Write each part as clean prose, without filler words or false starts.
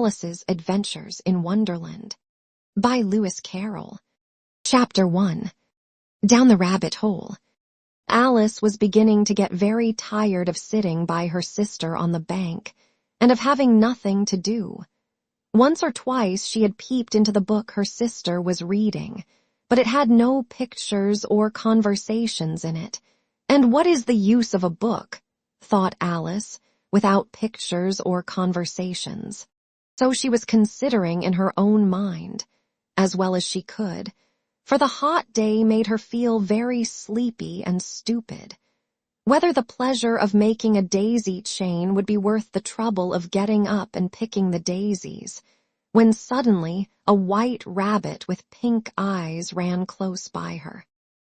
Alice's Adventures in Wonderland by Lewis Carroll. Chapter 1. Down the Rabbit Hole. Alice was beginning to get very tired of sitting by her sister on the bank and of having nothing to do. Once or twice she had peeped into the book her sister was reading, but it had no pictures or conversations in it. And what is the use of a book, thought Alice, without pictures or conversations? So she was considering in her own mind, as well as she could, for the hot day made her feel very sleepy and stupid. Whether the pleasure of making a daisy chain would be worth the trouble of getting up and picking the daisies, when suddenly a white rabbit with pink eyes ran close by her.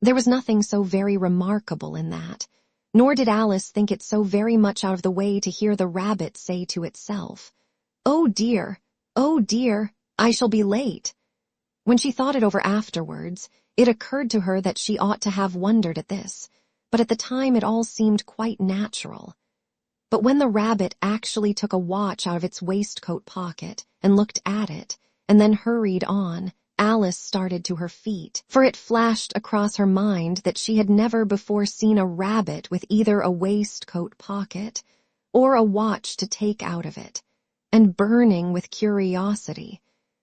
There was nothing so very remarkable in that, nor did Alice think it so very much out of the way to hear the rabbit say to itself, oh dear, I shall be late." When she thought it over afterwards, it occurred to her that she ought to have wondered at this, but at the time it all seemed quite natural. But when the rabbit actually took a watch out of its waistcoat pocket and looked at it, and then hurried on, Alice started to her feet, for it flashed across her mind that she had never before seen a rabbit with either a waistcoat pocket or a watch to take out of it. And burning with curiosity,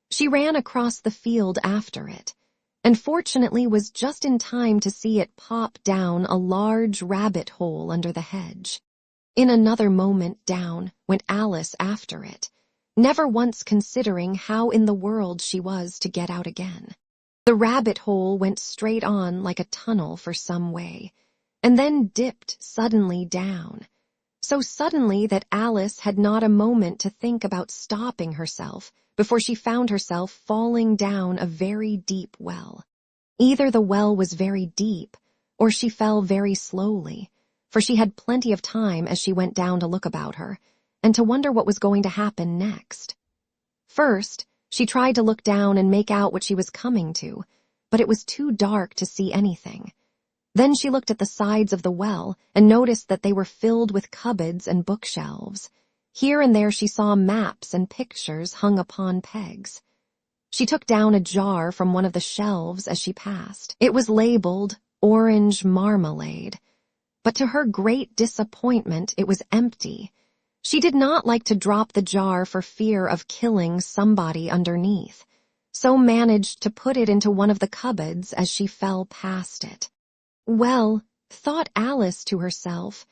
she ran across the field after it, and fortunately was just in time to see it pop down a large rabbit hole under the hedge. In another moment down went Alice after it, never once considering how in the world she was to get out again. The rabbit hole went straight on like a tunnel for some way, and then dipped suddenly down. So suddenly that Alice had not a moment to think about stopping herself before she found herself falling down a very deep well. Either the well was very deep, or she fell very slowly, for she had plenty of time as she went down to look about her, and to wonder what was going to happen next. First, she tried to look down and make out what she was coming to, but it was too dark to see anything. Then she looked at the sides of the well and noticed that they were filled with cupboards and bookshelves. Here and there she saw maps and pictures hung upon pegs. She took down a jar from one of the shelves as she passed. It was labeled Orange Marmalade, but to her great disappointment it was empty. She did not like to drop the jar for fear of killing somebody underneath, so managed to put it into one of the cupboards as she fell past it. Well, thought Alice to herself,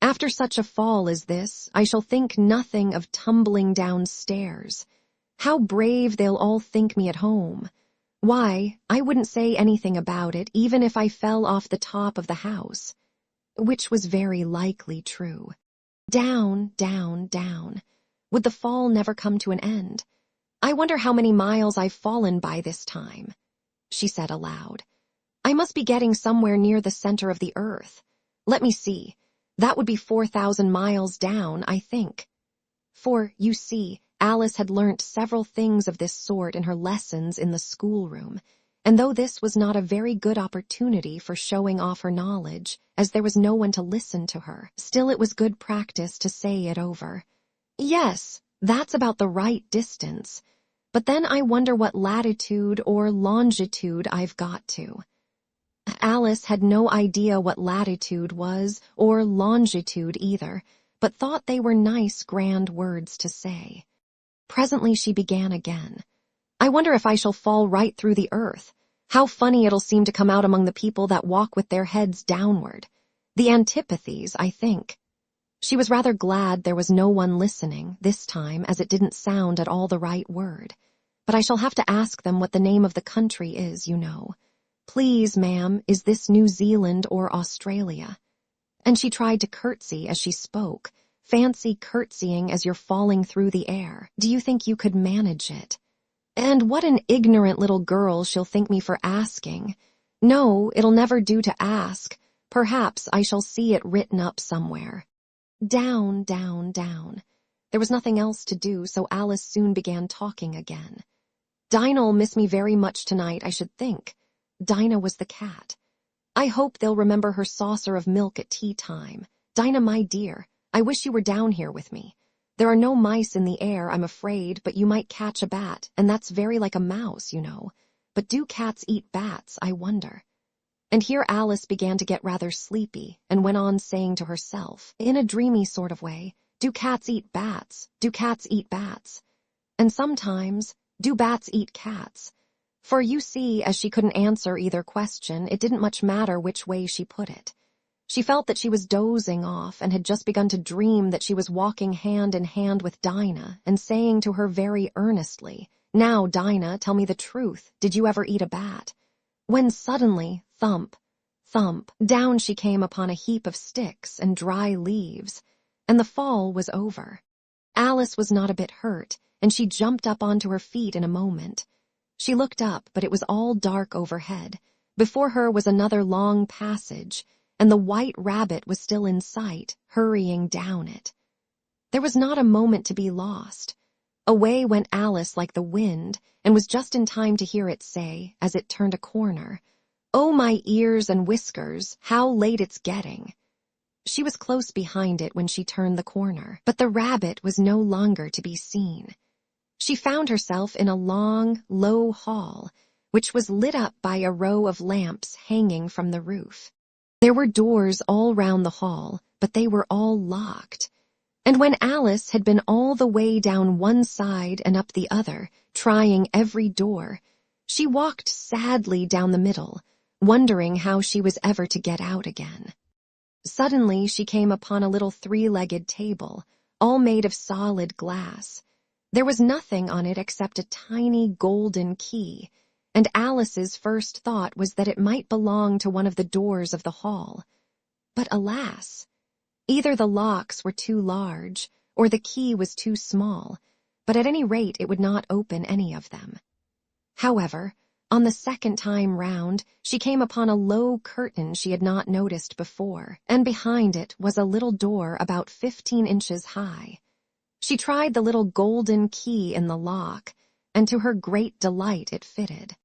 after such a fall as this, I shall think nothing of tumbling downstairs. How brave they'll all think me at home. Why, I wouldn't say anything about it even if I fell off the top of the house. Which was very likely true. Down, down, down. Would the fall never come to an end? I wonder how many miles I've fallen by this time, she said aloud. I must be getting somewhere near the center of the earth. Let me see. That would be 4,000 miles down, I think. For, you see, Alice had learnt several things of this sort in her lessons in the schoolroom, and though this was not a very good opportunity for showing off her knowledge, as there was no one to listen to her, still it was good practice to say it over. Yes, that's about the right distance, but then I wonder what latitude or longitude I've got to. Alice had no idea what latitude was, or longitude either, but thought they were nice grand words to say. Presently she began again. I wonder if I shall fall right through the earth. How funny it'll seem to come out among the people that walk with their heads downward. The antipathies, I think. She was rather glad there was no one listening, this time, as it didn't sound at all the right word. But I shall have to ask them what the name of the country is, you know. Please, ma'am, is this New Zealand or Australia? And she tried to curtsy as she spoke. Fancy curtsying as you're falling through the air. Do you think you could manage it? And what an ignorant little girl she'll think me for asking. No, it'll never do to ask. Perhaps I shall see it written up somewhere. Down, down, down. There was nothing else to do, so Alice soon began talking again. Dinah'll miss me very much tonight, I should think. Dinah was the cat. I hope they'll remember her saucer of milk at tea time. Dinah, my dear, I wish you were down here with me. There are no mice in the air, I'm afraid, but you might catch a bat, and that's very like a mouse, you know. But do cats eat bats, I wonder?" And here Alice began to get rather sleepy and went on saying to herself, in a dreamy sort of way, "Do cats eat bats? Do cats eat bats? And sometimes, do bats eat cats?" For you see, as she couldn't answer either question, it didn't much matter which way she put it. She felt that she was dozing off and had just begun to dream that she was walking hand in hand with Dinah and saying to her very earnestly, "Now, Dinah, tell me the truth. Did you ever eat a bat?" When suddenly, thump, thump, down she came upon a heap of sticks and dry leaves, and the fall was over. Alice was not a bit hurt, and she jumped up onto her feet in a moment. She looked up, but it was all dark overhead. Before her was another long passage, and the white rabbit was still in sight, hurrying down it. There was not a moment to be lost. Away went Alice like the wind, and was just in time to hear it say, as it turned a corner, "Oh, my ears and whiskers, how late it's getting." She was close behind it when she turned the corner, but the rabbit was no longer to be seen. She found herself in a long, low hall, which was lit up by a row of lamps hanging from the roof. There were doors all round the hall, but they were all locked. And when Alice had been all the way down one side and up the other, trying every door, she walked sadly down the middle, wondering how she was ever to get out again. Suddenly she came upon a little three-legged table, all made of solid glass. There was nothing on it except a tiny golden key, and Alice's first thought was that it might belong to one of the doors of the hall. But alas! Either the locks were too large, or the key was too small, but at any rate it would not open any of them. However, on the second time round, she came upon a low curtain she had not noticed before, and behind it was a little door about 15 inches high. She tried the little golden key in the lock, and to her great delight it fitted.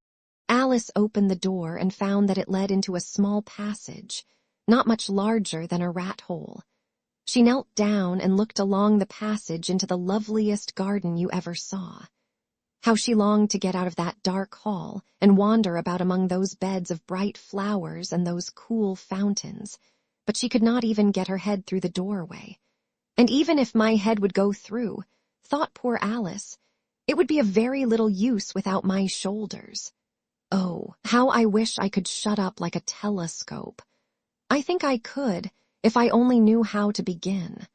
Alice opened the door and found that it led into a small passage, not much larger than a rat hole. She knelt down and looked along the passage into the loveliest garden you ever saw. How she longed to get out of that dark hall and wander about among those beds of bright flowers and those cool fountains, but she could not even get her head through the doorway. And even if my head would go through, thought poor Alice, it would be of very little use without my shoulders. Oh, how I wish I could shut up like a telescope. I think I could, if I only knew how to begin.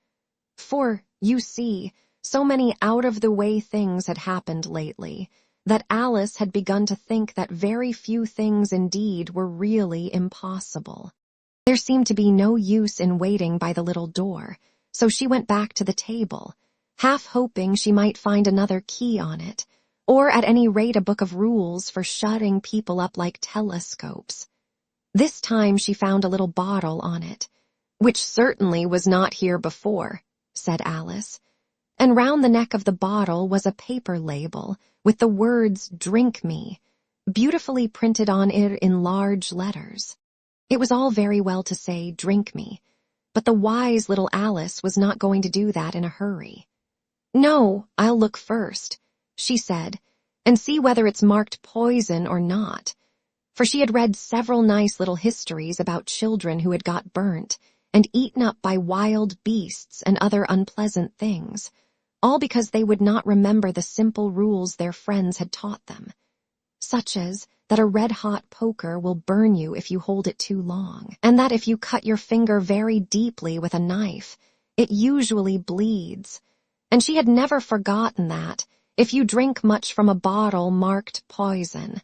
For, you see, so many out-of-the-way things had happened lately, that Alice had begun to think that very few things indeed were really impossible. There seemed to be no use in waiting by the little door, so she went back to the table, half hoping she might find another key on it, or at any rate a book of rules for shutting people up like telescopes. This time she found a little bottle on it, "which certainly was not here before," said Alice, and round the neck of the bottle was a paper label with the words "Drink me," beautifully printed on it in large letters. It was all very well to say, "Drink me," but the wise little Alice was not going to do that in a hurry. "No, I'll look first," she said, "and see whether it's marked poison or not," for she had read several nice little histories about children who had got burnt and eaten up by wild beasts and other unpleasant things, all because they would not remember the simple rules their friends had taught them, such as that a red-hot poker will burn you if you hold it too long, and that if you cut your finger very deeply with a knife, it usually bleeds. And she had never forgotten that, if you drink much from a bottle marked poison,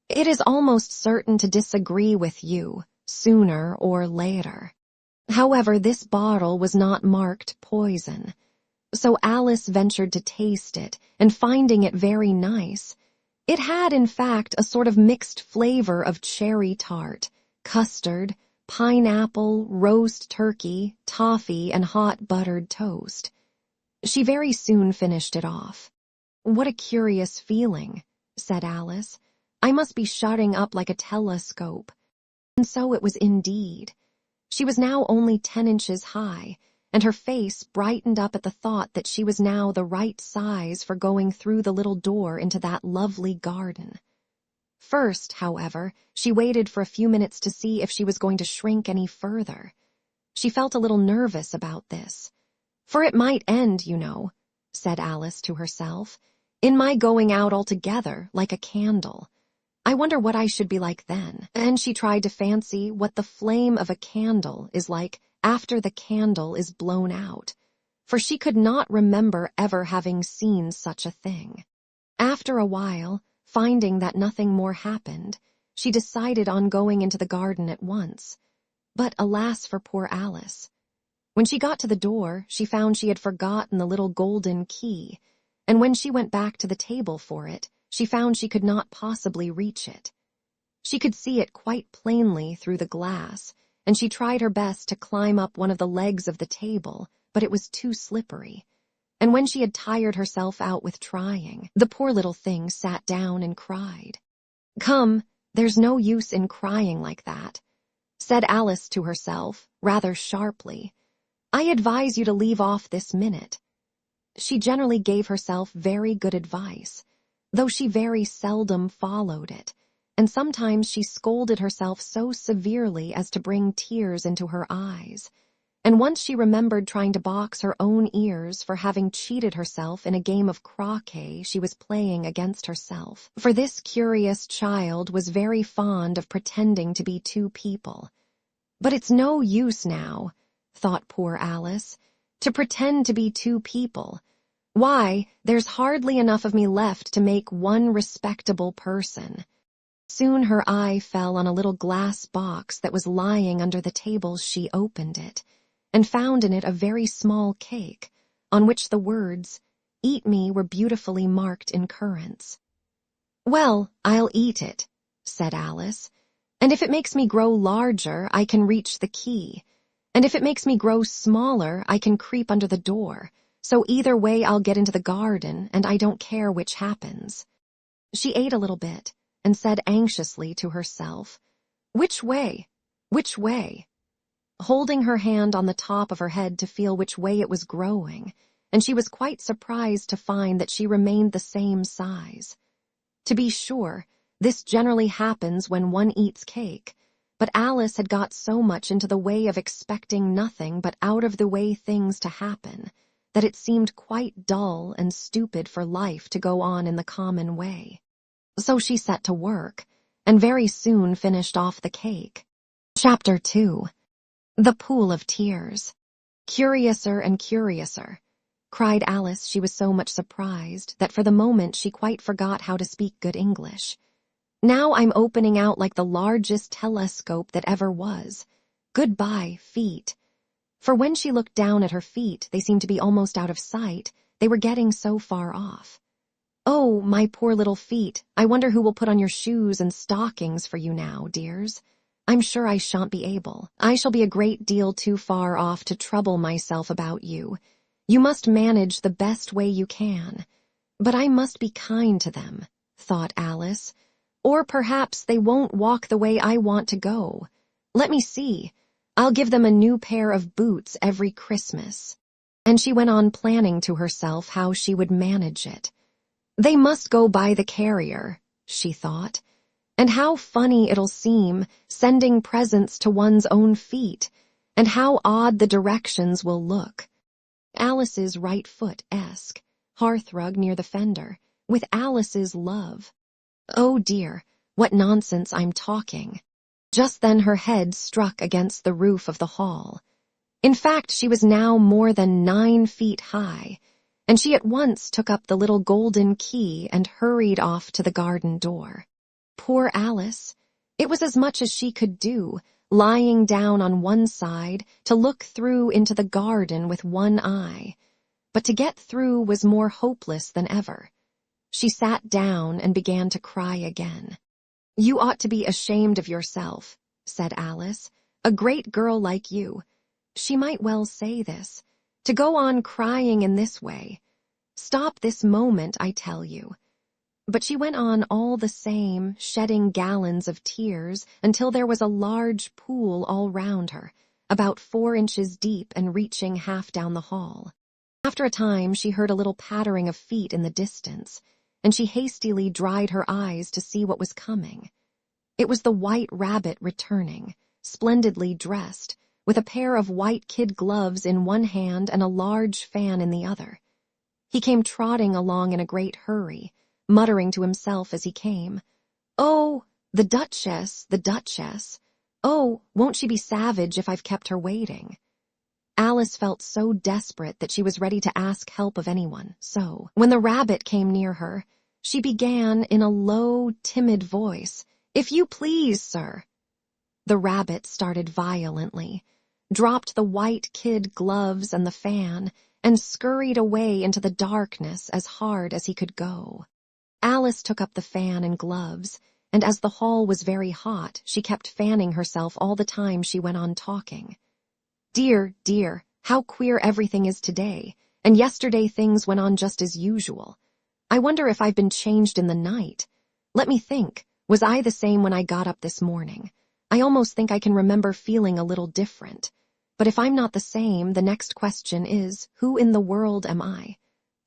it is almost certain to disagree with you, sooner or later. However, this bottle was not marked poison, so Alice ventured to taste it, and finding it very nice, it had, in fact, a sort of mixed flavor of cherry tart, custard, pineapple, roast turkey, toffee, and hot buttered toast. She very soon finished it off. "What a curious feeling," said Alice. "I must be shutting up like a telescope." And so it was indeed. She was now only 10 inches high, and her face brightened up at the thought that she was now the right size for going through the little door into that lovely garden. First, however, she waited for a few minutes to see if she was going to shrink any further. She felt a little nervous about this. "For it might end, you know," said Alice to herself, "in my going out altogether like a candle. I wonder what I should be like then." And she tried to fancy what the flame of a candle is like after the candle is blown out, for she could not remember ever having seen such a thing. After a while, finding that nothing more happened, she decided on going into the garden at once. But alas for poor Alice. When she got to the door, she found she had forgotten the little golden key, and when she went back to the table for it, she found she could not possibly reach it. She could see it quite plainly through the glass, and she tried her best to climb up one of the legs of the table, but it was too slippery. And when she had tired herself out with trying, the poor little thing sat down and cried. "Come, there's no use in crying like that," said Alice to herself, rather sharply. "I advise you to leave off this minute." She generally gave herself very good advice, though she very seldom followed it, and sometimes she scolded herself so severely as to bring tears into her eyes. And once she remembered trying to box her own ears for having cheated herself in a game of croquet she was playing against herself. For this curious child was very fond of pretending to be two people. "But it's no use now," thought poor Alice, "to pretend to be two people. Why, there's hardly enough of me left to make one respectable person." Soon her eye fell on a little glass box that was lying under the table. She opened it, and found in it a very small cake, on which the words, "Eat me," were beautifully marked in currants. "Well, I'll eat it," said Alice, "and if it makes me grow larger, I can reach the key, and if it makes me grow smaller, I can creep under the door, so either way I'll get into the garden, and I don't care which happens." She ate a little bit, and said anxiously to herself, "Which way? Which way?" holding her hand on the top of her head to feel which way it was growing, and she was quite surprised to find that she remained the same size. To be sure, this generally happens when one eats cake, but Alice had got so much into the way of expecting nothing but out-of-the-way things to happen, that it seemed quite dull and stupid for life to go on in the common way. So she set to work, and very soon finished off the cake. Chapter 2. The Pool of Tears. "Curiouser and curiouser," cried Alice. She was so much surprised that for the moment she quite forgot how to speak good English. "Now I'm opening out like the largest telescope that ever was. Goodbye, feet." For when she looked down at her feet, they seemed to be almost out of sight. They were getting so far off. "Oh, my poor little feet, I wonder who will put on your shoes and stockings for you now, dears. I'm sure I shan't be able. I shall be a great deal too far off to trouble myself about you. You must manage the best way you can. But I must be kind to them," thought Alice, "or perhaps they won't walk the way I want to go. Let me see. I'll give them a new pair of boots every Christmas." And she went on planning to herself how she would manage it. "They must go by the carrier," she thought. "And how funny it'll seem, sending presents to one's own feet, and how odd the directions will look. Alice's right foot-esque, hearthrug near the fender, with Alice's love. Oh dear, what nonsense I'm talking." Just then her head struck against the roof of the hall. In fact, she was now more than 9 feet high, and she at once took up the little golden key and hurried off to the garden door. Poor Alice! It was as much as she could do, lying down on one side, to look through into the garden with one eye. But to get through was more hopeless than ever. She sat down and began to cry again. "You ought to be ashamed of yourself," said Alice. "A great girl like you." She might well say this. "To go on crying in this way. Stop this moment, I tell you." But she went on all the same, shedding gallons of tears until there was a large pool all round her, about 4 inches deep and reaching half down the hall. After a time, she heard a little pattering of feet in the distance, and she hastily dried her eyes to see what was coming. It was the White Rabbit returning, splendidly dressed, with a pair of white kid gloves in one hand and a large fan in the other. He came trotting along in a great hurry, muttering to himself as he came, "Oh, the Duchess, the Duchess. Oh, won't she be savage if I've kept her waiting?" Alice felt so desperate that she was ready to ask help of anyone, so, when the rabbit came near her, she began in a low, timid voice, "If you please, sir." The rabbit started violently, dropped the white kid gloves and the fan, and scurried away into the darkness as hard as he could go. Alice took up the fan and gloves, and as the hall was very hot, she kept fanning herself all the time she went on talking. "Dear, dear, how queer everything is today, and yesterday things went on just as usual. I wonder if I've been changed in the night. Let me think, was I the same when I got up this morning? I almost think I can remember feeling a little different. But if I'm not the same, the next question is, who in the world am I?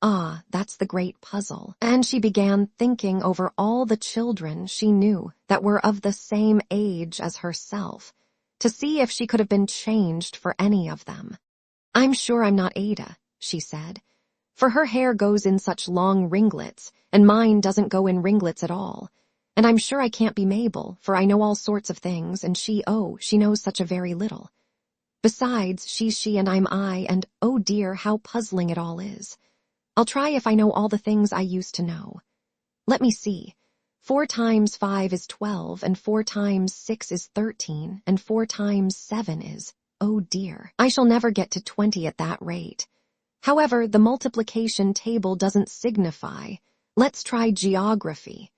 Ah, that's the great puzzle." And she began thinking over all the children she knew that were of the same age as herself, to see if she could have been changed for any of them. "I'm sure I'm not Ada," she said, "for her hair goes in such long ringlets, and mine doesn't go in ringlets at all. And I'm sure I can't be Mabel, for I know all sorts of things, and she knows such a very little. Besides, she's she and I'm I, and oh dear, how puzzling it all is. I'll try if I know all the things I used to know. Let me see. 4 times 5 is 12, and 4 times 6 is 13, and 4 times 7 is, oh dear, I shall never get to 20 at that rate. However, the multiplication table doesn't signify. Let's try geography.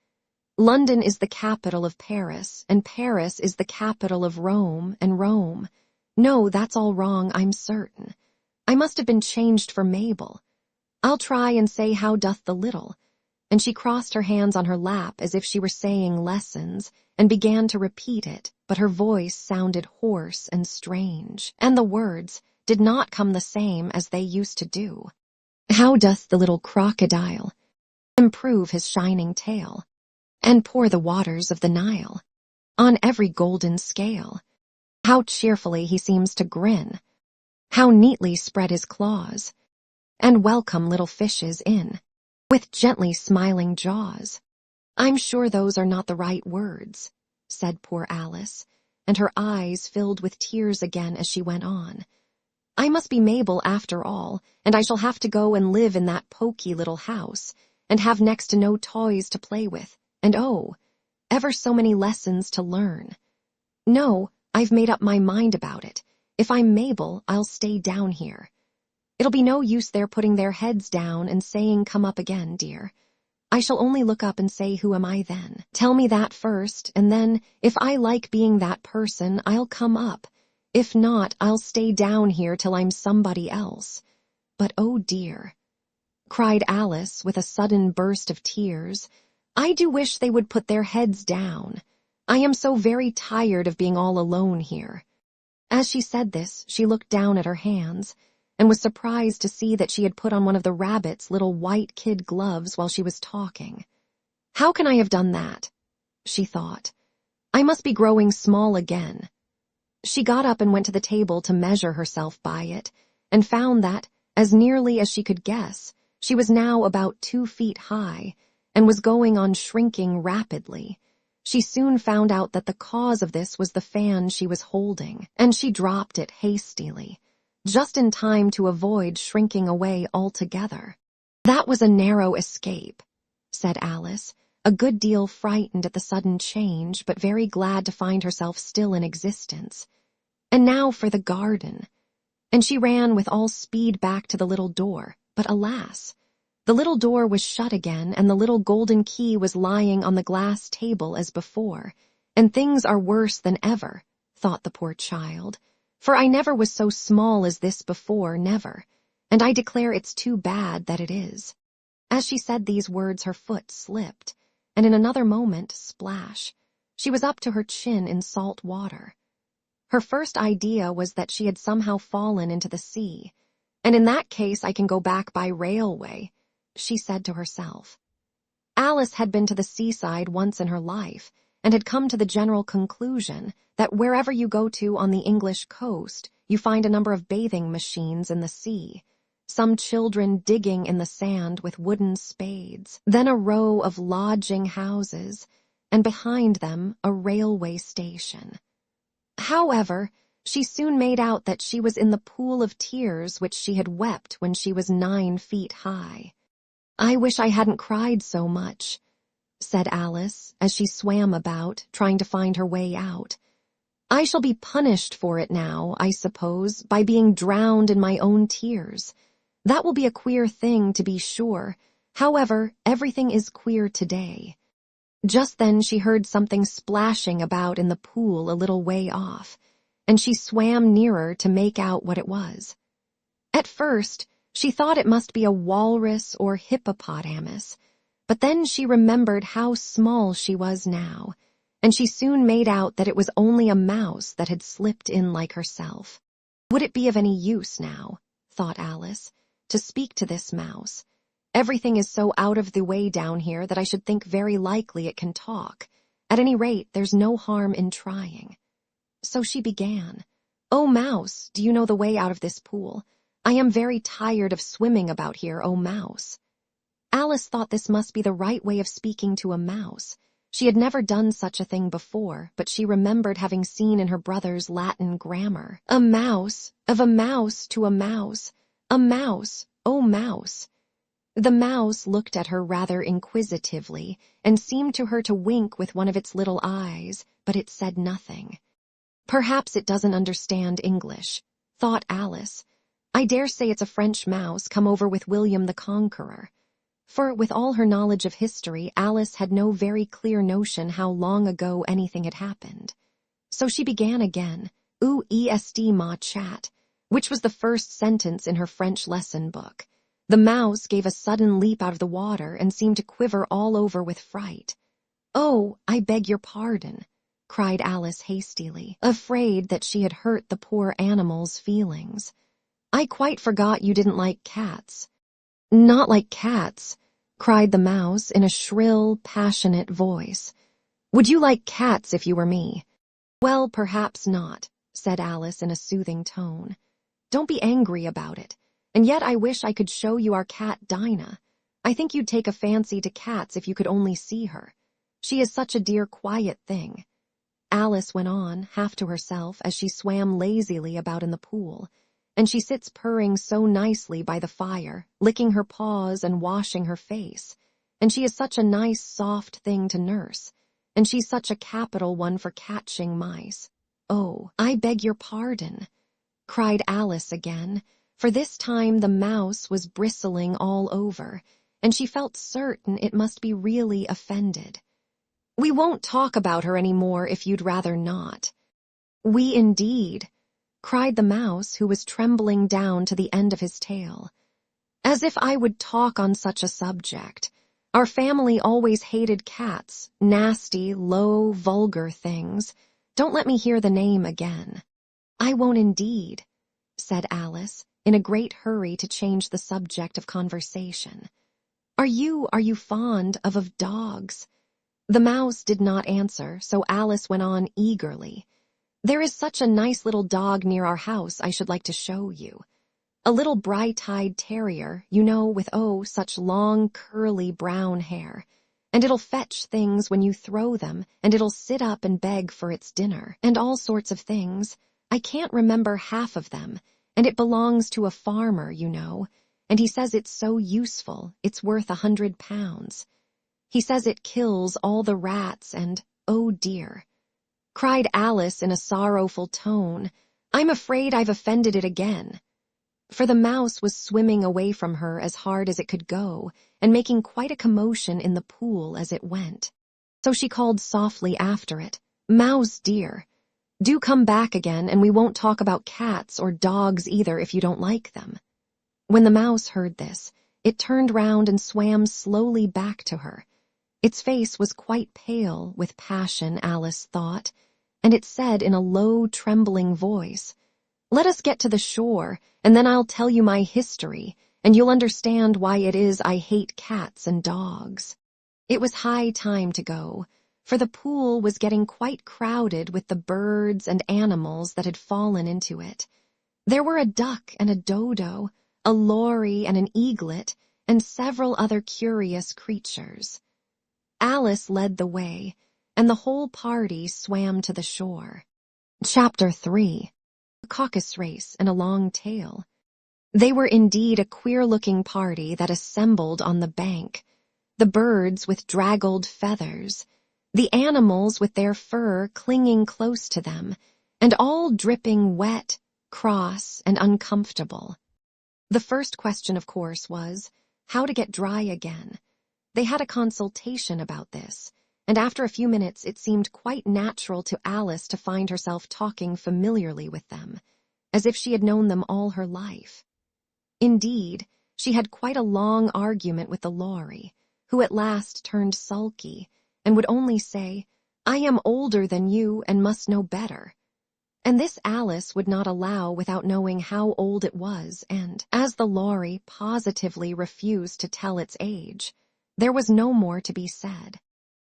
London is the capital of Paris, and Paris is the capital of Rome, and Rome. No, that's all wrong, I'm certain. I must have been changed for Mabel. I'll try and say how doth the little." And she crossed her hands on her lap as if she were saying lessons, and began to repeat it, but her voice sounded hoarse and strange, and the words did not come the same as they used to do. "How doth the little crocodile improve his shining tail, and pour the waters of the Nile on every golden scale? How cheerfully he seems to grin, how neatly spread his claws, and welcome little fishes in, with gently smiling jaws." "I'm sure those are not the right words," said poor Alice, and her eyes filled with tears again as she went on. "I must be Mabel after all, and I shall have to go and live in that poky little house, and have next to no toys to play with, and ever so many lessons to learn. No, I've made up my mind about it. If I'm Mabel, I'll stay down here. It'll be no use their putting their heads down and saying, 'Come up again, dear.' I shall only look up and say, 'Who am I then?' Tell me that first, and then, if I like being that person, I'll come up. If not, I'll stay down here till I'm somebody else. But oh dear," cried Alice with a sudden burst of tears, "I do wish they would put their heads down. I am so very tired of being all alone here." As she said this, she looked down at her hands, and was surprised to see that she had put on one of the rabbit's little white kid gloves while she was talking. "How can I have done that?" she thought. "I must be growing small again." She got up and went to the table to measure herself by it, and found that, as nearly as she could guess, she was now about 2 feet high, and was going on shrinking rapidly. She soon found out that the cause of this was the fan she was holding, and she dropped it hastily, just in time to avoid shrinking away altogether. "That was a narrow escape," said Alice, a good deal frightened at the sudden change, but very glad to find herself still in existence. "And now for the garden." And she ran with all speed back to the little door, but alas! The little door was shut again, and the little golden key was lying on the glass table as before. "And things are worse than ever," thought the poor child, "for I never was so small as this before, never, and I declare it's too bad that it is." As she said these words, her foot slipped, and in another moment, splash, she was up to her chin in salt water. Her first idea was that she had somehow fallen into the sea, and in that case I can go back by railway, she said to herself. Alice had been to the seaside once in her life, and had come to the general conclusion that wherever you go to on the English coast, you find a number of bathing machines in the sea, some children digging in the sand with wooden spades, then a row of lodging houses, and behind them a railway station. However, she soon made out that she was in the pool of tears which she had wept when she was 9 feet high. "I wish I hadn't cried so much," said Alice as she swam about, trying to find her way out. "I shall be punished for it now, I suppose, by being drowned in my own tears. That will be a queer thing, to be sure. However, everything is queer today." Just then she heard something splashing about in the pool a little way off, and she swam nearer to make out what it was. At first, she thought it must be a walrus or hippopotamus, but then she remembered how small she was now, and she soon made out that it was only a mouse that had slipped in like herself. Would it be of any use now, thought Alice, to speak to this mouse? Everything is so out of the way down here that I should think very likely it can talk. At any rate, there's no harm in trying. So she began. "Oh, mouse, do you know the way out of this pool? I am very tired of swimming about here, oh mouse." Alice thought this must be the right way of speaking to a mouse. She had never done such a thing before, but she remembered having seen in her brother's Latin grammar, "A mouse, of a mouse to a mouse, a mouse, oh mouse." The mouse looked at her rather inquisitively and seemed to her to wink with one of its little eyes, but it said nothing. "Perhaps it doesn't understand English," thought Alice. "I dare say it's a French mouse come over with William the Conqueror." For, with all her knowledge of history, Alice had no very clear notion how long ago anything had happened. So she began again, "Où est ma chat?" which was the first sentence in her French lesson book. The mouse gave a sudden leap out of the water and seemed to quiver all over with fright. "Oh, I beg your pardon," cried Alice hastily, afraid that she had hurt the poor animal's feelings. "I quite forgot you didn't like cats." "Not like cats," cried the mouse in a shrill, passionate voice. "Would you like cats if you were me?" "Well, perhaps not," said Alice in a soothing tone. "Don't be angry about it. And yet I wish I could show you our cat Dinah. I think you'd take a fancy to cats if you could only see her. She is such a dear, quiet thing." Alice went on, half to herself, as she swam lazily about in the pool, and she sits purring so nicely by the fire, licking her paws and washing her face, and she is such a nice, soft thing to nurse, and she's such a capital one for catching mice. "Oh, I beg your pardon," cried Alice again, for this time the mouse was bristling all over, and she felt certain it must be really offended. "We won't talk about her any more if you'd rather not." "We indeed," cried the mouse, who was trembling down to the end of his tail. "As if I would talk on such a subject. Our family always hated cats, nasty, low, vulgar things. Don't let me hear the name again." "I won't indeed," said Alice, in a great hurry to change the subject of conversation. Are you fond of dogs?" The mouse did not answer, so Alice went on eagerly. "There is such a nice little dog near our house I should like to show you. A little bright-eyed terrier, you know, with such long, curly brown hair. And it'll fetch things when you throw them, and it'll sit up and beg for its dinner, and all sorts of things. I can't remember half of them, and it belongs to a farmer, you know, and he says it's so useful, it's worth £100. He says it kills all the rats and, oh dear," cried Alice in a sorrowful tone, "I'm afraid I've offended it again." For the mouse was swimming away from her as hard as it could go, and making quite a commotion in the pool as it went. So she called softly after it, "Mouse dear, do come back again, and we won't talk about cats or dogs either if you don't like them." When the mouse heard this, it turned round and swam slowly back to her. Its face was quite pale with passion, Alice thought, and it said in a low, trembling voice, "Let us get to the shore, and then I'll tell you my history, and you'll understand why it is I hate cats and dogs." It was high time to go, for the pool was getting quite crowded with the birds and animals that had fallen into it. There were a duck and a dodo, a lory and an eaglet, and several other curious creatures. Alice led the way, and the whole party swam to the shore. Chapter 3. A caucus race and a long tail. They were indeed a queer-looking party that assembled on the bank. The birds with draggled feathers, the animals with their fur clinging close to them, and all dripping wet, cross, and uncomfortable. The first question, of course, was how to get dry again. They had a consultation about this, and after a few minutes it seemed quite natural to Alice to find herself talking familiarly with them, as if she had known them all her life. Indeed, she had quite a long argument with the lory, who at last turned sulky, and would only say, "I am older than you and must know better." And this Alice would not allow without knowing how old it was, and, as the lory positively refused to tell its age, there was no more to be said.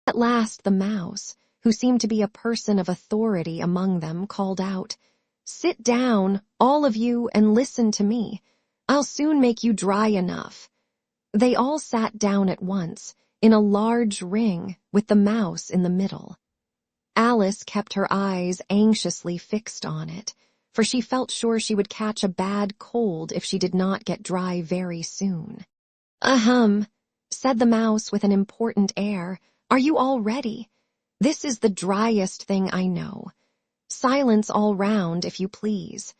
At last the mouse, who seemed to be a person of authority among them, called out, "Sit down, all of you, and listen to me. I'll soon make you dry enough." They all sat down at once, in a large ring, with the mouse in the middle. Alice kept her eyes anxiously fixed on it, for she felt sure she would catch a bad cold if she did not get dry very soon. "Ahem," said the mouse with an important air. "Are you all ready? This is the driest thing I know. Silence all round, if you please."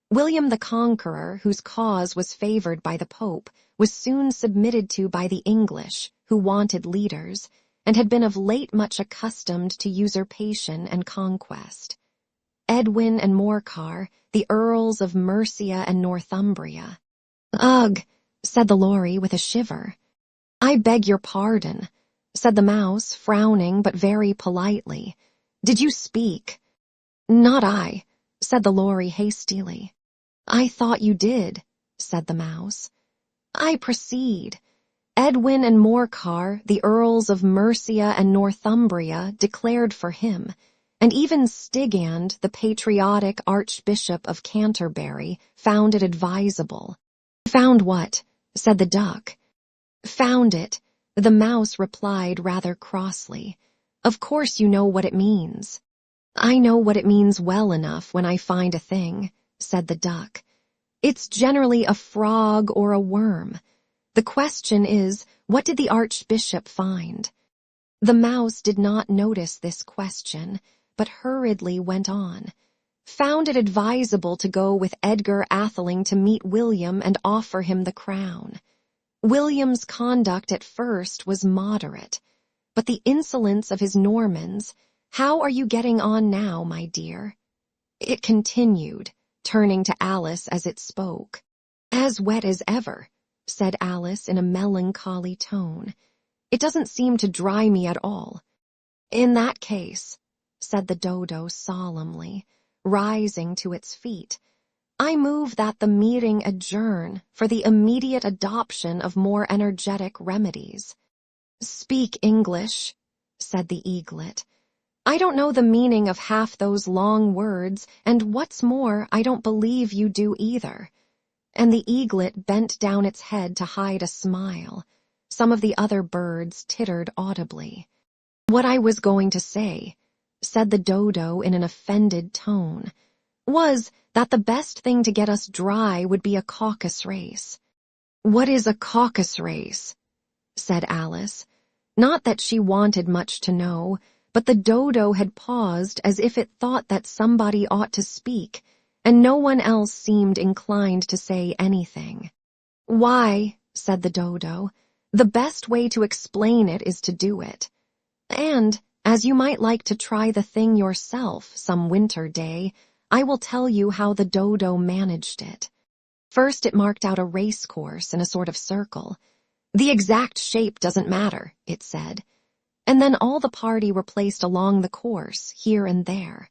William the Conqueror, whose cause was favored by the Pope, was soon submitted to by the English, who wanted leaders, and had been of late much accustomed to usurpation and conquest. Edwin and Morcar, the Earls of Mercia and Northumbria. "Ugh," said the lory with a shiver. "I beg your pardon," said the mouse, frowning but very politely. "Did you speak?" "Not I," said the lory hastily. "I thought you did," said the mouse. "I proceed. Edwin and Morcar, the Earls of Mercia and Northumbria, declared for him, and even Stigand, the patriotic Archbishop of Canterbury, found it advisable." "Found what?" said the duck. "Found it," the mouse replied rather crossly. "Of course you know what it means." "I know what it means well enough when I find a thing," said the duck. "It's generally a frog or a worm. The question is, what did the Archbishop find?" The mouse did not notice this question, but hurriedly went on. "Found it advisable to go with Edgar Atheling to meet William and offer him the crown. William's conduct at first was moderate, but the insolence of his Normans— How are you getting on now, my dear?" It continued, turning to Alice as it spoke. "As wet as ever," said Alice in a melancholy tone. "It doesn't seem to dry me at all." "In that case," said the dodo solemnly, rising to its feet, "I move that the meeting adjourn for the immediate adoption of more energetic remedies." "Speak English," said the eaglet. "I don't know the meaning of half those long words, and what's more, I don't believe you do either." And the eaglet bent down its head to hide a smile. Some of the other birds tittered audibly. "What I was going to say," said the dodo in an offended tone, "was that the best thing to get us dry would be a caucus race." "What is a caucus race?" said Alice. Not that she wanted much to know, but the dodo had paused as if it thought that somebody ought to speak, and no one else seemed inclined to say anything. "Why," said the dodo, "the best way to explain it is to do it. And, as you might like to try the thing yourself some winter day, I will tell you how the dodo managed it. First it marked out a race course in a sort of circle. The exact shape doesn't matter, it said. And then all the party were placed along the course, here and there.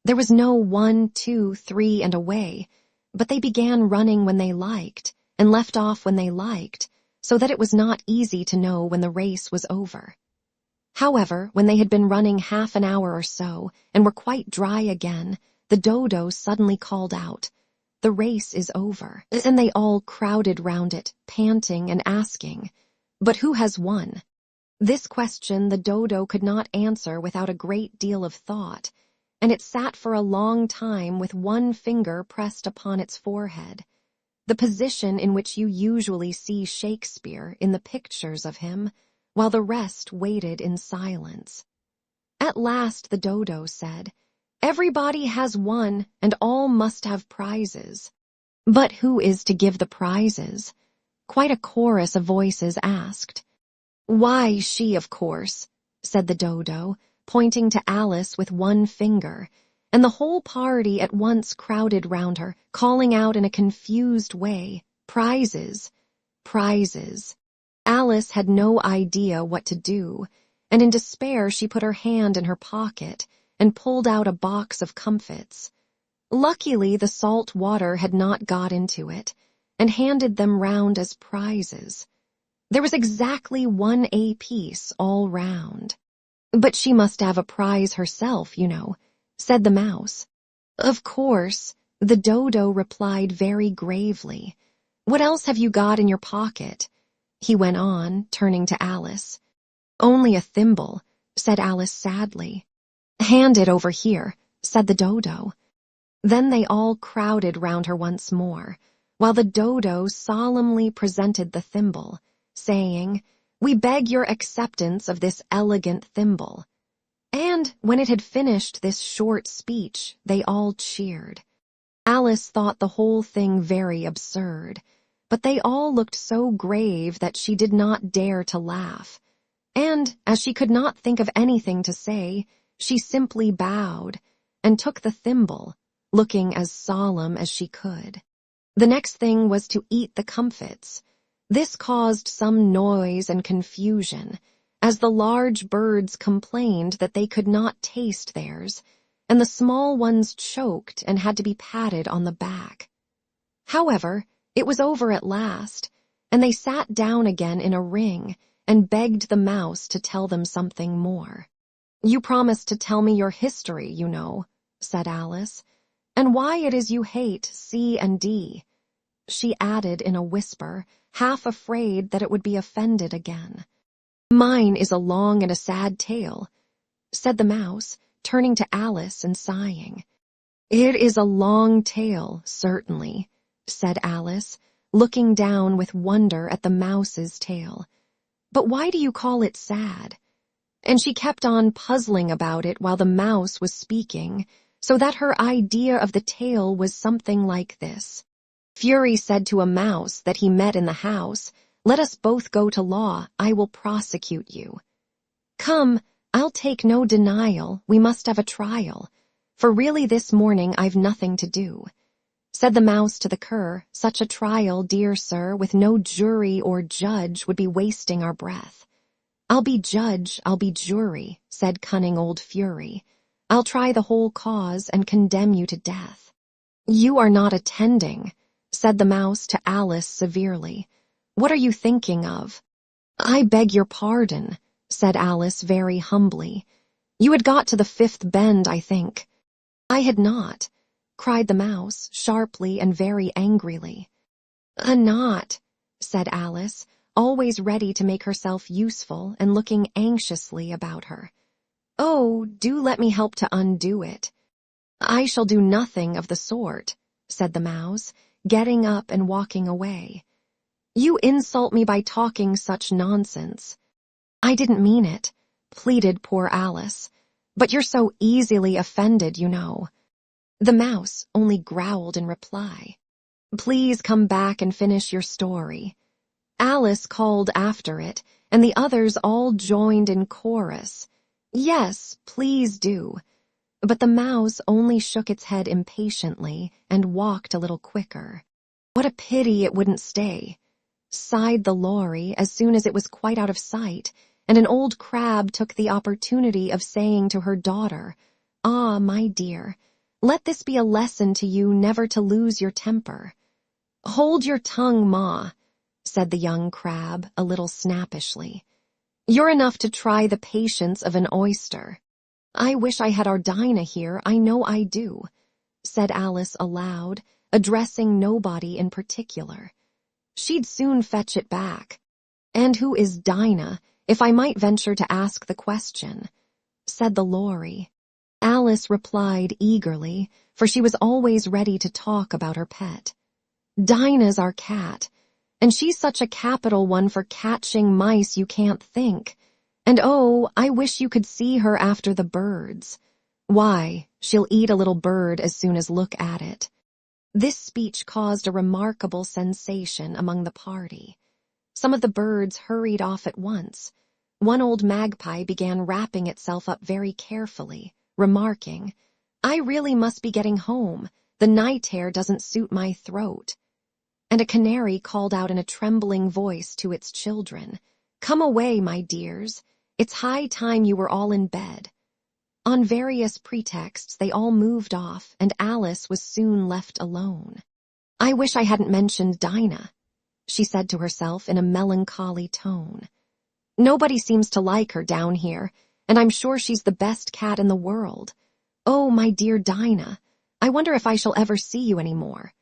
There was no 1, 2, 3, and away, but they began running when they liked and left off when they liked, so that it was not easy to know when the race was over. However, when they had been running half an hour or so and were quite dry again, the dodo suddenly called out, "The race is over," and they all crowded round it, panting and asking, "But who has won?" This question the dodo could not answer without a great deal of thought, and it sat for a long time with one finger pressed upon its forehead, the position in which you usually see Shakespeare in the pictures of him, while the rest waited in silence. At last the dodo said, "Everybody has won, and all must have prizes." "But who is to give the prizes?" quite a chorus of voices asked. "Why, she, of course," said the dodo, pointing to Alice with one finger, and the whole party at once crowded round her, calling out in a confused way, "Prizes, prizes." Alice had no idea what to do, and in despair she put her hand in her pocket and pulled out a box of comfits. Luckily, the salt water had not got into it, and handed them round as prizes. There was exactly 1 apiece all round. "But she must have a prize herself, you know," said the mouse. "Of course," the dodo replied very gravely. "What else have you got in your pocket?" he went on, turning to Alice. "Only a thimble," said Alice sadly. "Hand it over here," said the dodo. Then they all crowded round her once more, while the dodo solemnly presented the thimble, saying, "We beg your acceptance of this elegant thimble." And when it had finished this short speech, they all cheered. Alice thought the whole thing very absurd, but they all looked so grave that she did not dare to laugh, and, as she could not think of anything to say, she simply bowed and took the thimble, looking as solemn as she could. The next thing was to eat the comfits. This caused some noise and confusion, as the large birds complained that they could not taste theirs, and the small ones choked and had to be patted on the back. However, it was over at last, and they sat down again in a ring and begged the mouse to tell them something more. "You promised to tell me your history, you know," said Alice, "and why it is you hate C and D." She added in a whisper, half afraid that it would be offended again. "Mine is a long and a sad tale," said the mouse, turning to Alice and sighing. "It is a long tale, certainly," said Alice, looking down with wonder at the mouse's tail. "But why do you call it sad?" And she kept on puzzling about it while the mouse was speaking, so that her idea of the tale was something like this. Fury said to a mouse that he met in the house, "Let us both go to law, I will prosecute you." "Come, I'll take no denial, we must have a trial, for really this morning I've nothing to do." Said the mouse to the cur, "Such a trial, dear sir, with no jury or judge would be wasting our breath." "I'll be judge, I'll be jury," said cunning old Fury. "I'll try the whole cause and condemn you to death." "You are not attending," said the mouse to Alice severely. "What are you thinking of?" "I beg your pardon," said Alice very humbly. "You had got to the 5th bend, I think." "I had not," cried the mouse, sharply and very angrily. "Not," said Alice, always ready to make herself useful and looking anxiously about her. "Oh, do let me help to undo it." "I shall do nothing of the sort," said the mouse, getting up and walking away. "You insult me by talking such nonsense." "I didn't mean it," pleaded poor Alice, "but you're so easily offended, you know." The mouse only growled in reply. "Please come back and finish your story." Alice called after it, and the others all joined in chorus. "Yes, please do." But the mouse only shook its head impatiently and walked a little quicker. "What a pity it wouldn't stay," sighed the lorry as soon as it was quite out of sight, and an old crab took the opportunity of saying to her daughter, "Ah, my dear, Let this be a lesson to you never to lose your temper." "Hold your tongue, Ma," said the young crab a little snappishly. "You're enough to try the patience of an oyster." "I wish I had our Dinah here, I know I do," said Alice aloud, addressing nobody in particular. "She'd soon fetch it back." "And who is Dinah, if I might venture to ask the question?" said the Lory. Alice replied eagerly, for she was always ready to talk about her pet. "Dinah's our cat, and she's such a capital one for catching mice you can't think. And oh, I wish you could see her after the birds. Why, she'll eat a little bird as soon as look at it." This speech caused a remarkable sensation among the party. Some of the birds hurried off at once. One old magpie began wrapping itself up very carefully, remarking, "I really must be getting home. The night air doesn't suit my throat." And a canary called out in a trembling voice to its children, "Come away, my dears. It's high time you were all in bed." On various pretexts, they all moved off, and Alice was soon left alone. "I wish I hadn't mentioned Dinah," she said to herself in a melancholy tone. "Nobody seems to like her down here, and I'm sure she's the best cat in the world. Oh, my dear Dinah, I wonder if I shall ever see you any more."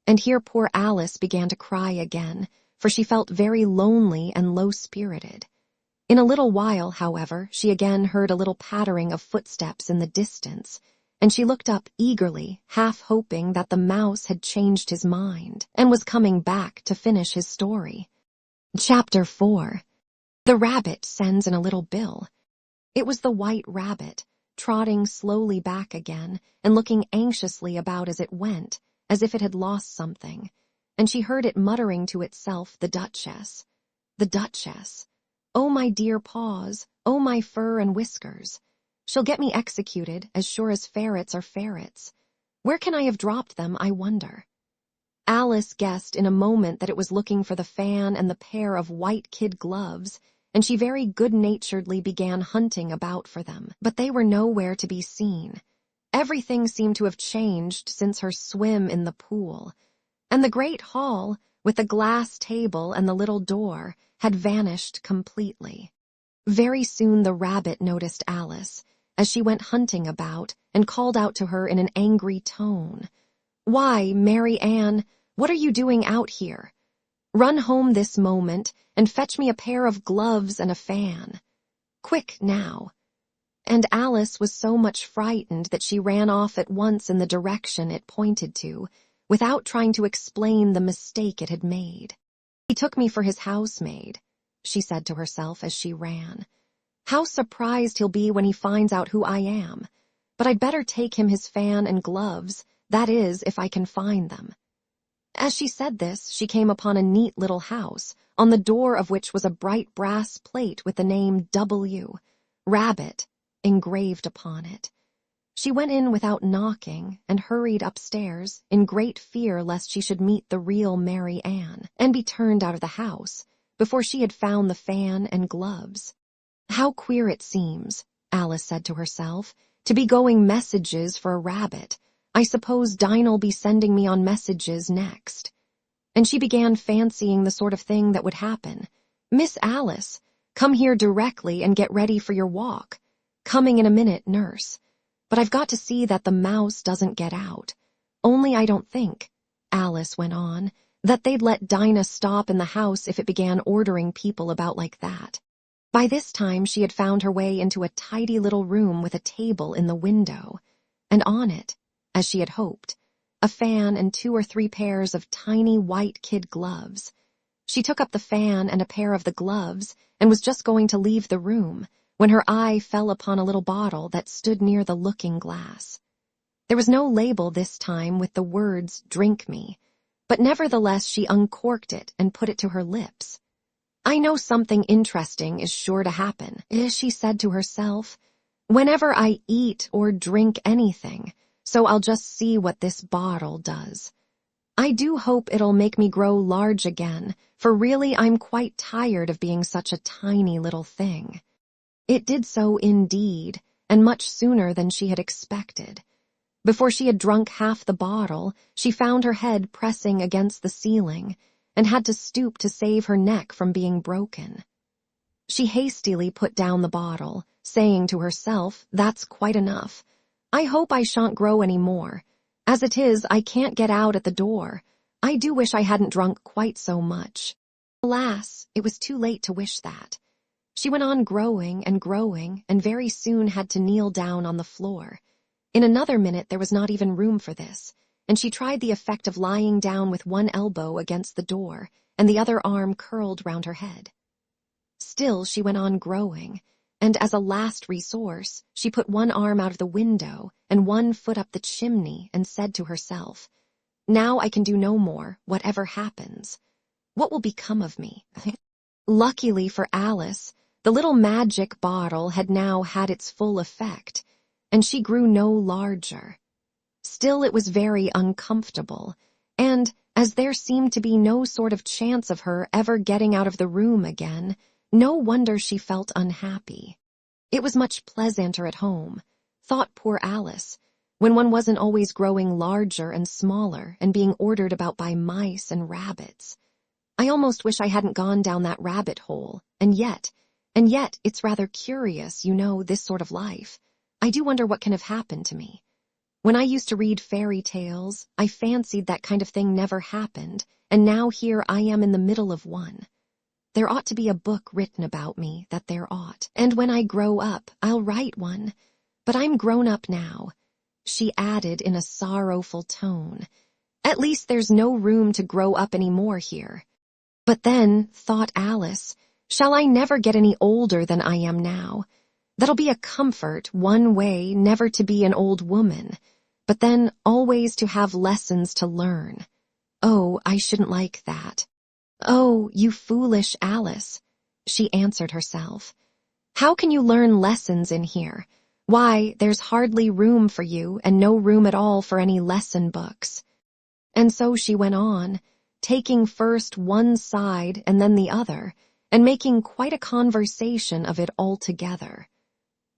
And here poor Alice began to cry again, for she felt very lonely and low-spirited. In a little while, however, she again heard a little pattering of footsteps in the distance, and she looked up eagerly, half hoping that the mouse had changed his mind and was coming back to finish his story. Chapter 4. The Rabbit Sends in a Little Bill. It was the White Rabbit, trotting slowly back again and looking anxiously about as it went, as if it had lost something, and she heard it muttering to itself, "The Duchess. The Duchess. Oh, my dear paws, oh, my fur and whiskers. She'll get me executed, as sure as ferrets are ferrets. Where can I have dropped them, I wonder?" Alice guessed in a moment that it was looking for the fan and the pair of white kid gloves, and she very good-naturedly began hunting about for them, but they were nowhere to be seen. Everything seemed to have changed since her swim in the pool, and the great hall, with the glass table and the little door, had vanished completely. Very soon the rabbit noticed Alice, as she went hunting about, and called out to her in an angry tone, "Why, Mary Ann, what are you doing out here? Run home this moment, and fetch me a pair of gloves and a fan. Quick, now." And Alice was so much frightened that she ran off at once in the direction it pointed to, without trying to explain the mistake it had made. "He took me for his housemaid," she said to herself as she ran. "How surprised he'll be when he finds out who I am. But I'd better take him his fan and gloves, that is, if I can find them." As she said this, she came upon a neat little house, on the door of which was a bright brass plate with the name W. Rabbit engraved upon it. She went in without knocking and hurried upstairs, in great fear lest she should meet the real Mary Ann and be turned out of the house before she had found the fan and gloves. "How queer it seems," Alice said to herself, "to be going messages for a rabbit. I suppose Dinah'll be sending me on messages next." And she began fancying the sort of thing that would happen. "Miss Alice, come here directly and get ready for your walk. Coming in a minute, nurse. But I've got to see that the mouse doesn't get out. Only I don't think," Alice went on, "that they'd let Dinah stop in the house if it began ordering people about like that." By this time she had found her way into a tidy little room with a table in the window, and on it, as she had hoped, a fan and 2 or 3 pairs of tiny white kid gloves. She took up the fan and a pair of the gloves and was just going to leave the room when her eye fell upon a little bottle that stood near the looking-glass. There was no label this time with the words "Drink me," but nevertheless she uncorked it and put it to her lips. "I know something interesting is sure to happen," she said to herself, "whenever I eat or drink anything, so I'll just see what this bottle does. I do hope it'll make me grow large again, for really I'm quite tired of being such a tiny little thing." It did so indeed, and much sooner than she had expected. Before she had drunk half the bottle, she found her head pressing against the ceiling and had to stoop to save her neck from being broken. She hastily put down the bottle, saying to herself, "That's quite enough. I hope I shan't grow any more. As it is, I can't get out at the door. I do wish I hadn't drunk quite so much." Alas, it was too late to wish that. She went on growing and very soon had to kneel down on the floor. In another minute there was not even room for this, and she tried the effect of lying down with one elbow against the door and the other arm curled round her head. Still she went on growing, and as a last resource, she put one arm out of the window and one foot up the chimney and said to herself, "Now I can do no more, whatever happens. What will become of me?" Luckily for Alice, the little magic bottle had now had its full effect, and she grew no larger. Still it was very uncomfortable, and as there seemed to be no sort of chance of her ever getting out of the room again, no wonder she felt unhappy. It was much pleasanter at home, thought poor Alice, when one wasn't always growing larger and smaller and being ordered about by mice and rabbits. I almost wish I hadn't gone down that rabbit hole, and yet it's rather curious, this sort of life. I do wonder what can have happened to me. When I used to read fairy tales, I fancied that kind of thing never happened, and now here I am in the middle of one. There ought to be a book written about me, that there ought, and when I grow up, I'll write one. But I'm grown up now," she added in a sorrowful tone. "At least there's no room to grow up any more here." But then, thought Alice, shall I never get any older than I am now? That'll be a comfort, one way, never to be an old woman, but then always to have lessons to learn. Oh, I shouldn't like that. "Oh, you foolish Alice," she answered herself. "How can you learn lessons in here? Why, there's hardly room for you and no room at all for any lesson books." And so she went on, taking first one side and then the other, and making quite a conversation of it altogether.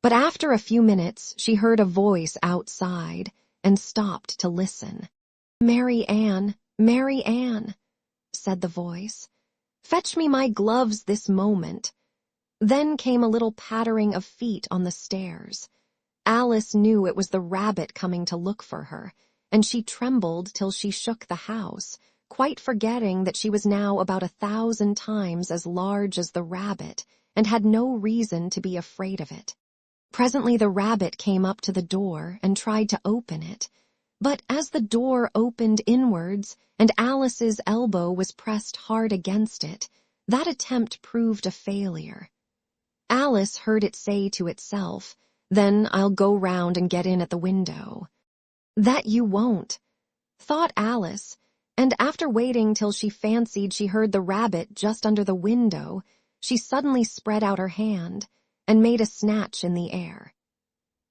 But after a few minutes she heard a voice outside and stopped to listen. Mary Ann, said the voice. "Fetch me my gloves this moment." Then came a little pattering of feet on the stairs. Alice knew it was the rabbit coming to look for her, and she trembled till she shook the house, quite forgetting that she was now about 1,000 times as large as the rabbit, and had no reason to be afraid of it. Presently the rabbit came up to the door and tried to open it, but as the door opened inwards and Alice's elbow was pressed hard against it, that attempt proved a failure. Alice heard it say to itself, "Then I'll go round and get in at the window." "That you won't," thought Alice, and after waiting till she fancied she heard the rabbit just under the window, she suddenly spread out her hand and made a snatch in the air.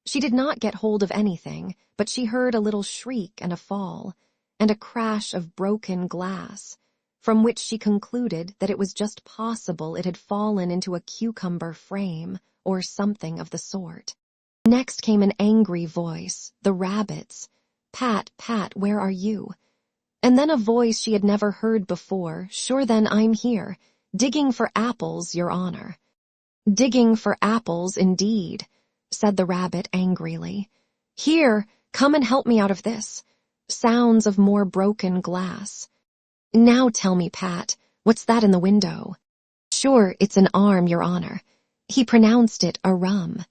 She did not get hold of anything, but she heard a little shriek and a fall, and a crash of broken glass, from which she concluded that it was just possible it had fallen into a cucumber frame or something of the sort. Next came an angry voice, the rabbit's, "Pat, Pat, where are you?" And then a voice she had never heard before, "Sure then I'm here, digging for apples, Your Honor." "Digging for apples, indeed," said the rabbit angrily. "Here, come and help me out of this." Sounds of more broken glass. "Now tell me, Pat, what's that in the window?" "Sure, it's an arm, Your Honor." He pronounced it a rum.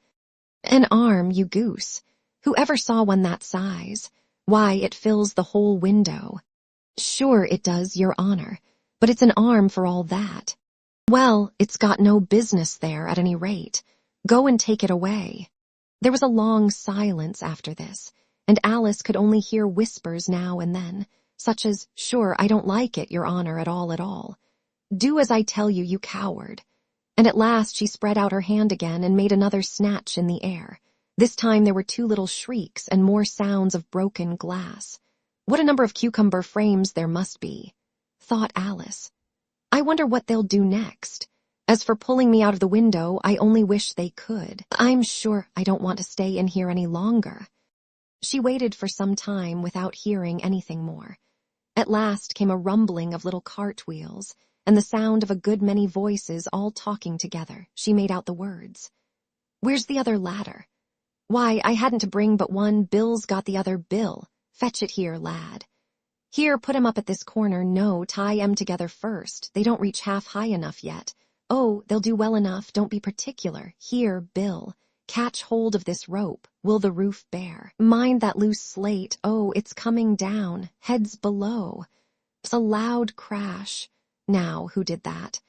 "An arm, you goose. Who ever saw one that size? Why, it fills the whole window." "Sure it does, Your Honor, but it's an arm for all that." "Well, it's got no business there at any rate. Go and take it away." There was a long silence after this, and Alice could only hear whispers now and then, such as, "Sure, I don't like it, Your Honor, at all. Do as I tell you, you coward." And at last she spread out her hand again and made another snatch in the air. This time there were 2 little shrieks and more sounds of broken glass. What a number of cucumber frames there must be, thought Alice. I wonder what they'll do next. As for pulling me out of the window, I only wish they could. I'm sure I don't want to stay in here any longer. She waited for some time without hearing anything more. At last came a rumbling of little cartwheels, and the sound of a good many voices all talking together. She made out the words. "Where's the other ladder? Why, I hadn't to bring but one. Bill's got the other. Bill, fetch it here, lad. Here, put 'em up at this corner. No, tie 'em together first. They don't reach half high enough yet. Oh, they'll do well enough. Don't be particular. Here, Bill, catch hold of this rope. Will the roof bear? Mind that loose slate. Oh, it's coming down. Heads below." It's a loud crash. Now, who did that?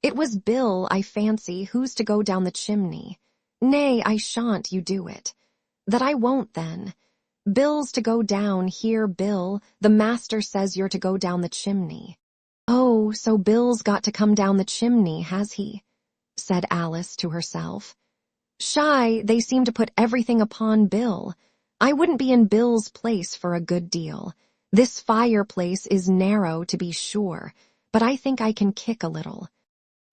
It was Bill, I fancy. Who's to go down the chimney? Nay, I shan't you do it. That I won't then. Bill's to go down. Here, Bill, the master says you're to go down the chimney. Oh, so Bill's got to come down the chimney, has he? Said Alice to herself. Shy, they seem to put everything upon Bill. I wouldn't be in Bill's place for a good deal. This fireplace is narrow, to be sure, but I think I can kick a little.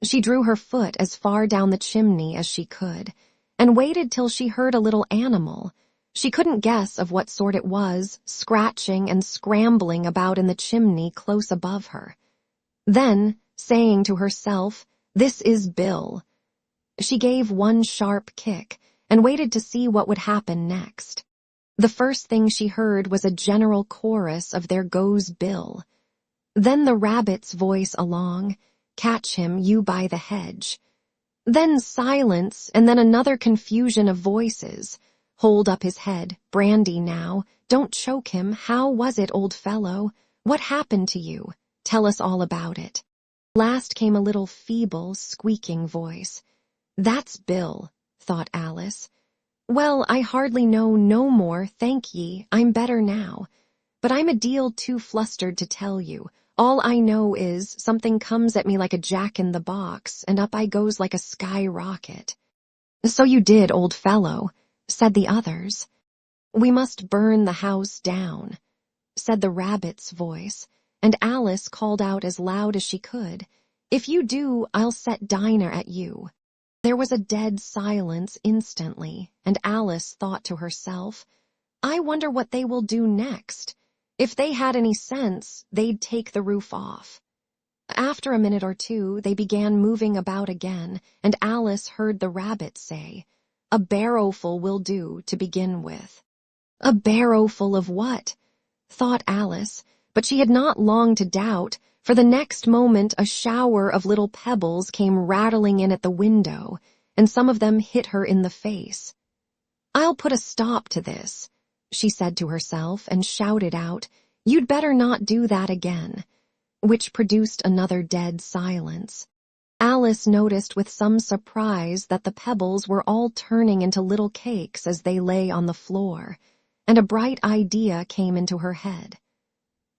She drew her foot as far down the chimney as she could, and waited till she heard a little animal. She couldn't guess of what sort it was, scratching and scrambling about in the chimney close above her. Then, saying to herself, "This is Bill," she gave one sharp kick and waited to see what would happen next. The first thing she heard was a general chorus of "There goes Bill." Then the rabbit's voice along, "Catch him, you by the hedge." Then silence, and then another confusion of voices. "Hold up his head, brandy now, don't choke him. How was it, old fellow? What happened to you? Tell us all about it." Last came a little feeble, squeaking voice. "That's Bill," thought Alice. "Well, I hardly know no more, thank ye, I'm better now. But I'm a deal too flustered to tell you. All I know is something comes at me like a jack-in-the-box, and up I goes like a skyrocket." "So you did, old fellow," said the others. "We must burn the house down," said the rabbit's voice, and Alice called out as loud as she could, "If you do, I'll set Dinah at you." There was a dead silence instantly, and Alice thought to herself, "I wonder what they will do next. If they had any sense, they'd take the roof off." After a minute or two, they began moving about again, and Alice heard the rabbit say, "A barrowful will do to begin with." A barrowful of what? Thought Alice, but she had not long to doubt, for the next moment a shower of little pebbles came rattling in at the window, and some of them hit her in the face. "I'll put a stop to this," she said to herself, and shouted out, "You'd better not do that again," which produced another dead silence. Alice noticed with some surprise that the pebbles were all turning into little cakes as they lay on the floor, and a bright idea came into her head.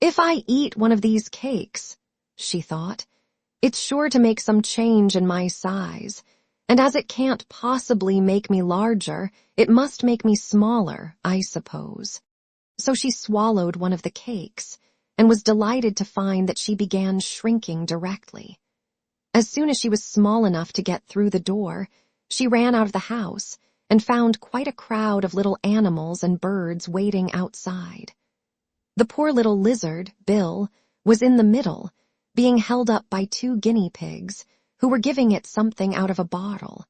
"If I eat one of these cakes," she thought, "it's sure to make some change in my size, and as it can't possibly make me larger, it must make me smaller, I suppose." So she swallowed one of the cakes, and was delighted to find that she began shrinking directly. As soon as she was small enough to get through the door, she ran out of the house and found quite a crowd of little animals and birds waiting outside. The poor little lizard, Bill, was in the middle, being held up by 2 guinea pigs, who were giving it something out of a bottle.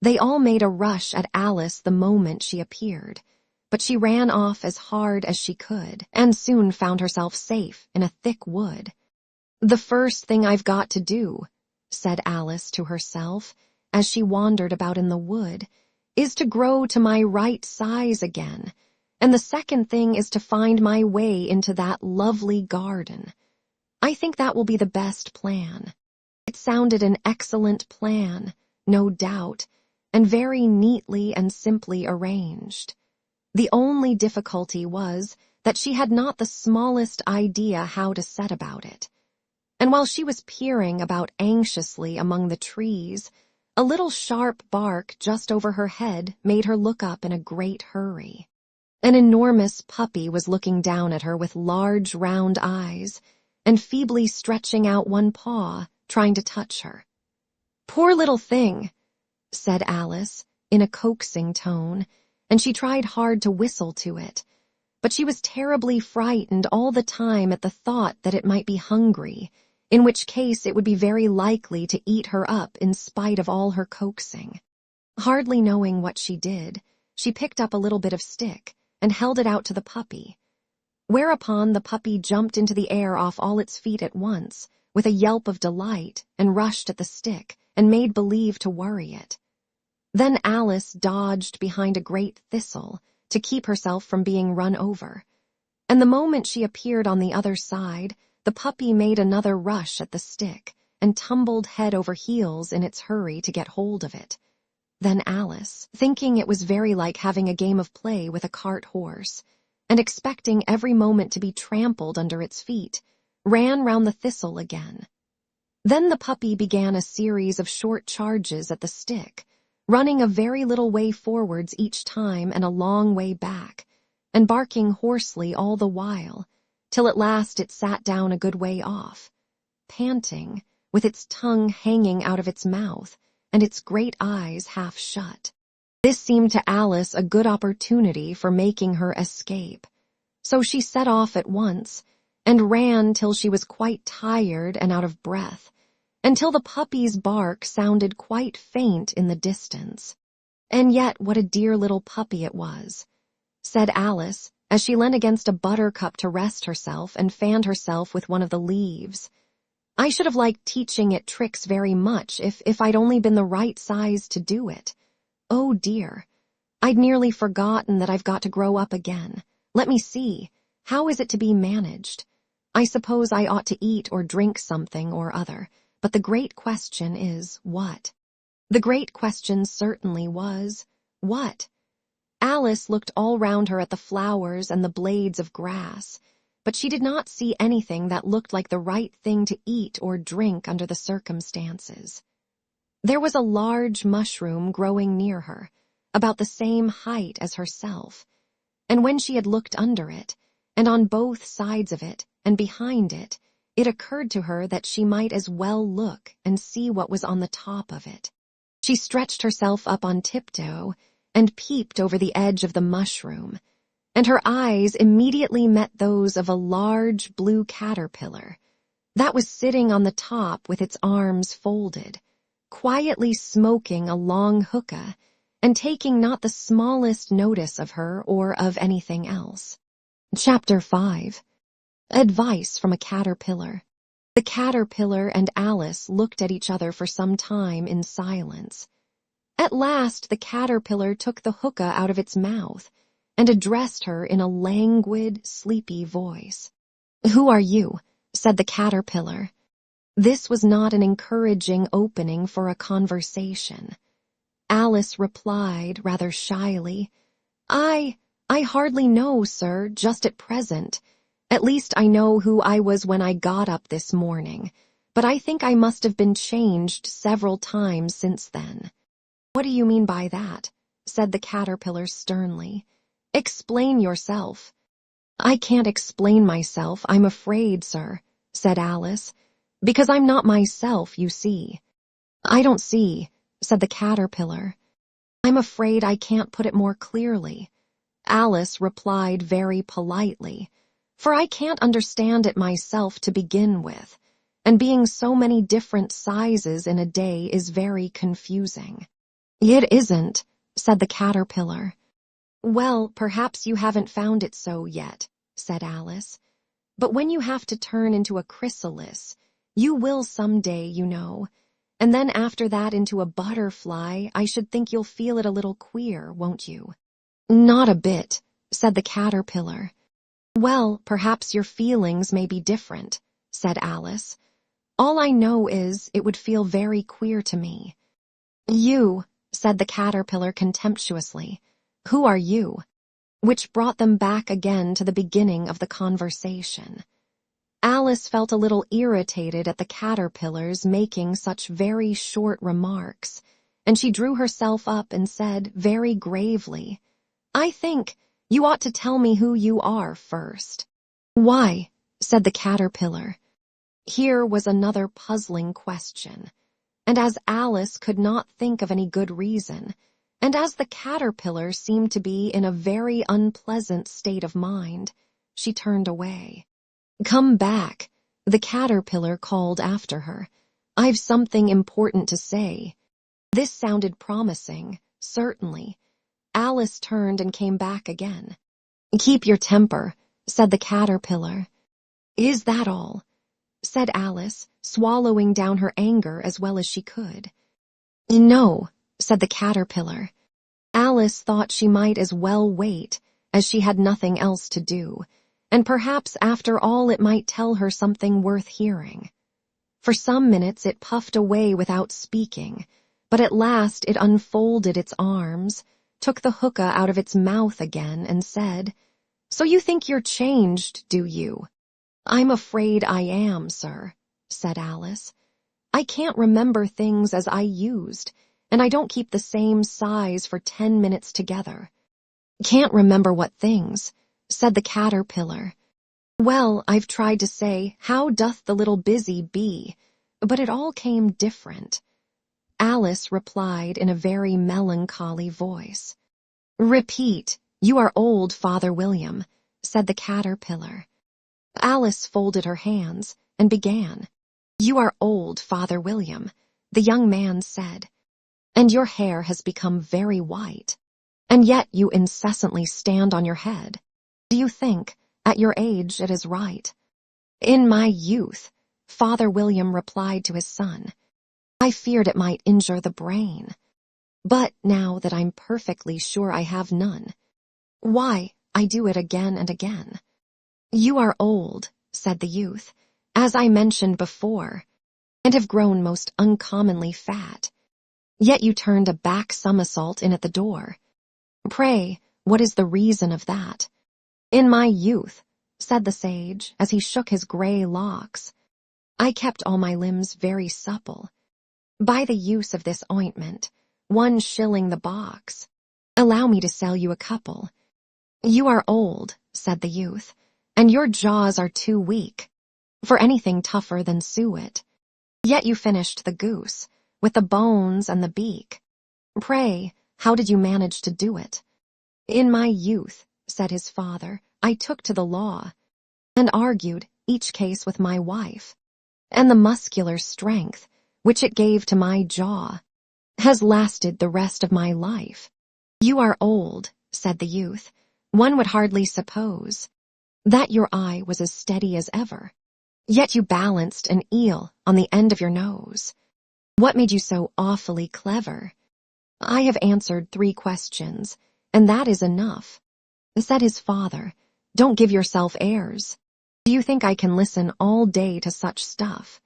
They all made a rush at Alice the moment she appeared, but she ran off as hard as she could, and soon found herself safe in a thick wood. "The first thing I've got to do," said Alice to herself, as she wandered about in the wood, "is to grow to my right size again, and the second thing is to find my way into that lovely garden. I think that will be the best plan." It sounded an excellent plan, no doubt, and very neatly and simply arranged. The only difficulty was that she had not the smallest idea how to set about it. And while she was peering about anxiously among the trees, a little sharp bark just over her head made her look up in a great hurry. An enormous puppy was looking down at her with large round eyes, and feebly stretching out one paw, trying to touch her. "Poor little thing," said Alice, in a coaxing tone, and she tried hard to whistle to it, but she was terribly frightened all the time at the thought that it might be hungry, in which case it would be very likely to eat her up in spite of all her coaxing. Hardly knowing what she did, she picked up a little bit of stick and held it out to the puppy, whereupon the puppy jumped into the air off all its feet at once, with a yelp of delight, and rushed at the stick and made believe to worry it. Then Alice dodged behind a great thistle to keep herself from being run over, and the moment she appeared on the other side, the puppy made another rush at the stick and tumbled head over heels in its hurry to get hold of it. Then Alice, thinking it was very like having a game of play with a cart horse, and expecting every moment to be trampled under its feet, ran round the thistle again. Then the puppy began a series of short charges at the stick, running a very little way forwards each time and a long way back, and barking hoarsely all the while, till at last it sat down a good way off, panting, with its tongue hanging out of its mouth, and its great eyes half shut. This seemed to Alice a good opportunity for making her escape, so she set off at once, and ran till she was quite tired and out of breath, until the puppy's bark sounded quite faint in the distance. And yet what a dear little puppy it was, said Alice, as she leaned against a buttercup to rest herself and fanned herself with one of the leaves. I should have liked teaching it tricks very much if I'd only been the right size to do it. Oh dear, I'd nearly forgotten that I've got to grow up again. Let me see, how is it to be managed? I suppose I ought to eat or drink something or other, but the great question is, what? The great question certainly was, what? Alice looked all round her at the flowers and the blades of grass, but she did not see anything that looked like the right thing to eat or drink under the circumstances. There was a large mushroom growing near her, about the same height as herself, and when she had looked under it, and on both sides of it, and behind it, it occurred to her that she might as well look and see what was on the top of it. She stretched herself up on tiptoe and peeped over the edge of the mushroom, and her eyes immediately met those of a large blue caterpillar that was sitting on the top with its arms folded, quietly smoking a long hookah and taking not the smallest notice of her or of anything else. Chapter 5. Advice from a Caterpillar. The caterpillar and Alice looked at each other for some time in silence. At last the caterpillar took the hookah out of its mouth and addressed her in a languid, sleepy voice. "Who are you?" said the caterpillar. This was not an encouraging opening for a conversation. Alice replied rather shyly, I hardly know, sir, just at present. At least I know who I was when I got up this morning, but I think I must have been changed several times since then." "What do you mean by that?" said the caterpillar sternly. "Explain yourself." "I can't explain myself, I'm afraid, sir," said Alice, "because I'm not myself, you see." "I don't see," said the caterpillar. "I'm afraid I can't put it more clearly." Alice replied very politely, "For I can't understand it myself to begin with, and being so many different sizes in a day is very confusing." "It isn't," said the caterpillar. "Well, perhaps you haven't found it so yet," said Alice. "But when you have to turn into a chrysalis, you will some day, you know, and then after that into a butterfly, I should think you'll feel it a little queer, won't you?" "Not a bit," said the caterpillar. "Well, perhaps your feelings may be different," said Alice. "All I know is it would feel very queer to me." "You," said the caterpillar contemptuously. "Who are you?" Which brought them back again to the beginning of the conversation. Alice felt a little irritated at the caterpillars making such very short remarks, and she drew herself up and said very gravely, "I think you ought to tell me who you are first." "Why?" said the caterpillar. Here was another puzzling question, and as Alice could not think of any good reason, and as the caterpillar seemed to be in a very unpleasant state of mind, she turned away. "Come back," the caterpillar called after her. "I've something important to say." This sounded promising, certainly. Alice turned and came back again. "Keep your temper," said the caterpillar. "Is that all?" said Alice, swallowing down her anger as well as she could. "No," said the caterpillar. Alice thought she might as well wait, as she had nothing else to do, and perhaps after all it might tell her something worth hearing. For some minutes it puffed away without speaking, but at last it unfolded its arms, took the hookah out of its mouth again, and said, "So you think you're changed, do you?" "I'm afraid I am, sir," said Alice. "I can't remember things as I used, and I don't keep the same size for 10 minutes together." "Can't remember what things?" said the caterpillar. "Well, I've tried to say, 'How doth the little busy bee?' but it all came different." Alice replied in a very melancholy voice. "Repeat, 'You are old, Father William,'" said the caterpillar. Alice folded her hands and began. "You are old, Father William," the young man said, "and your hair has become very white, and yet you incessantly stand on your head. Do you think, at your age, it is right?" "In my youth," Father William replied to his son, "I feared it might injure the brain. But now that I'm perfectly sure I have none, why, I do it again and again." "You are old," said the youth, "as I mentioned before, and have grown most uncommonly fat. Yet you turned a back somersault in at the door. Pray, what is the reason of that?" "In my youth," said the sage, as he shook his grey locks, "I kept all my limbs very supple. By the use of this ointment, 1 shilling the box. Allow me to sell you a couple." "You are old," said the youth, "and your jaws are too weak for anything tougher than suet. Yet you finished the goose, with the bones and the beak. Pray, how did you manage to do it?" "In my youth," said his father, "I took to the law, and argued each case with my wife, and the muscular strength, which it gave to my jaw, has lasted the rest of my life." "You are old," said the youth. "One would hardly suppose that your eye was as steady as ever, yet you balanced an eel on the end of your nose. What made you so awfully clever?" "I have answered 3 questions, and that is enough," said his father. "Don't give yourself airs. Do you think I can listen all day to such stuff?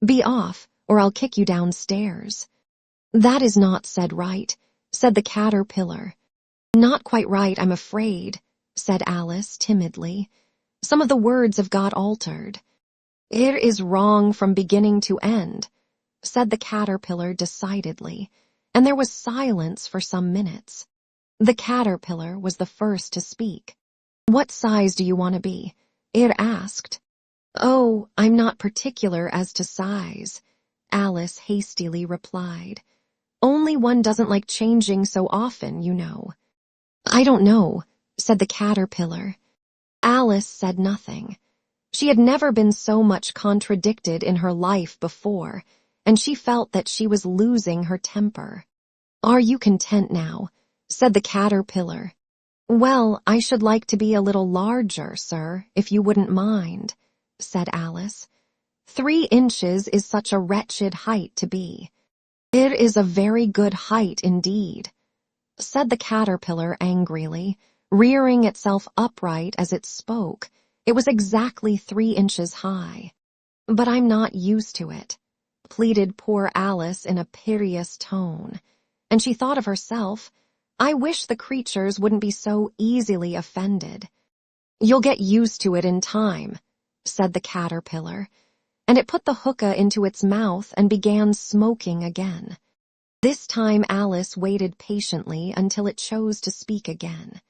Be off, or I'll kick you downstairs." "That is not said right," said the caterpillar. "Not quite right, I'm afraid," said Alice timidly. "Some of the words have got altered." "It is wrong from beginning to end," said the caterpillar decidedly, and there was silence for some minutes. The caterpillar was the first to speak. "What size do you want to be?" it asked. "Oh, I'm not particular as to size," Alice hastily replied. "Only one doesn't like changing so often, you know." "I don't know," said the caterpillar. Alice said nothing. She had never been so much contradicted in her life before, and she felt that she was losing her temper. "Are you content now?" said the caterpillar. "Well, I should like to be a little larger, sir, if you wouldn't mind," said Alice. 3 inches is such a wretched height to be." "It is a very good height indeed," said the caterpillar angrily, rearing itself upright as it spoke. It was exactly 3 inches high. "But I'm not used to it," pleaded poor Alice in a piteous tone, and she thought of herself, "I wish the creatures wouldn't be so easily offended." "You'll get used to it in time," said the caterpillar, and it put the hookah into its mouth and began smoking again. This time Alice waited patiently until it chose to speak again.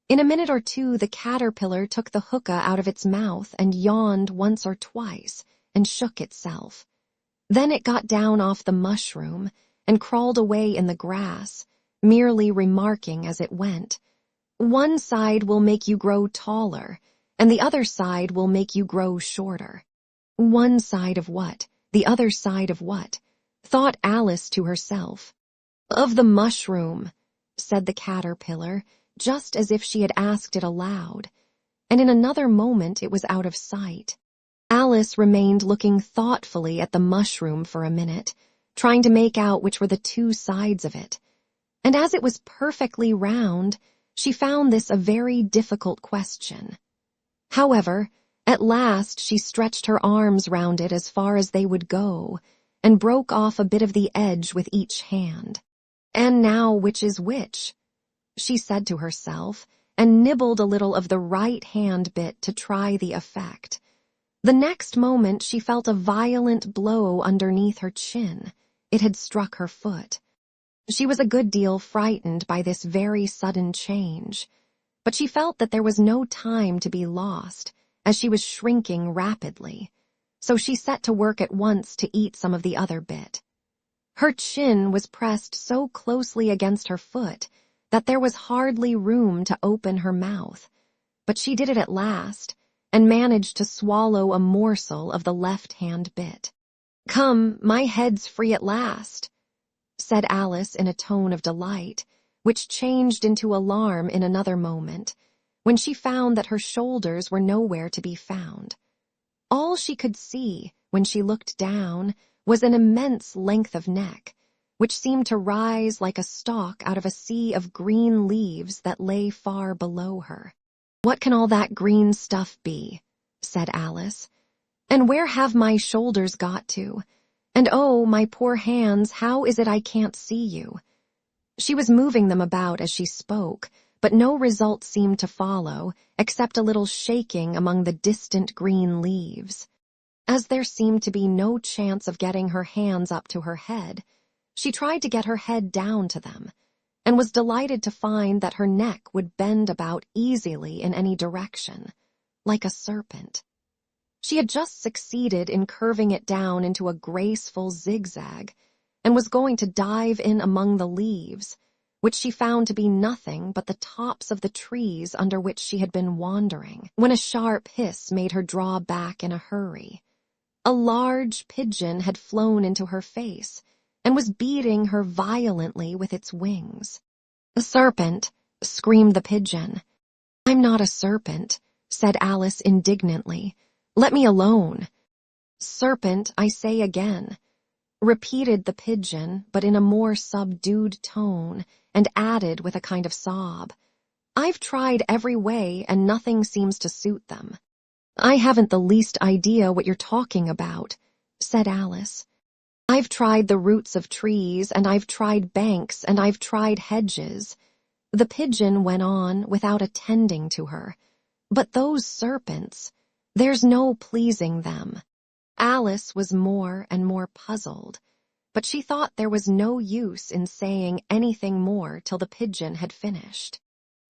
In a minute or 2 the caterpillar took the hookah out of its mouth and yawned once or twice and shook itself. Then it got down off the mushroom and crawled away in the grass, merely remarking as it went, "One side will make you grow taller, and the other side will make you grow shorter." One side of what? The other side of what? Thought Alice to herself. "Of the mushroom," said the caterpillar, just as if she had asked it aloud, and in another moment it was out of sight. Alice remained looking thoughtfully at the mushroom for a minute, trying to make out which were the two sides of it, and as it was perfectly round, she found this a very difficult question. However, at last she stretched her arms round it as far as they would go, and broke off a bit of the edge with each hand. "And now which is which?" she said to herself, and nibbled a little of the right hand bit to try the effect. The next moment she felt a violent blow underneath her chin. It had struck her foot. She was a good deal frightened by this very sudden change, but she felt that there was no time to be lost, as she was shrinking rapidly, so she set to work at once to eat some of the other bit. Her chin was pressed so closely against her foot that there was hardly room to open her mouth, but she did it at last, and managed to swallow a morsel of the left-hand bit. "Come, my head's free at last," said Alice in a tone of delight, which changed into alarm in another moment, when she found that her shoulders were nowhere to be found. All she could see, when she looked down, was an immense length of neck, which seemed to rise like a stalk out of a sea of green leaves that lay far below her. "What can all that green stuff be?" said Alice. "And where have my shoulders got to? And oh, my poor hands, how is it I can't see you?" She was moving them about as she spoke, but no result seemed to follow, except a little shaking among the distant green leaves. As there seemed to be no chance of getting her hands up to her head, she tried to get her head down to them, and was delighted to find that her neck would bend about easily in any direction, like a serpent. She had just succeeded in curving it down into a graceful zigzag, and was going to dive in among the leaves, which she found to be nothing but the tops of the trees under which she had been wandering, when a sharp hiss made her draw back in a hurry. A large pigeon had flown into her face, and was beating her violently with its wings. "A serpent!" screamed the pigeon. "I'm not a serpent," said Alice indignantly. "Let me alone." "Serpent, I say again," repeated the pigeon, but in a more subdued tone, and added with a kind of sob, "I've tried every way, and nothing seems to suit them." "I haven't the least idea what you're talking about," said Alice. "I've tried the roots of trees, and I've tried banks, and I've tried hedges," the pigeon went on without attending to her. "But those serpents, there's no pleasing them." Alice was more and more puzzled, but she thought there was no use in saying anything more till the pigeon had finished.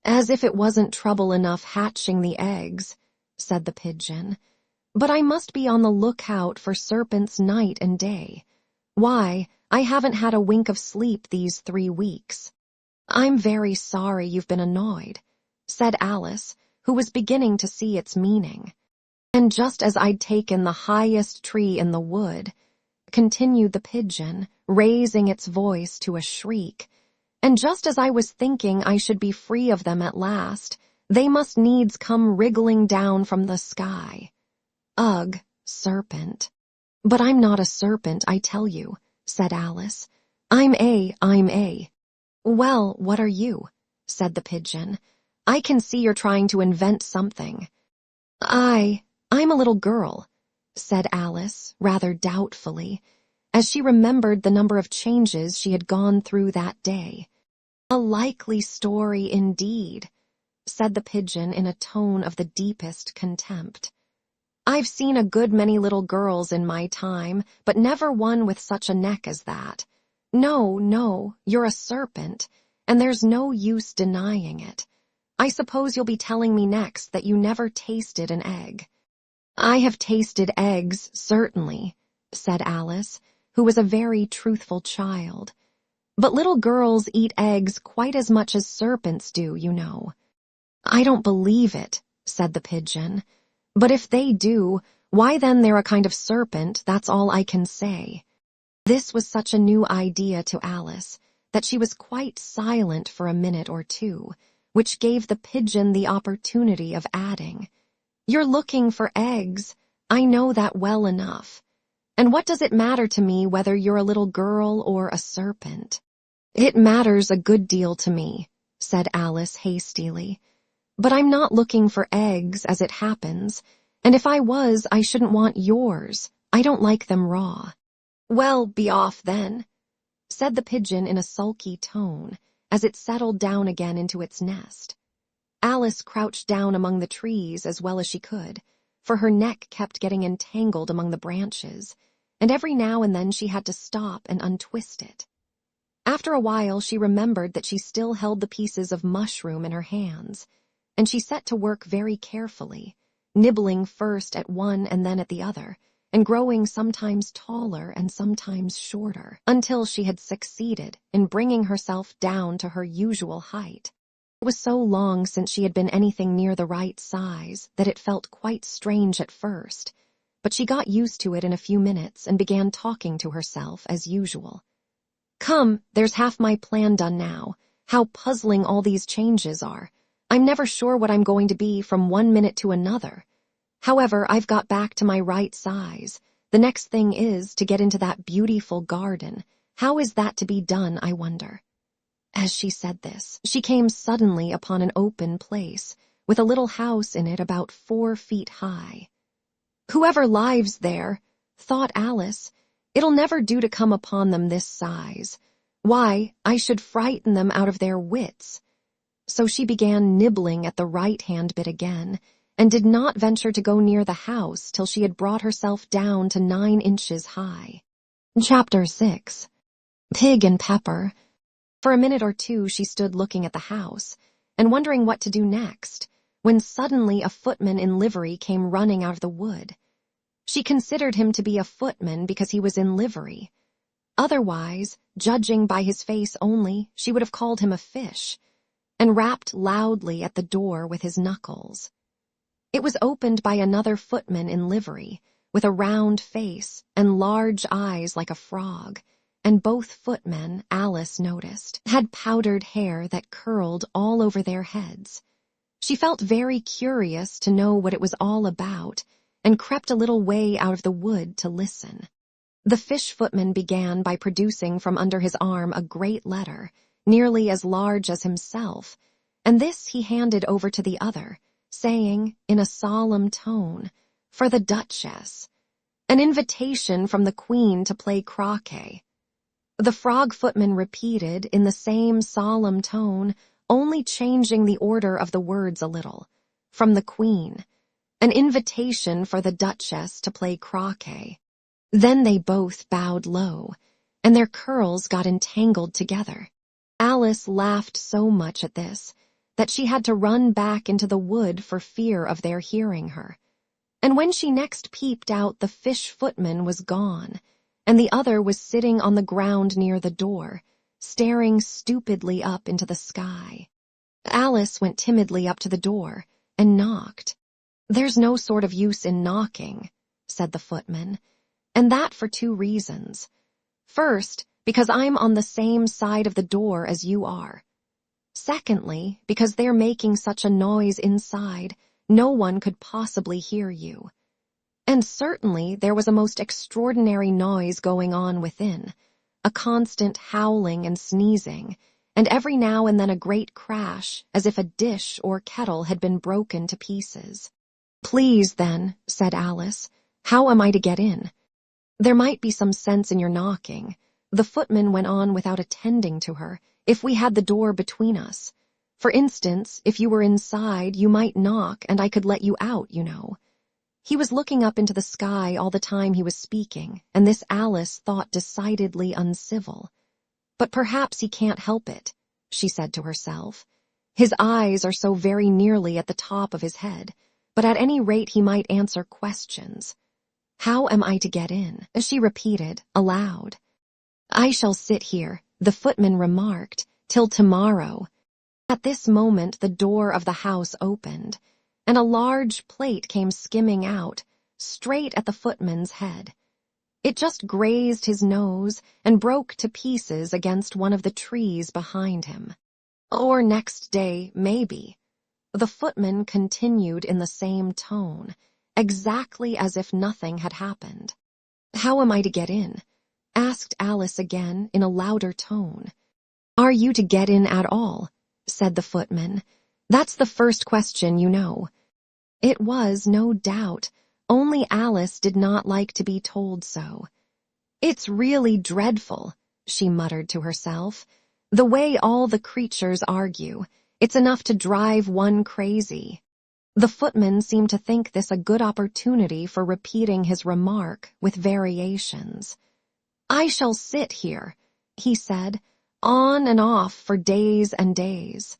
"As if it wasn't trouble enough hatching the eggs," said the pigeon. "But I must be on the lookout for serpents night and day. Why, I haven't had a wink of sleep these 3 weeks. "I'm very sorry you've been annoyed," said Alice, who was beginning to see its meaning. "And just as I'd taken the highest tree in the wood," continued the pigeon, raising its voice to a shriek, "and just as I was thinking I should be free of them at last, they must needs come wriggling down from the sky. Ugh, serpent." "But I'm not a serpent, I tell you," said Alice. I'm a." "Well, what are you?" said the pigeon. "I can see you're trying to invent something." I'm a little girl," said Alice, rather doubtfully, as she remembered the number of changes she had gone through that day. "A likely story indeed," said the pigeon in a tone of the deepest contempt. "I've seen a good many little girls in my time, but never one with such a neck as that. No, you're a serpent, and there's no use denying it. I suppose you'll be telling me next that you never tasted an egg." "I have tasted eggs, certainly," said Alice, who was a very truthful child. But little girls eat eggs quite as much as serpents do, you know." "I don't believe it," said the pigeon. "But if they do, why then they're a kind of serpent, that's all I can say." This was such a new idea to Alice that she was quite silent for a minute or two, which gave the pigeon the opportunity of adding, "You're looking for eggs. I know that well enough. And what does it matter to me whether you're a little girl or a serpent?" "It matters a good deal to me," said Alice hastily. "But I'm not looking for eggs, as it happens, and if I was, I shouldn't want yours. I don't like them raw." "Well, be off then," said the pigeon in a sulky tone, as it settled down again into its nest. Alice crouched down among the trees as well as she could, for her neck kept getting entangled among the branches, and every now and then she had to stop and untwist it. After a while she remembered that she still held the pieces of mushroom in her hands, and she set to work very carefully, nibbling first at one and then at the other, and growing sometimes taller and sometimes shorter, until she had succeeded in bringing herself down to her usual height. It was so long since she had been anything near the right size that it felt quite strange at first, but she got used to it in a few minutes and began talking to herself as usual. "Come, there's half my plan done now. How puzzling all these changes are. I'm never sure what I'm going to be from one minute to another. However, I've got back to my right size. The next thing is to get into that beautiful garden. How is that to be done, I wonder?" As she said this, she came suddenly upon an open place, with a little house in it about 4 feet high. "Whoever lives there," thought Alice, "it'll never do to come upon them this size. Why, I should frighten them out of their wits." So she began nibbling at the right-hand bit again, and did not venture to go near the house till she had brought herself down to 9 inches high. Chapter 6. Pig and Pepper. For a minute or two she stood looking at the house, and wondering what to do next, when suddenly a footman in livery came running out of the wood. She considered him to be a footman because he was in livery. Otherwise, judging by his face only, she would have called him a fish, and rapped loudly at the door with his knuckles. It was opened by another footman in livery, with a round face and large eyes like a frog, and both footmen, Alice noticed, had powdered hair that curled all over their heads. She felt very curious to know what it was all about, and crept a little way out of the wood to listen. The fish footman began by producing from under his arm a great letter, nearly as large as himself, and this he handed over to the other, saying, in a solemn tone, "For the Duchess. An invitation from the Queen to play croquet." The frog footman repeated in the same solemn tone, only changing the order of the words a little, "From the Queen. An invitation for the Duchess to play croquet." Then they both bowed low, and their curls got entangled together. Alice laughed so much at this that she had to run back into the wood for fear of their hearing her. And when she next peeped out, the fish footman was gone, and the other was sitting on the ground near the door, staring stupidly up into the sky. Alice went timidly up to the door and knocked. "There's no sort of use in knocking," said the footman, "and that for 2 reasons. First, because I'm on the same side of the door as you are. Secondly, because they're making such a noise inside, no one could possibly hear you. And certainly there was a most extraordinary noise going on within, a constant howling and sneezing, and every now and then a great crash, as if a dish or kettle had been broken to pieces." "Please, then," said Alice, "how am I to get in?" "There might be some sense in your knocking," the footman went on without attending to her, "if we had the door between us. For instance, if you were inside, you might knock and I could let you out, you know." He was looking up into the sky all the time he was speaking, and this Alice thought decidedly uncivil. "But perhaps he can't help it," she said to herself. "His eyes are so very nearly at the top of his head, but at any rate he might answer questions. How am I to get in?" she repeated, aloud. "I shall sit here," the footman remarked, "till tomorrow." At this moment the door of the house opened, and a large plate came skimming out, straight at the footman's head. It just grazed his nose and broke to pieces against one of the trees behind him. Or next day, maybe. The footman continued in the same tone, exactly as if nothing had happened. "How am I to get in?" asked Alice again in a louder tone. "Are you to get in at all?" said the footman. "That's the first question, you know." It was, no doubt, only Alice did not like to be told so. "It's really dreadful," she muttered to herself. "The way all the creatures argue, it's enough to drive one crazy." The footman seemed to think this a good opportunity for repeating his remark with variations. "I shall sit here," he said, "on and off for days and days."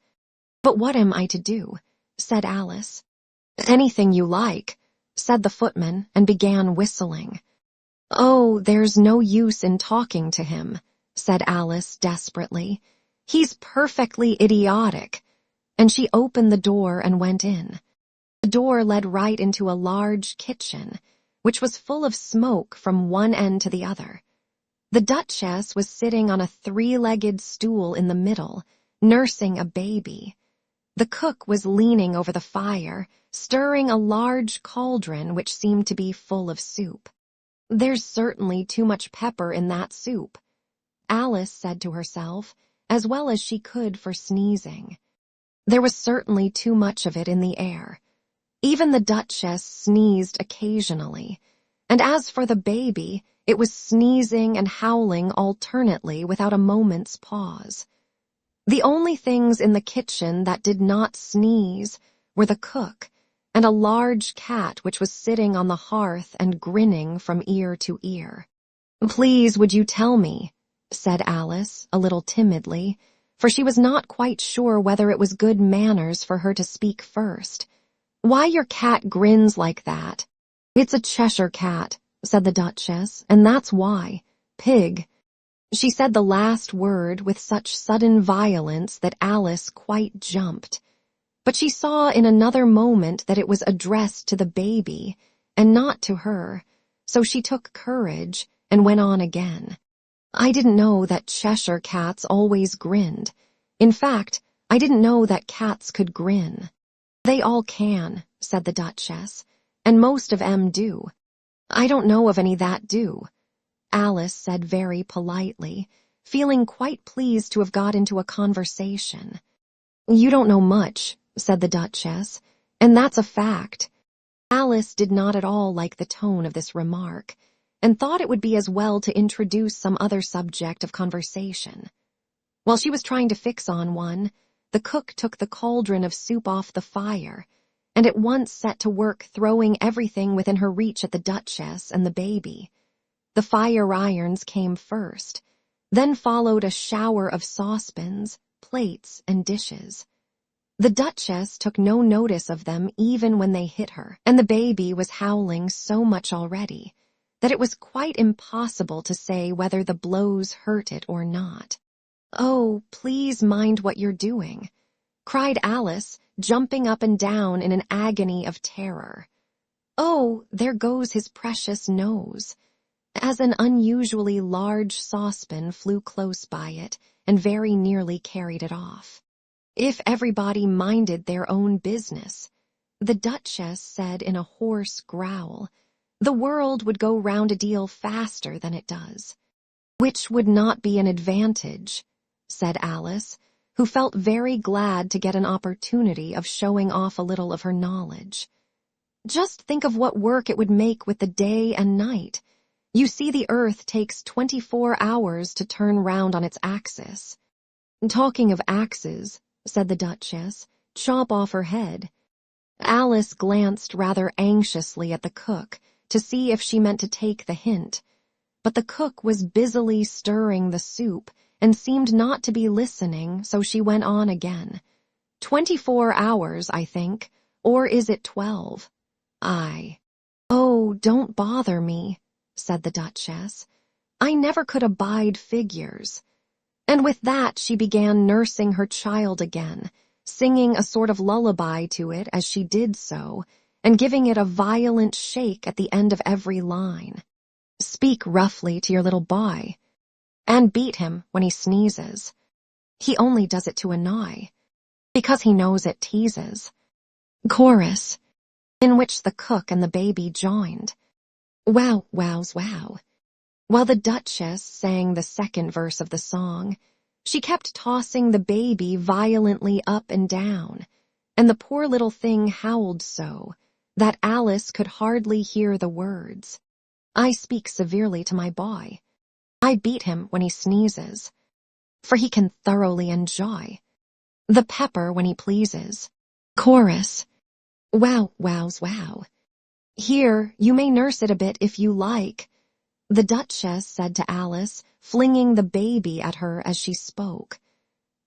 "But what am I to do?" said Alice. "Anything you like," said the footman, and began whistling. "Oh, there's no use in talking to him," said Alice desperately. "He's perfectly idiotic." And she opened the door and went in. The door led right into a large kitchen, which was full of smoke from one end to the other. The Duchess was sitting on a three-legged stool in the middle, nursing a baby. The cook was leaning over the fire, stirring a large cauldron which seemed to be full of soup. "There's certainly too much pepper in that soup," Alice said to herself, as well as she could for sneezing. There was certainly too much of it in the air. Even the Duchess sneezed occasionally, and as for the baby, it was sneezing and howling alternately without a moment's pause. The only things in the kitchen that did not sneeze were the cook and a large cat which was sitting on the hearth and grinning from ear to ear. "Please, would you tell me," said Alice, a little timidly, for she was not quite sure whether it was good manners for her to speak first, "why your cat grins like that?" "It's a Cheshire cat," said the Duchess, "and that's why. Pig." She said the last word with such sudden violence that Alice quite jumped. But she saw in another moment that it was addressed to the baby, and not to her, so she took courage and went on again. "I didn't know that Cheshire cats always grinned. In fact, I didn't know that cats could grin." "They all can," said the Duchess, "and most of 'em do." "I don't know of any that do," Alice said very politely, feeling quite pleased to have got into a conversation. "You don't know much," said the Duchess, "and that's a fact." Alice did not at all like the tone of this remark, and thought it would be as well to introduce some other subject of conversation. While she was trying to fix on one, the cook took the cauldron of soup off the fire, and at once set to work throwing everything within her reach at the Duchess and the baby. The fire irons came first, then followed a shower of saucepans, plates, and dishes. The Duchess took no notice of them even when they hit her, and the baby was howling so much already that it was quite impossible to say whether the blows hurt it or not. "Oh, please mind what you're doing," cried Alice, jumping up and down in an agony of terror. "Oh, there goes his precious nose," as an unusually large saucepan flew close by it and very nearly carried it off. "If everybody minded their own business," the Duchess said in a hoarse growl, "the world would go round a deal faster than it does." "Which would not be an advantage," said Alice, who felt very glad to get an opportunity of showing off a little of her knowledge. "Just think of what work it would make with the day and night. You see, the earth takes 24 hours to turn round on its axis." "Talking of axes," said the Duchess, "chop off her head." Alice glanced rather anxiously at the cook to see if she meant to take the hint, but the cook was busily stirring the soup and seemed not to be listening, so she went on again. 24 hours, I think, or is it 12? "Aye." "Oh, don't bother me," said the Duchess. "I never could abide figures. And with that she began nursing her child again, singing a sort of lullaby to it as she did so, and giving it a violent shake at the end of every line. Speak roughly to your little boy, and beat him when he sneezes. He only does it to annoy, because he knows it teases. Chorus, in which the cook and the baby joined. Wow, wows, wow. While the Duchess sang the second verse of the song, she kept tossing the baby violently up and down, and the poor little thing howled so that Alice could hardly hear the words. I speak severely to my boy. I beat him when he sneezes, for he can thoroughly enjoy the pepper when he pleases. Chorus, wow, wows, wow. Here, you may nurse it a bit if you like, the Duchess said to Alice, flinging the baby at her as she spoke.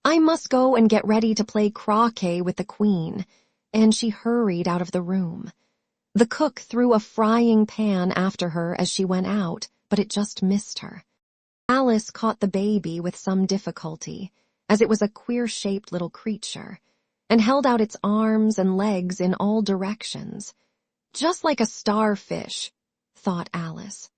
I must go and get ready to play croquet with the Queen, and she hurried out of the room. The cook threw a frying pan after her as she went out, but it just missed her. Alice caught the baby with some difficulty, as it was a queer-shaped little creature, and held out its arms and legs in all directions. Just like a starfish, thought Alice.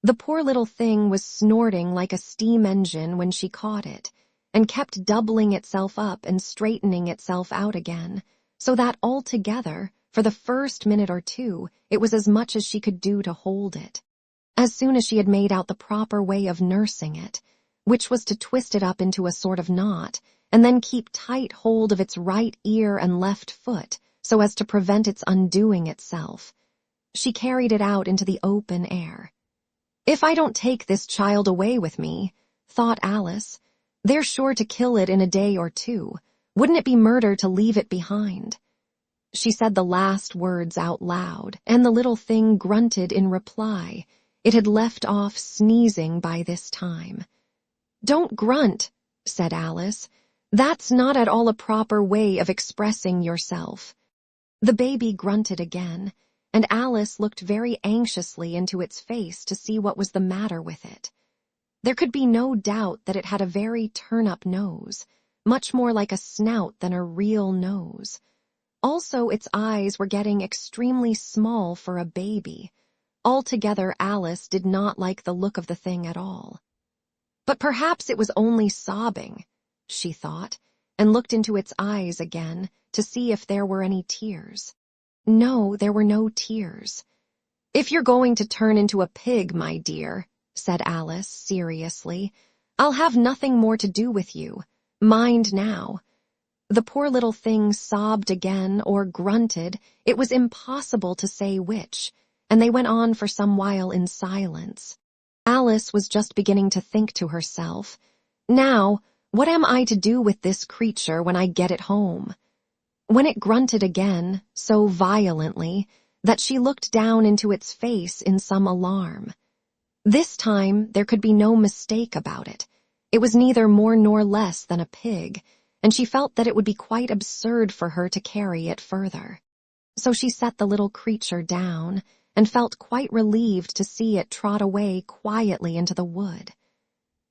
The poor little thing was snorting like a steam engine when she caught it, and kept doubling itself up and straightening itself out again, so that altogether, for the first minute or two, it was as much as she could do to hold it. As soon as she had made out the proper way of nursing it, which was to twist it up into a sort of knot, and then keep tight hold of its right ear and left foot, so as to prevent its undoing itself, she carried it out into the open air. If I don't take this child away with me, thought Alice, they're sure to kill it in a day or two. Wouldn't it be murder to leave it behind? She said the last words out loud, and the little thing grunted in reply. It had left off sneezing by this time. Don't grunt, said Alice. That's not at all a proper way of expressing yourself. The baby grunted again, and Alice looked very anxiously into its face to see what was the matter with it. There could be no doubt that it had a very turn-up nose, much more like a snout than a real nose. Also, its eyes were getting extremely small for a baby. Altogether, Alice did not like the look of the thing at all. But perhaps it was only sobbing, she thought, and looked into its eyes again to see if there were any tears. No, there were no tears. If you're going to turn into a pig, my dear, said Alice seriously, I'll have nothing more to do with you. Mind now. The poor little thing sobbed again or grunted. It was impossible to say which, and they went on for some while in silence. Alice was just beginning to think to herself, now, what am I to do with this creature when I get it home? When it grunted again, so violently, that she looked down into its face in some alarm. This time there could be no mistake about it. It was neither more nor less than a pig, and she felt that it would be quite absurd for her to carry it further. So she set the little creature down, and felt quite relieved to see it trot away quietly into the wood.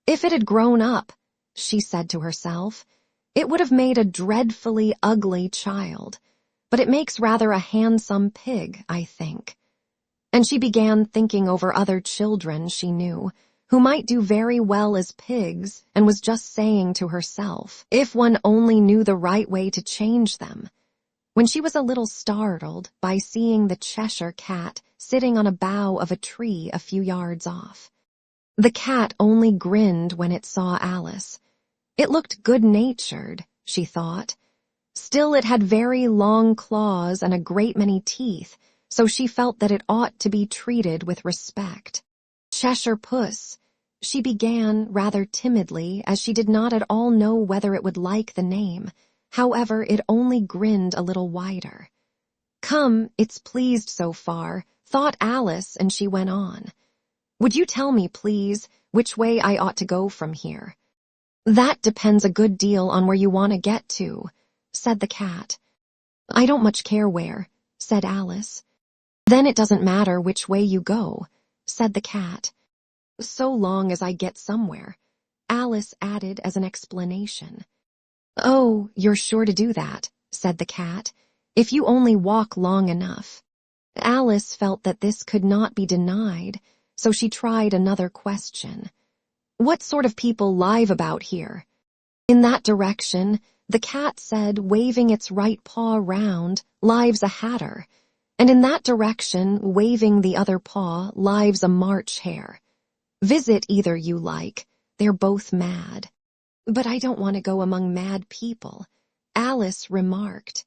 If it had grown up, she said to herself, it would have made a dreadfully ugly child, but it makes rather a handsome pig, I think. And she began thinking over other children she knew, who might do very well as pigs, and was just saying to herself, if one only knew the right way to change them, when she was a little startled by seeing the Cheshire cat sitting on a bough of a tree a few yards off. The cat only grinned when it saw Alice. It looked good-natured, she thought. Still, it had very long claws and a great many teeth, so she felt that it ought to be treated with respect. Cheshire Puss, she began rather timidly, as she did not at all know whether it would like the name. However, it only grinned a little wider. Come, it's pleased so far, thought Alice, and she went on. Would you tell me, please, which way I ought to go from here? That depends a good deal on where you want to get to, said the cat. I don't much care where, said Alice. Then it doesn't matter which way you go, said the cat. So long as I get somewhere. Alice added as an explanation. "Oh, you're sure to do that," said the cat, "if you only walk long enough." Alice felt that this could not be denied, so she tried another question. "What sort of people live about here?" In that direction, the cat said, waving its right paw round, "lives a hatter," and in that direction, waving the other paw, "lives a March hare. Visit either you like, they're both mad." "But I don't want to go among mad people," Alice remarked.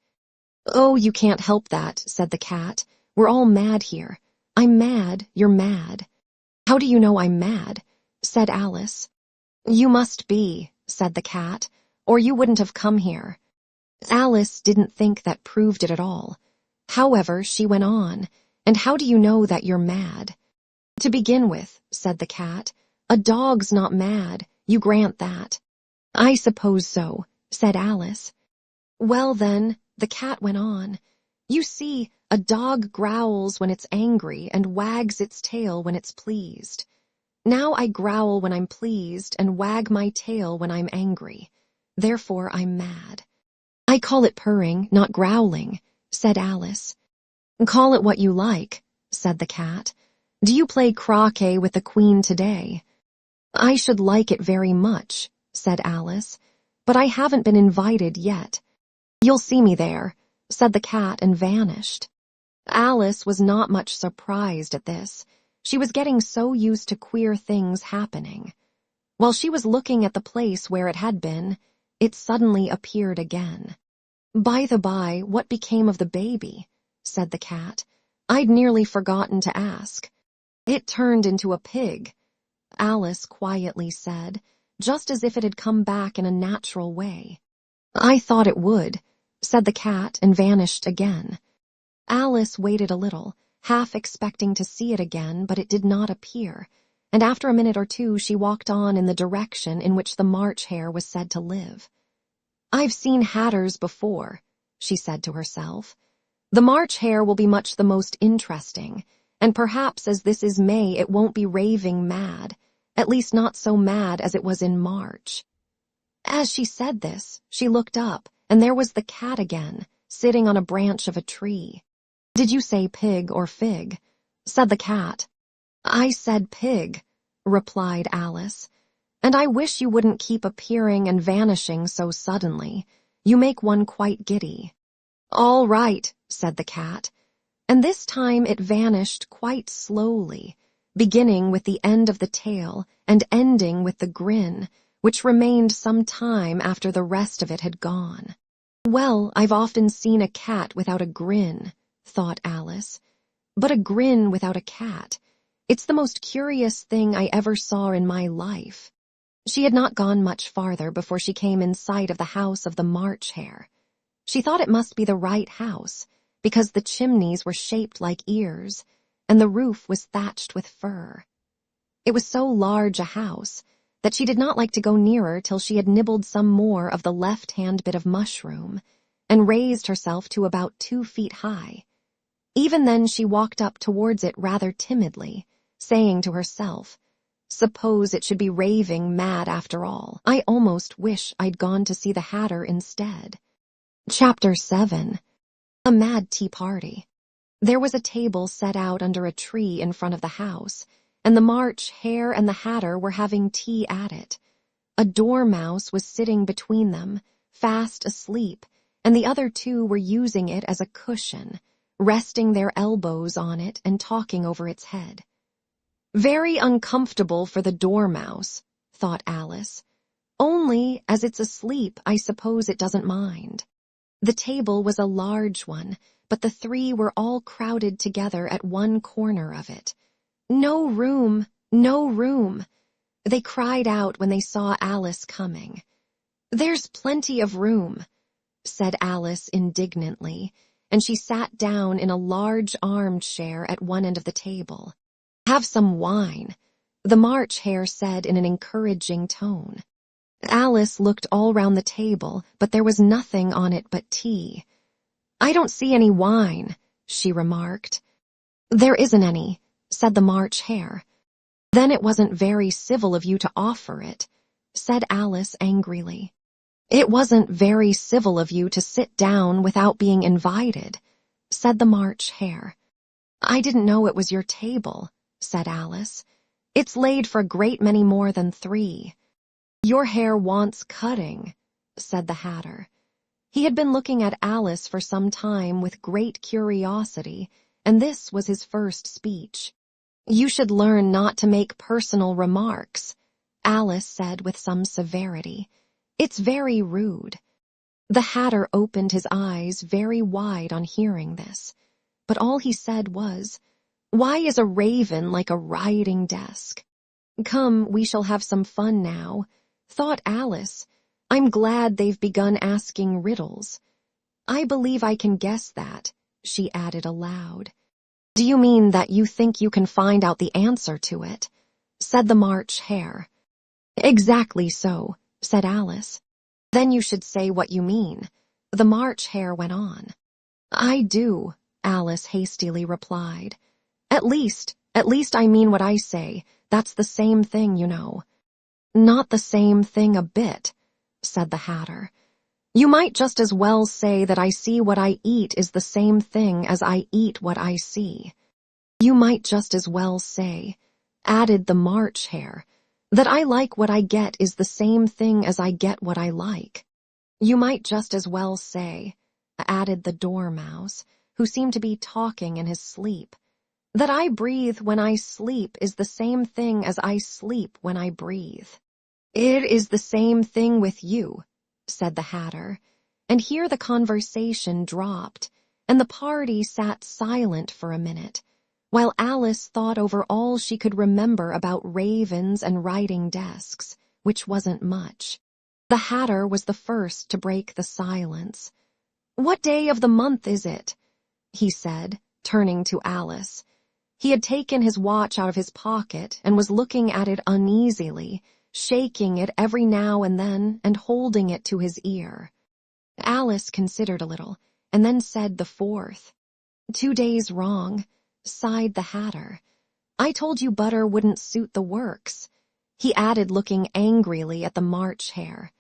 "Oh, you can't help that," said the cat. "We're all mad here. I'm mad, you're mad." "How do you know I'm mad?" said Alice. "You must be," said the cat, "or you wouldn't have come here." Alice didn't think that proved it at all. However, she went on, "And how do you know that you're mad?" "To begin with," said the cat, "a dog's not mad, you grant that." "I suppose so," said Alice. "Well then," the cat went on, "you see, a dog growls when it's angry and wags its tail when it's pleased. Now I growl when I'm pleased and wag my tail when I'm angry. Therefore I'm mad." "I call it purring, not growling," said Alice. "Call it what you like," said the cat. "Do you play croquet with the Queen today?" "I should like it very much," said Alice, "but I haven't been invited yet." "You'll see me there," said the cat and vanished. Alice was not much surprised at this. She was getting so used to queer things happening. While she was looking at the place where it had been, it suddenly appeared again. "By the by, what became of the baby?" said the cat. "I'd nearly forgotten to ask." "It turned into a pig," Alice quietly said, just as if it had come back in a natural way. "I thought it would," said the cat and vanished again. Alice waited a little, half expecting to see it again, but it did not appear, and after a minute or two she walked on in the direction in which the March hare was said to live. "I've seen hatters before," she said to herself. "The March hare will be much the most interesting, and perhaps as this is May it won't be raving mad, at least not so mad as it was in March." As she said this, she looked up, and there was the cat again, sitting on a branch of a tree. "Did you say pig or fig?" said the cat. "I said pig," replied Alice, "and I wish you wouldn't keep appearing and vanishing so suddenly. You make one quite giddy." "All right," said the cat, and this time it vanished quite slowly, beginning with the end of the tail and ending with the grin, which remained some time after the rest of it had gone. "Well, I've often seen a cat without a grin," thought Alice, "but a grin without a cat. It's the most curious thing I ever saw in my life." She had not gone much farther before she came in sight of the house of the March hare. She thought it must be the right house, because the chimneys were shaped like ears, and the roof was thatched with fur. It was so large a house that she did not like to go nearer till she had nibbled some more of the left-hand bit of mushroom, and raised herself to about 2 feet high. Even then she walked up towards it rather timidly, saying to herself, "Suppose it should be raving mad after all. I almost wish I'd gone to see the hatter instead." Chapter 7. A Mad Tea Party. There was a table set out under a tree in front of the house, and the March hare and the hatter were having tea at it. A dormouse was sitting between them, fast asleep, and the other two were using it as a cushion, resting their elbows on it and talking over its head. "Very uncomfortable for the dormouse," thought Alice. "Only, as it's asleep, I suppose it doesn't mind." The table was a large one, but the three were all crowded together at one corner of it. "No room, no room," they cried out when they saw Alice coming. "There's plenty of room," said Alice indignantly, and she sat down in a large armchair at one end of the table. "Have some wine," the March hare said in an encouraging tone. Alice looked all round the table, but there was nothing on it but tea. "I don't see any wine," she remarked. "There isn't any," said the March hare. "Then it wasn't very civil of you to offer it," said Alice angrily. "It wasn't very civil of you to sit down without being invited," said the March Hare. "I didn't know it was your table," said Alice. "It's laid for a great many more than 3. "Your hair wants cutting," said the Hatter. He had been looking at Alice for some time with great curiosity, and this was his first speech. "You should learn not to make personal remarks," Alice said with some severity. "It's very rude." The Hatter opened his eyes very wide on hearing this, but all he said was, "Why is a raven like a writing desk?" "Come, we shall have some fun now," thought Alice. "I'm glad they've begun asking riddles. I believe I can guess that," she added aloud. "Do you mean that you think you can find out the answer to it?" said the March Hare. "Exactly so," said Alice. "Then you should say what you mean," the March Hare went on. "I do," Alice hastily replied. At least I mean what I say. That's the same thing, you know." "Not the same thing a bit," said the Hatter. "You might just as well say that I see what I eat is the same thing as I eat what I see." "You might just as well say," added the March Hare, "that I like what I get is the same thing as I get what I like." "You might just as well say," added the Dormouse, who seemed to be talking in his sleep, "that I breathe when I sleep is the same thing as I sleep when I breathe." "It is the same thing with you," said the Hatter, and here the conversation dropped, and the party sat silent for a minute, while Alice thought over all she could remember about ravens and writing desks, which wasn't much. The Hatter was the first to break the silence. "What day of the month is it?" he said, turning to Alice. He had taken his watch out of his pocket and was looking at it uneasily, shaking it every now and then and holding it to his ear. Alice considered a little, and then said the 4th. "2 days wrong," sighed the Hatter. "I told you butter wouldn't suit the works," he added, looking angrily at the March Hare.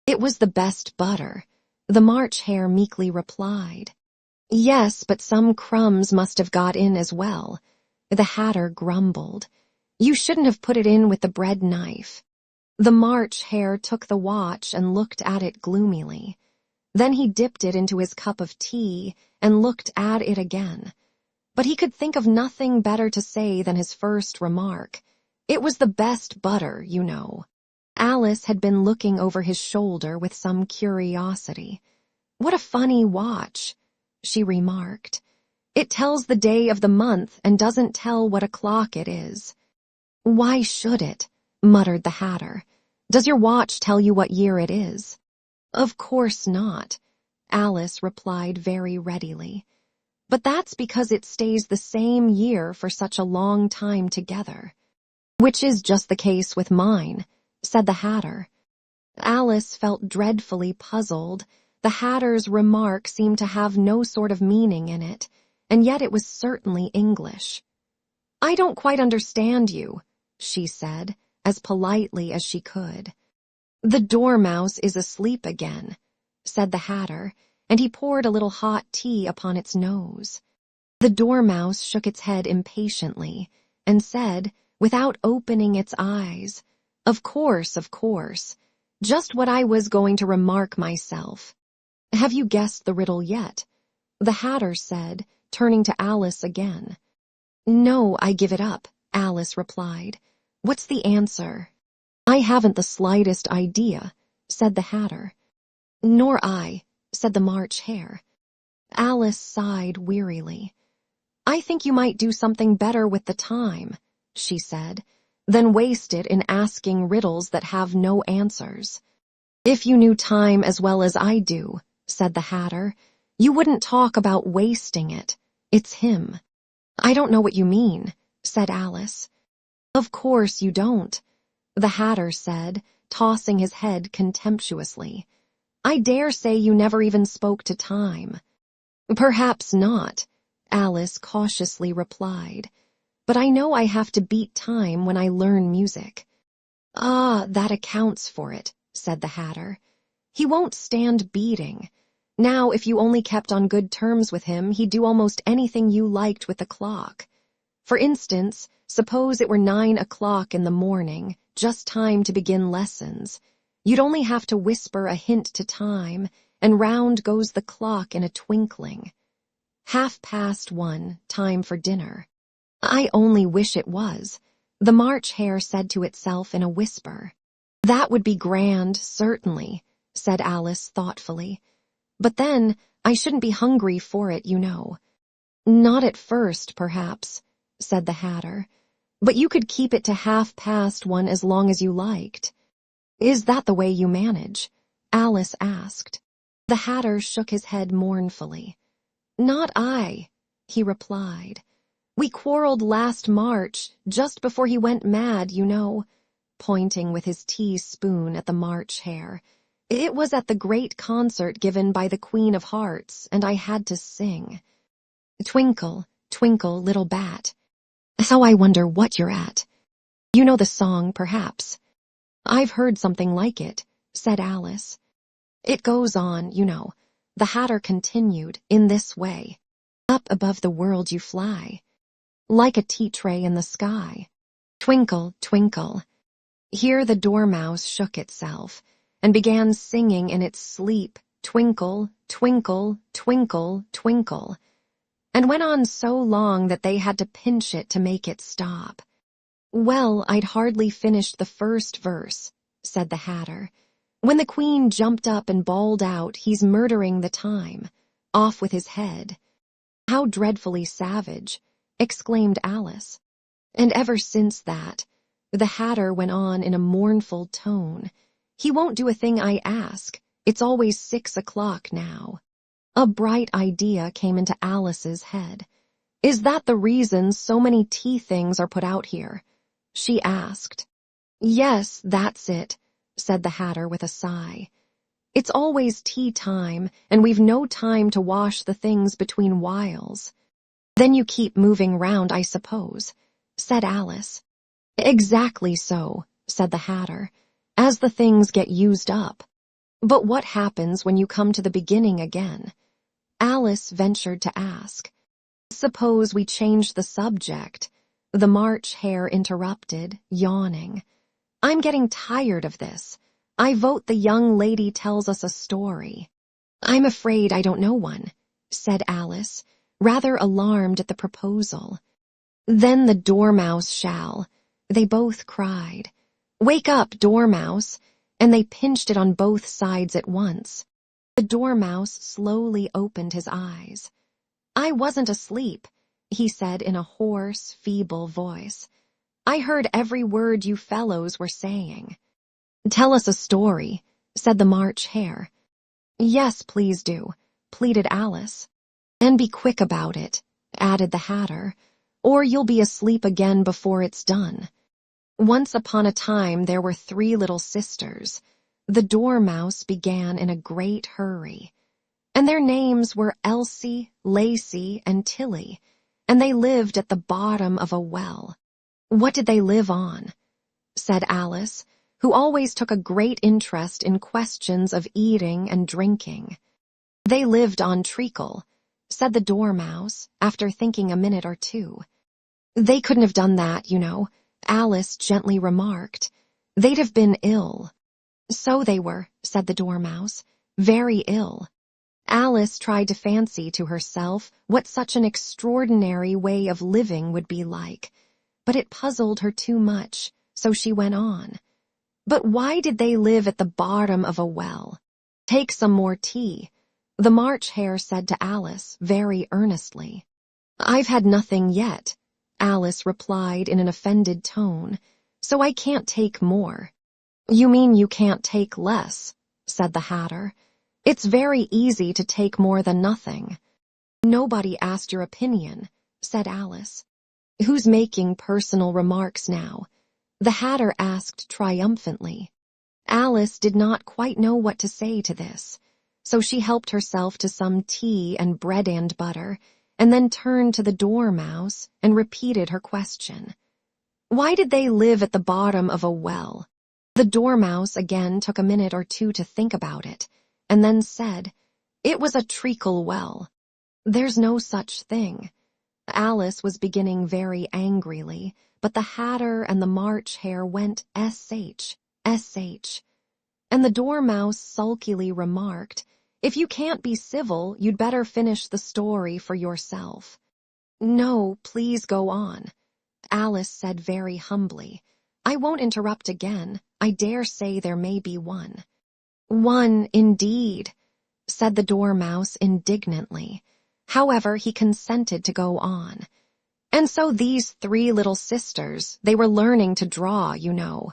"It was the best butter," the March Hare meekly replied. "Yes, but some crumbs must have got in as well," the Hatter grumbled. "You shouldn't have put it in with the bread knife." The March Hare took the watch and looked at it gloomily. Then he dipped it into his cup of tea and looked at it again. But he could think of nothing better to say than his first remark. "It was the best butter, you know." Alice had been looking over his shoulder with some curiosity. "What a funny watch," she remarked. "It tells the day of the month and doesn't tell what o'clock it is." "Why should it?" muttered the Hatter. "Does your watch tell you what year it is?" "Of course not," Alice replied very readily. "But that's because it stays the same year for such a long time together." "Which is just the case with mine," said the Hatter. Alice felt dreadfully puzzled. The Hatter's remark seemed to have no sort of meaning in it, and yet it was certainly English. "I don't quite understand you," she said, as politely as she could. "The Dormouse is asleep again," said the Hatter, and he poured a little hot tea upon its nose. The Dormouse shook its head impatiently and said, without opening its eyes, Of course, just what I was going to remark myself." "Have you guessed the riddle yet?" the Hatter said, turning to Alice again. "No, I give it up," Alice replied. "What's the answer?" "I haven't the slightest idea," said the Hatter. "Nor I," said the March Hare. Alice sighed wearily. "I think you might do something better with the time," she said, "than waste it in asking riddles that have no answers." "If you knew time as well as I do," said the Hatter, "you wouldn't talk about wasting it. It's him." "I don't know what you mean," said Alice. "Of course you don't," the Hatter said, tossing his head contemptuously. "I dare say you never even spoke to time." "Perhaps not," Alice cautiously replied. "But I know I have to beat time when I learn music." "Ah, that accounts for it," said the Hatter. "He won't stand beating. Now, if you only kept on good terms with him, he'd do almost anything you liked with the clock. For instance, suppose it were 9 o'clock in the morning, just time to begin lessons. You'd only have to whisper a hint to time, and round goes the clock in a twinkling. 1:30, time for dinner." "I only wish it was," the March Hare said to itself in a whisper. "That would be grand, certainly," said Alice thoughtfully. "But then, I shouldn't be hungry for it, you know." "Not at first, perhaps," said the Hatter. "But you could keep it to 1:30 as long as you liked." "Is that the way you manage?" Alice asked. The Hatter shook his head mournfully. "Not I," he replied. "We quarreled last March, just before he went mad, you know," pointing with his teaspoon at the March Hare. "It was at the great concert given by the Queen of Hearts, and I had to sing. 'Twinkle, twinkle, little bat, how I wonder what you're at.' You know the song, perhaps." "I've heard something like it," said Alice. "It goes on, you know," the Hatter continued, "in this way. Up above the world you fly, like a tea tray in the sky. Twinkle, twinkle." Here the Dormouse shook itself, and began singing in its sleep, "Twinkle, twinkle, twinkle, twinkle," and went on so long that they had to pinch it to make it stop. "Well, I'd hardly finished the first verse," said the Hatter, "when the Queen jumped up and bawled out, 'He's murdering the time. Off with his head.'" "How dreadfully savage," exclaimed Alice. "And ever since that," the Hatter went on in a mournful tone, "he won't do a thing I ask. It's always 6 o'clock now." A bright idea came into Alice's head. "Is that the reason so many tea things are put out here?" she asked. "Yes, that's it," said the Hatter with a sigh. "It's always tea time, and we've no time to wash the things between whiles." "Then you keep moving round, I suppose," said Alice. "Exactly so," said the Hatter, "as the things get used up." "But what happens when you come to the beginning again?" Alice ventured to ask. "Suppose we change the subject," the March Hare interrupted, yawning. "I'm getting tired of this. I vote the young lady tells us a story." "I'm afraid I don't know one," said Alice, rather alarmed at the proposal. "Then the Dormouse shall," they both cried. "Wake up, Dormouse," and they pinched it on both sides at once. The Dormouse slowly opened his eyes. "I wasn't asleep," he said in a hoarse, feeble voice. "I heard every word you fellows were saying." "Tell us a story," said the March Hare. "Yes, please do," pleaded Alice. "And be quick about it," added the Hatter, "or you'll be asleep again before it's done. Once upon a time there were 3 little sisters," the Dormouse began in a great hurry, "and their names were Elsie, Lacey, and Tilly, and they lived at the bottom of a well." "What did they live on?" said Alice, who always took a great interest in questions of eating and drinking. "They lived on treacle," said the Dormouse, after thinking a minute or two. "They couldn't have done that, you know," Alice gently remarked. "They'd have been ill." "So they were," said the Dormouse, "very ill." Alice tried to fancy to herself what such an extraordinary way of living would be like, but it puzzled her too much, so she went on. "But why did they live at the bottom of a well?" "Take some more tea," the March Hare said to Alice very earnestly. "I've had nothing yet," Alice replied in an offended tone, "so I can't take more." "You mean you can't take less," said the Hatter. "It's very easy to take more than nothing." "Nobody asked your opinion," said Alice. "Who's making personal remarks now?" the Hatter asked triumphantly. Alice did not quite know what to say to this, so she helped herself to some tea and bread and butter, and then turned to the Dormouse and repeated her question. "Why did they live at the bottom of a well?" The Dormouse again took a minute or two to think about it, and then said, "It was a treacle well." "There's no such thing." Alice was beginning very angrily, but the Hatter and the March Hare went sh, sh. And the Dormouse sulkily remarked, "If you can't be civil, you'd better finish the story for yourself." "No, please go on," Alice said very humbly. "I won't interrupt again. I dare say there may be one." "One, indeed," said the Dormouse indignantly. However, he consented to go on. "And so these three little sisters, they were learning to draw, you know."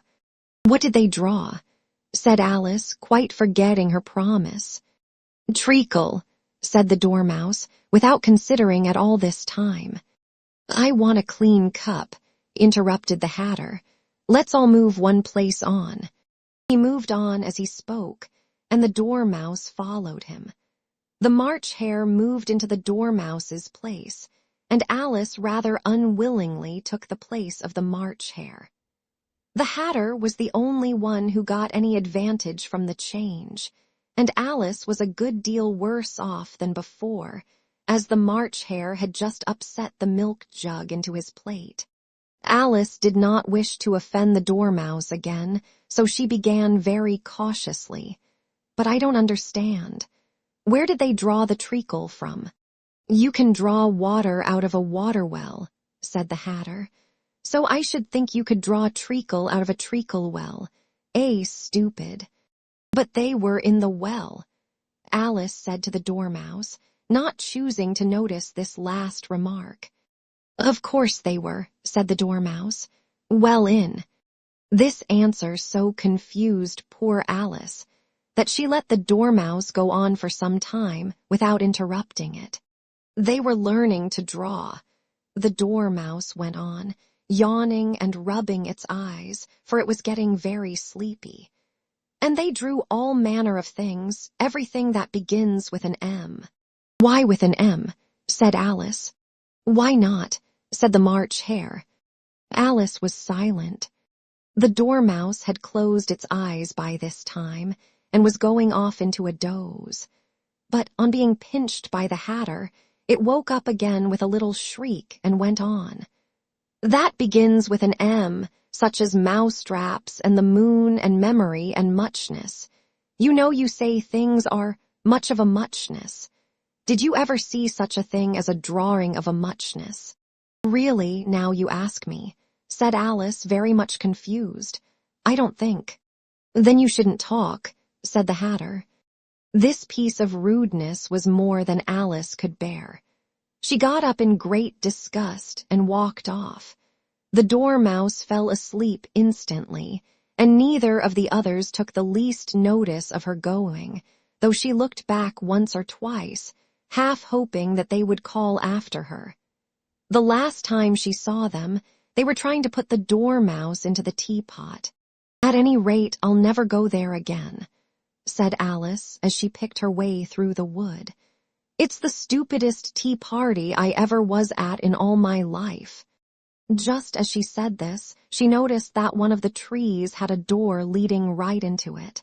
"What did they draw?" said Alice, quite forgetting her promise. "Treacle," said the Dormouse, without considering at all this time. "I want a clean cup," interrupted the Hatter. "Let's all move one place on." He moved on as he spoke, and the Dormouse followed him. The March Hare moved into the Dormouse's place, and Alice rather unwillingly took the place of the March Hare. The Hatter was the only one who got any advantage from the change, and Alice was a good deal worse off than before, as the March Hare had just upset the milk jug into his plate. Alice did not wish to offend the Dormouse again, so she began very cautiously. "But I don't understand. Where did they draw the treacle from?" "You can draw water out of a water well," said the Hatter. "So I should think you could draw treacle out of a treacle well. Stupid." "But they were in the well," Alice said to the Dormouse, not choosing to notice this last remark. "Of course they were," said the Dormouse. "Well in." This answer so confused poor Alice that she let the Dormouse go on for some time without interrupting it. "They were learning to draw," the Dormouse went on, yawning and rubbing its eyes, for it was getting very sleepy. "And they drew all manner of things, everything that begins with an M." "Why with an M?" said Alice. "Why not?" said the March Hare. Alice was silent. The Dormouse had closed its eyes by this time, and was going off into a doze. But on being pinched by the Hatter, it woke up again with a little shriek and went on. "That begins with an M, such as mousetraps and the moon and memory and muchness. You know you say things are much of a muchness. Did you ever see such a thing as a drawing of a muchness?" "Really, now you ask me," said Alice, very much confused. "I don't think." "Then you shouldn't talk," said the Hatter. This piece of rudeness was more than Alice could bear. She got up in great disgust and walked off. The Dormouse fell asleep instantly, and neither of the others took the least notice of her going, though she looked back once or twice, half hoping that they would call after her. The last time she saw them, they were trying to put the Dormouse into the teapot. "At any rate, I'll never go there again," said Alice as she picked her way through the wood. "It's the stupidest tea party I ever was at in all my life." Just as she said this, she noticed that one of the trees had a door leading right into it.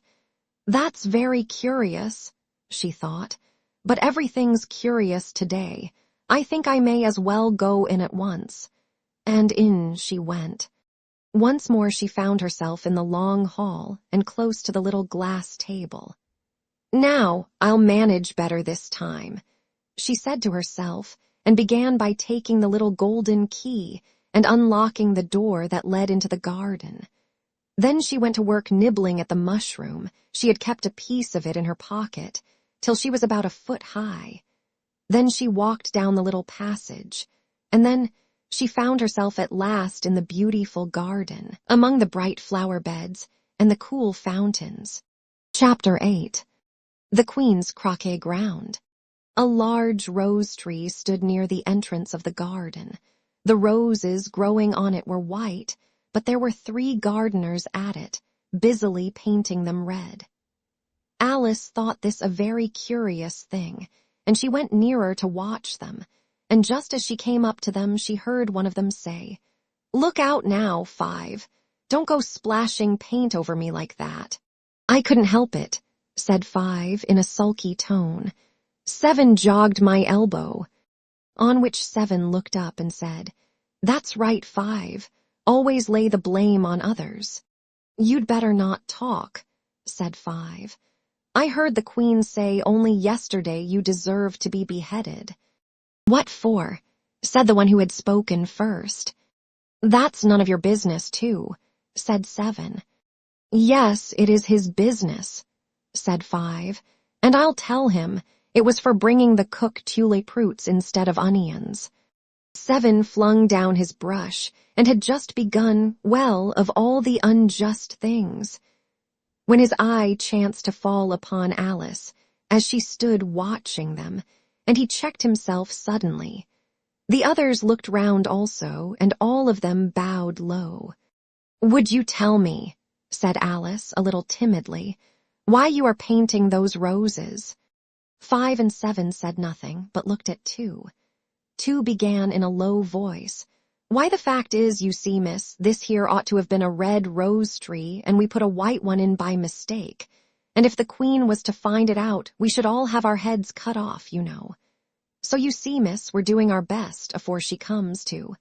"That's very curious," she thought, "but everything's curious today. I think I may as well go in at once." And in she went. Once more she found herself in the long hall and close to the little glass table. "Now, I'll manage better this time," she said to herself, and began by taking the little golden key and unlocking the door that led into the garden. Then she went to work nibbling at the mushroom. She had kept a piece of it in her pocket, till she was about a foot high. Then she walked down the little passage, and then she found herself at last in the beautiful garden, among the bright flower beds and the cool fountains. Chapter 8. The Queen's Croquet Ground. A large rose tree stood near the entrance of the garden. The roses growing on it were white, but there were 3 gardeners at it, busily painting them red. Alice thought this a very curious thing, and she went nearer to watch them, and just as she came up to them she heard one of them say, "Look out now, 5. Don't go splashing paint over me like that." "I couldn't help it," said 5 in a sulky tone. "7 jogged my elbow." On which 7 looked up and said, "That's right, 5. Always lay the blame on others." "You'd better not talk," said 5. "I heard the Queen say only yesterday you deserve to be beheaded." "What for?" said the one who had spoken first. "That's none of your business, too," said 7. "Yes, it is his business," said 5, "and I'll tell him it was for bringing the cook tuliproots instead of onions." 7 flung down his brush and had just begun, well, of all the unjust things, when his eye chanced to fall upon Alice as she stood watching them, and he checked himself suddenly. The others looked round also, and all of them bowed low. "Would you tell me," said Alice a little timidly, "why you are painting those roses?" 5 and 7 said nothing, but looked at 2. 2 began in a low voice, "Why, the fact is, you see, miss, this here ought to have been a red rose tree, and we put a white one in by mistake. And if the Queen was to find it out, we should all have our heads cut off, you know. So you see, miss, we're doing our best afore she comes to."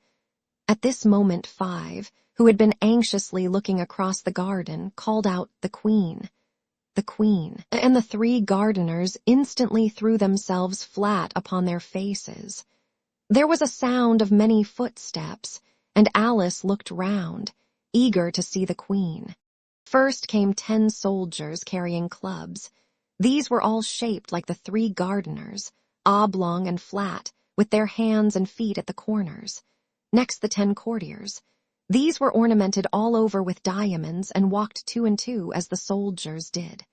At this moment 5, who had been anxiously looking across the garden, called out, "The Queen! The Queen!" and the 3 gardeners instantly threw themselves flat upon their faces. There was a sound of many footsteps, and Alice looked round, eager to see the Queen. First came 10 soldiers carrying clubs. These were all shaped like the 3 gardeners, oblong and flat, with their hands and feet at the corners. Next the 10 courtiers. These were ornamented all over with diamonds and walked 2 and 2 as the soldiers did.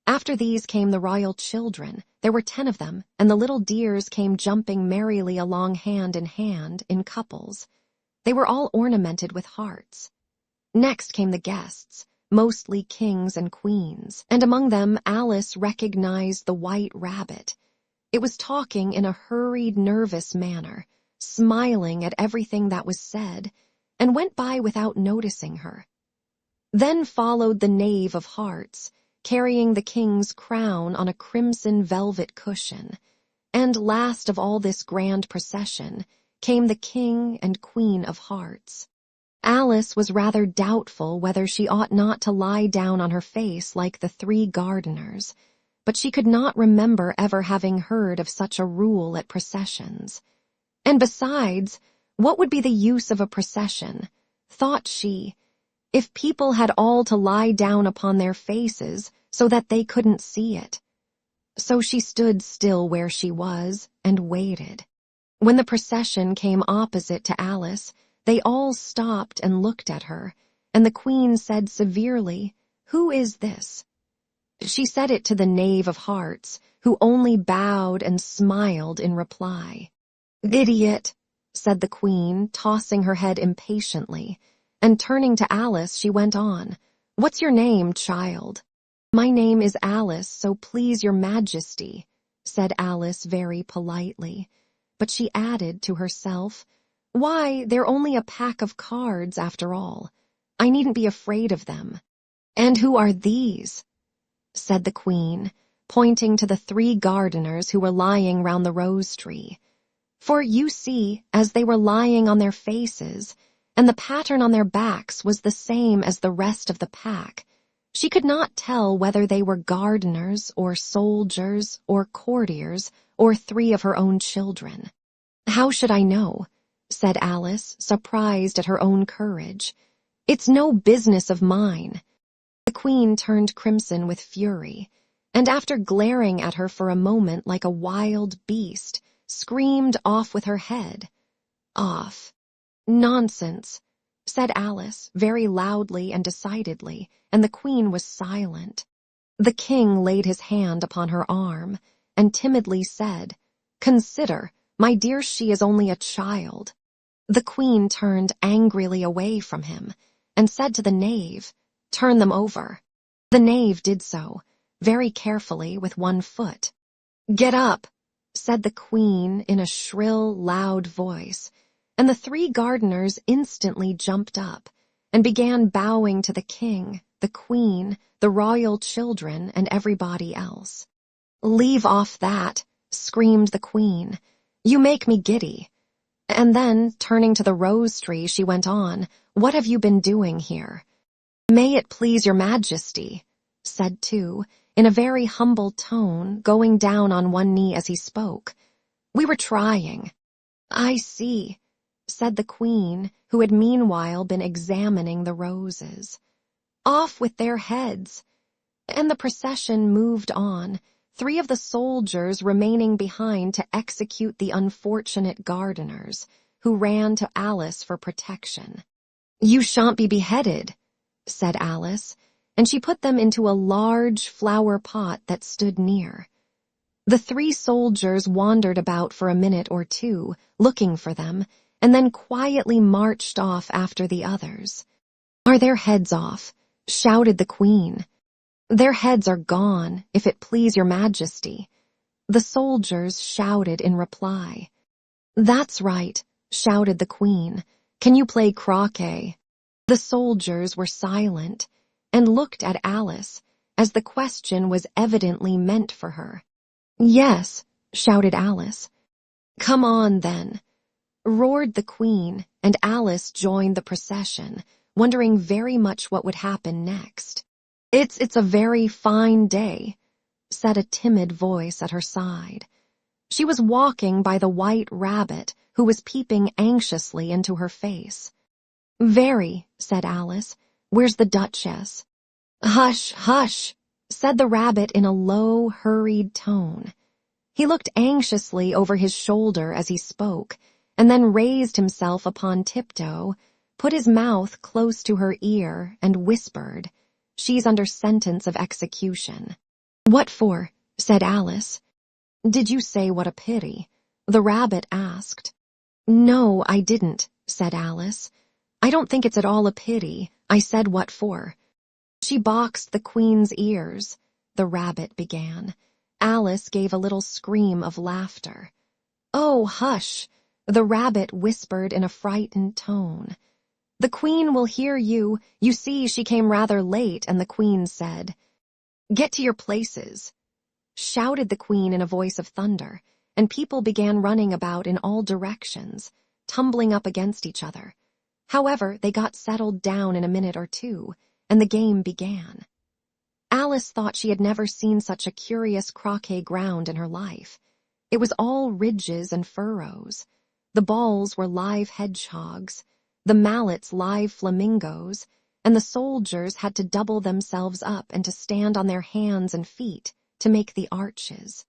After these came the royal children. There were 10 of them, and the little dears came jumping merrily along hand in couples. They were all ornamented with hearts. Next came the guests, mostly kings and queens, and among them Alice recognized the white rabbit. It was talking in a hurried, nervous manner, smiling at everything that was said, and went by without noticing her. Then followed the knave of hearts, carrying the king's crown on a crimson velvet cushion, and last of all this grand procession came the king and queen of hearts. Alice was rather doubtful whether she ought not to lie down on her face like the 3 gardeners, but she could not remember ever having heard of such a rule at processions. And besides, what would be the use of a procession, thought she, if people had all to lie down upon their faces so that they couldn't see it? So she stood still where she was and waited. When the procession came opposite to Alice, they all stopped and looked at her, and the Queen said severely, "Who is this?" She said it to the knave of hearts, who only bowed and smiled in reply. "Idiot," said the Queen, tossing her head impatiently, and turning to Alice she went on, "What's your name, child?" "My name is Alice, so please your majesty," said Alice very politely, but she added to herself, "Why, they're only a pack of cards after all. I needn't be afraid of them." "And who are these?" said the Queen, pointing to the 3 gardeners who were lying round the rose tree. For you see, as they were lying on their faces, and the pattern on their backs was the same as the rest of the pack, she could not tell whether they were gardeners or soldiers or courtiers or 3 of her own children. "How should I know?" said Alice, surprised at her own courage. "It's no business of mine." The Queen turned crimson with fury, and after glaring at her for a moment like a wild beast, screamed off with her head. "Off! Nonsense," said Alice, very loudly and decidedly, and the Queen was silent. The King laid his hand upon her arm, and timidly said, "Consider, my dear, she is only a child." The Queen turned angrily away from him, and said to the knave, "Turn them over." The knave did so, very carefully with one foot. "Get up," said the Queen in a shrill, loud voice, and the 3 gardeners instantly jumped up, and began bowing to the king, the queen, the royal children, and everybody else. "Leave off that," screamed the queen. "You make me giddy." And then, turning to the rose tree, she went on, "What have you been doing here?" "May it please your majesty," said two, in a very humble tone, going down on one knee as he spoke. "We were trying." "I see," said the queen, who had meanwhile been examining the roses. "Off with their heads." And the procession moved on, 3 of the soldiers remaining behind to execute the unfortunate gardeners, who ran to Alice for protection. "You shan't be beheaded," said Alice, and she put them into a large flower pot that stood near. The 3 soldiers wandered about for a minute or two, looking for them, and then quietly marched off after the others. "Are their heads off?" shouted the queen. "Their heads are gone, if it please your majesty," the soldiers shouted in reply. "That's right," shouted the queen. "Can you play croquet?" The soldiers were silent and looked at Alice, as the question was evidently meant for her. "Yes," shouted Alice. "Come on, then," roared the queen, and Alice joined the procession, wondering very much what would happen next. It's a very fine day," said a timid voice at her side. She was walking by the white rabbit, who was peeping anxiously into her face. "Very," said Alice. "Where's the Duchess?" "Hush, hush," said the rabbit in a low, hurried tone. He looked anxiously over his shoulder as he spoke, and then raised himself upon tiptoe, put his mouth close to her ear, and whispered, "She's under sentence of execution." "What for?" said Alice. "Did you say what a pity?" the rabbit asked. "No, I didn't," said Alice. "I don't think it's at all a pity. I said what for." "She boxed the queen's ears," the rabbit began. Alice gave a little scream of laughter. "Oh, hush," the rabbit whispered in a frightened tone. "The queen will hear you. You see, she came rather late," and the queen said. "Get to your places," shouted the queen in a voice of thunder, and people began running about in all directions, tumbling up against each other. However, they got settled down in a minute or two, and the game began. Alice thought she had never seen such a curious croquet ground in her life. It was all ridges and furrows. The balls were live hedgehogs, the mallets live flamingos, and the soldiers had to double themselves up and to stand on their hands and feet to make the arches.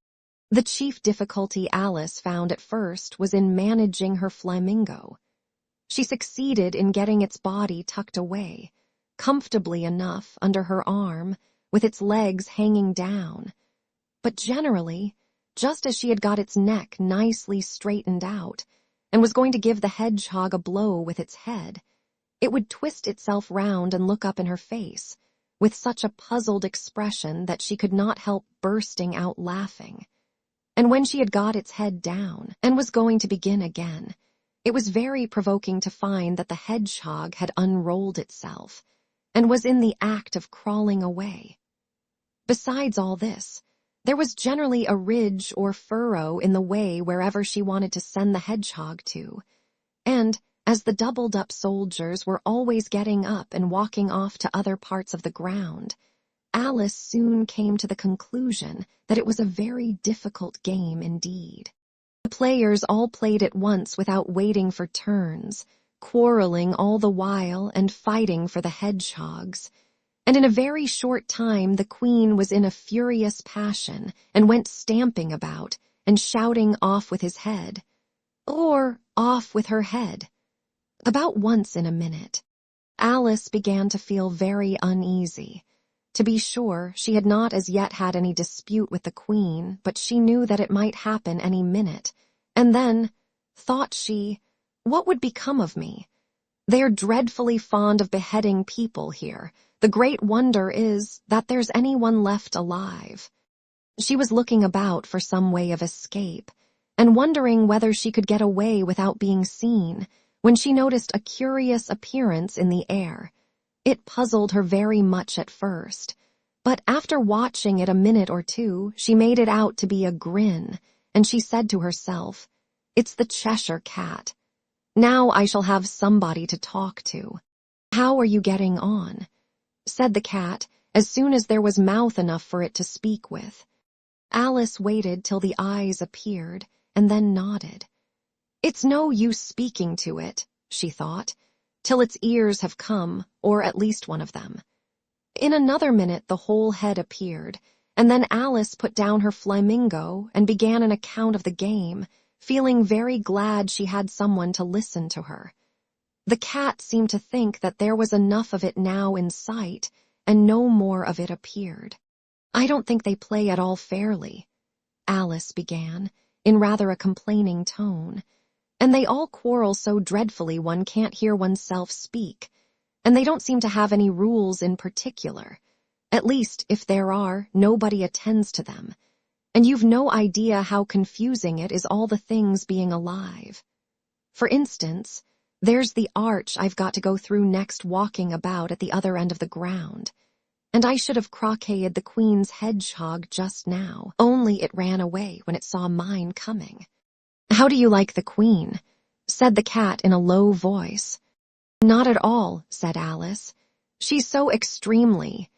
The chief difficulty Alice found at first was in managing her flamingo. She succeeded in getting its body tucked away, comfortably enough under her arm, with its legs hanging down. But generally, just as she had got its neck nicely straightened out, and was going to give the hedgehog a blow with its head, it would twist itself round and look up in her face, with such a puzzled expression that she could not help bursting out laughing. And when she had got its head down, and was going to begin again, it was very provoking to find that the hedgehog had unrolled itself, and was in the act of crawling away. Besides all this, there was generally a ridge or furrow in the way wherever she wanted to send the hedgehog to, and, as the doubled-up soldiers were always getting up and walking off to other parts of the ground, Alice soon came to the conclusion that it was a very difficult game indeed. The players all played at once without waiting for turns, quarreling all the while and fighting for the hedgehogs, and in a very short time the queen was in a furious passion and went stamping about and shouting off with his head, or off with her head. About once in a minute, Alice began to feel very uneasy. To be sure, she had not as yet had any dispute with the queen, but she knew that it might happen any minute, and then, thought she, what would become of me? They are dreadfully fond of beheading people here. The great wonder is that there's anyone left alive. She was looking about for some way of escape, and wondering whether she could get away without being seen, when she noticed a curious appearance in the air, It puzzled her very much at first, but after watching it a minute or two, she made it out to be a grin, and she said to herself, "It's the Cheshire Cat. Now I shall have somebody to talk to." "How are you getting on?" said the cat, as soon as there was mouth enough for it to speak with. Alice waited till the eyes appeared, and then nodded. "It's no use speaking to it," she thought, "till its ears have come, or at least one of them." In another minute the whole head appeared, and then Alice put down her flamingo and began an account of the game, feeling very glad she had someone to listen to her. The cat seemed to think that there was enough of it now in sight, and no more of it appeared. "I don't think they play at all fairly," Alice began, in rather a complaining tone. "And they all quarrel so dreadfully one can't hear oneself speak, and they don't seem to have any rules in particular. At least, if there are, nobody attends to them. And you've no idea how confusing it is, all the things being alive. For instance, there's the arch I've got to go through next, walking about at the other end of the ground. And I should have croqueted the Queen's hedgehog just now, only it ran away when it saw mine coming." "How do you like the Queen?" said the cat in a low voice. "Not at all," said Alice. "She's so extremely—"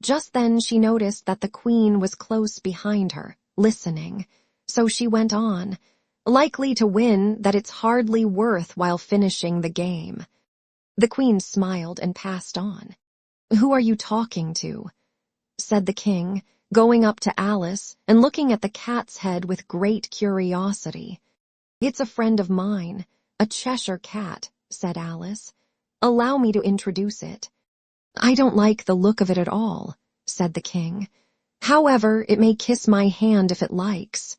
Just then she noticed that the Queen was close behind her, listening, so she went on, "likely to win that it's hardly worth while finishing the game." The Queen smiled and passed on. "Who are you talking to?" said the King, going up to Alice and looking at the cat's head with great curiosity. "It's a friend of mine, a Cheshire Cat," said Alice. "Allow me to introduce it." "I don't like the look of it at all," said the King. "However, it may kiss my hand if it likes."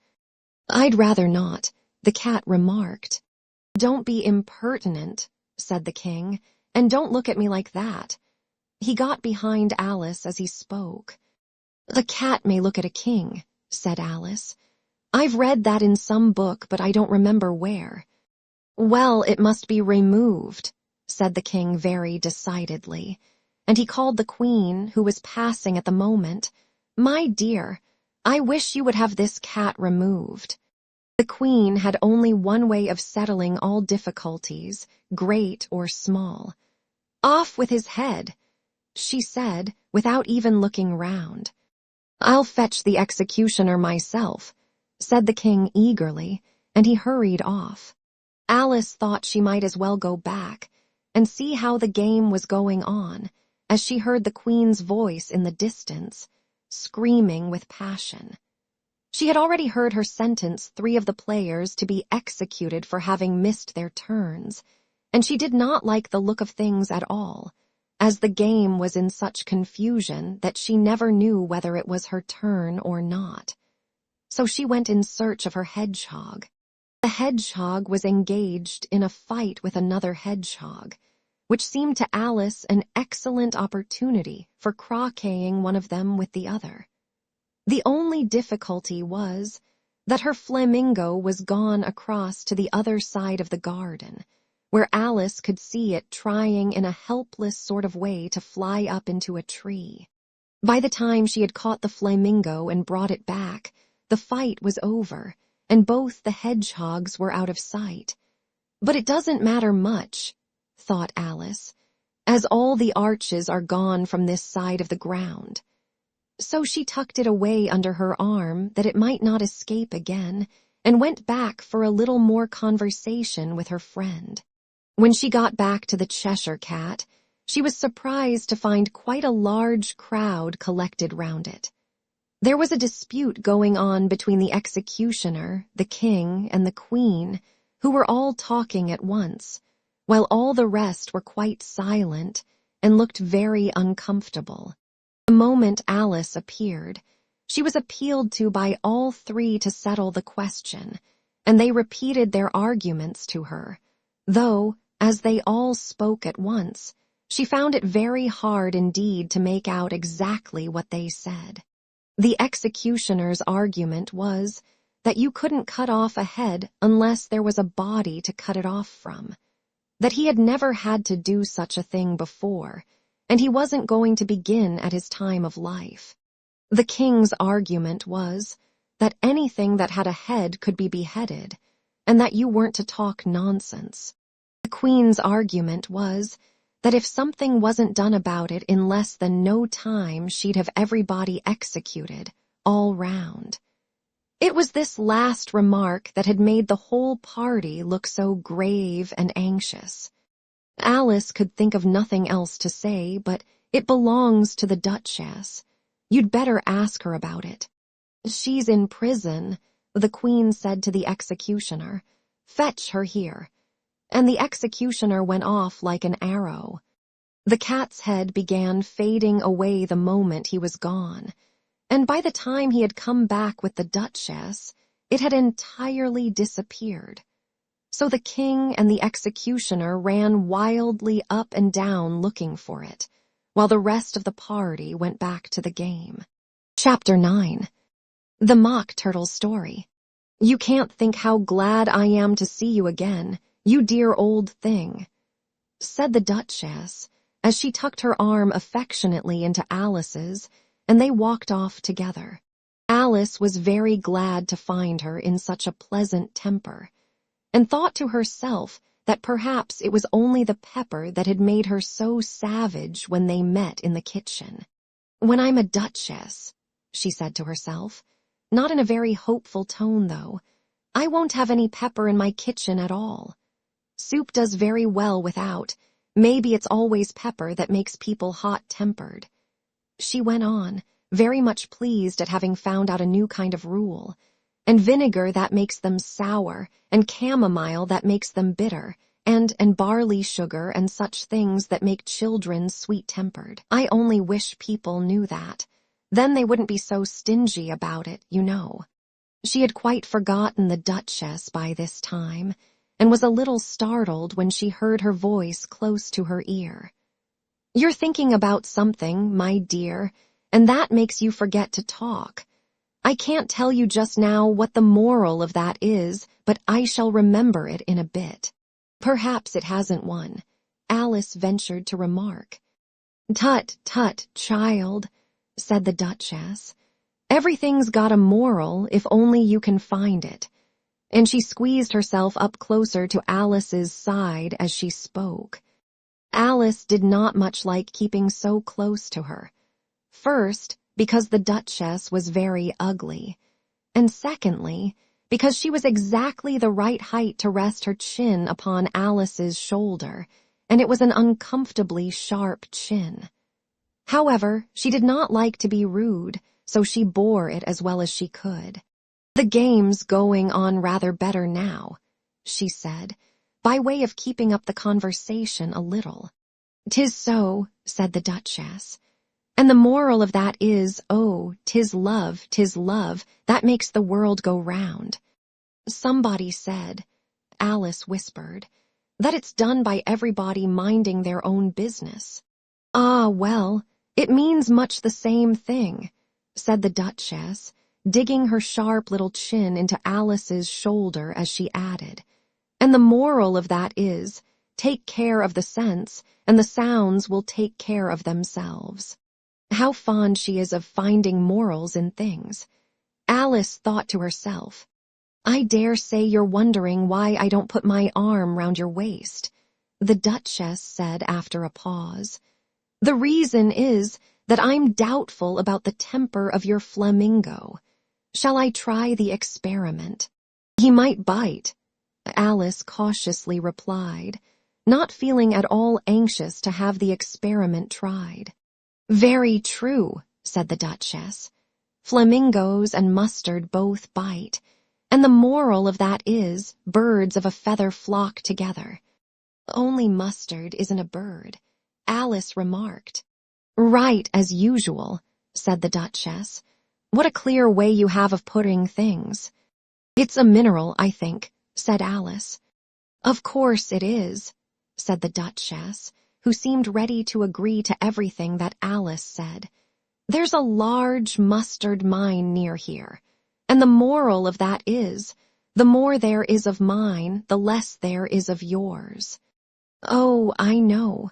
"I'd rather not," the cat remarked. "Don't be impertinent," said the King, "and don't look at me like that." He got behind Alice as he spoke. "The cat may look at a king," said Alice. "I've read that in some book, but I don't remember where." "Well, it must be removed," said the King very decidedly, and he called the Queen, who was passing at the moment. "My dear, I wish you would have this cat removed." The Queen had only one way of settling all difficulties, great or small. "Off with his head," she said, without even looking round. "I'll fetch the executioner myself," said the King eagerly, and he hurried off. Alice thought she might as well go back and see how the game was going on, as she heard the Queen's voice in the distance, screaming with passion. She had already heard her sentence 3 of the players to be executed for having missed their turns, and she did not like the look of things at all, as the game was in such confusion that she never knew whether it was her turn or not. So she went in search of her hedgehog. The hedgehog was engaged in a fight with another hedgehog, which seemed to Alice an excellent opportunity for croqueting one of them with the other. The only difficulty was that her flamingo was gone across to the other side of the garden, where Alice could see it trying in a helpless sort of way to fly up into a tree. By the time she had caught the flamingo and brought it back, the fight was over, and both the hedgehogs were out of sight. "But it doesn't matter much," thought Alice, "as all the arches are gone from this side of the ground." So she tucked it away under her arm that it might not escape again, and went back for a little more conversation with her friend. When she got back to the Cheshire Cat, she was surprised to find quite a large crowd collected round it. There was a dispute going on between the executioner, the King, and the Queen, who were all talking at once, while all the rest were quite silent and looked very uncomfortable. The moment Alice appeared, she was appealed to by all 3 to settle the question, and they repeated their arguments to her, though, as they all spoke at once, she found it very hard indeed to make out exactly what they said. The executioner's argument was that you couldn't cut off a head unless there was a body to cut it off from, that he had never had to do such a thing before, and he wasn't going to begin at his time of life. The king's argument was that anything that had a head could be beheaded, and that you weren't to talk nonsense. The queen's argument was that if something wasn't done about it in less than no time, she'd have everybody executed, all round. It was this last remark that had made the whole party look so grave and anxious. Alice could think of nothing else to say, but it belongs to the Duchess. You'd better ask her about it. She's in prison, the queen said to the executioner. Fetch her here. And the executioner went off like an arrow. The cat's head began fading away the moment he was gone, and by the time he had come back with the Duchess, it had entirely disappeared. So the king and the executioner ran wildly up and down looking for it, while the rest of the party went back to the game. Chapter 9. The Mock Turtle Story. You can't think how glad I am to see you again, you dear old thing, said the Duchess, as she tucked her arm affectionately into Alice's, and they walked off together. Alice was very glad to find her in such a pleasant temper, and thought to herself that perhaps it was only the pepper that had made her so savage when they met in the kitchen. When I'm a duchess, she said to herself, not in a very hopeful tone though, I won't have any pepper in my kitchen at all. Soup does very well without. Maybe it's always pepper that makes people hot-tempered. She went on, very much pleased at having found out a new kind of rule, and vinegar that makes them sour, and chamomile that makes them bitter, and barley sugar and such things that make children sweet-tempered. I only wish people knew that. Then they wouldn't be so stingy about it, you know. She had quite forgotten the Duchess by this time, and was a little startled when she heard her voice close to her ear. You're thinking about something, my dear, and that makes you forget to talk. I can't tell you just now what the moral of that is, but I shall remember it in a bit. Perhaps it hasn't one, Alice ventured to remark. Tut, tut, child, said the Duchess. Everything's got a moral if only you can find it. And she squeezed herself up closer to Alice's side as she spoke. Alice did not much like keeping so close to her. First, because the Duchess was very ugly, and secondly, because she was exactly the right height to rest her chin upon Alice's shoulder, and it was an uncomfortably sharp chin. However, she did not like to be rude, so she bore it as well as she could. The game's going on rather better now, she said, by way of keeping up the conversation a little. 'Tis so, said the Duchess. And the moral of that is, oh, 'tis love, that makes the world go round. Somebody said, Alice whispered, that it's done by everybody minding their own business. Ah, well, it means much the same thing, said the Duchess, digging her sharp little chin into Alice's shoulder as she added. And the moral of that is, take care of the sense, and the sounds will take care of themselves. How fond she is of finding morals in things. Alice thought to herself, I dare say you're wondering why I don't put my arm round your waist, the Duchess said after a pause. The reason is that I'm doubtful about the temper of your flamingo. Shall I try the experiment? He might bite, Alice cautiously replied, not feeling at all anxious to have the experiment tried. Very true, said the Duchess. Flamingos and mustard both bite, and the moral of that is, birds of a feather flock together. Only mustard isn't a bird, Alice remarked. Right, as usual, said the Duchess. What a clear way you have of putting things. It's a mineral, I think, said Alice. Of course it is, said the Duchess, who seemed ready to agree to everything that Alice said. There's a large mustard mine near here, and the moral of that is, the more there is of mine, the less there is of yours. Oh, I know.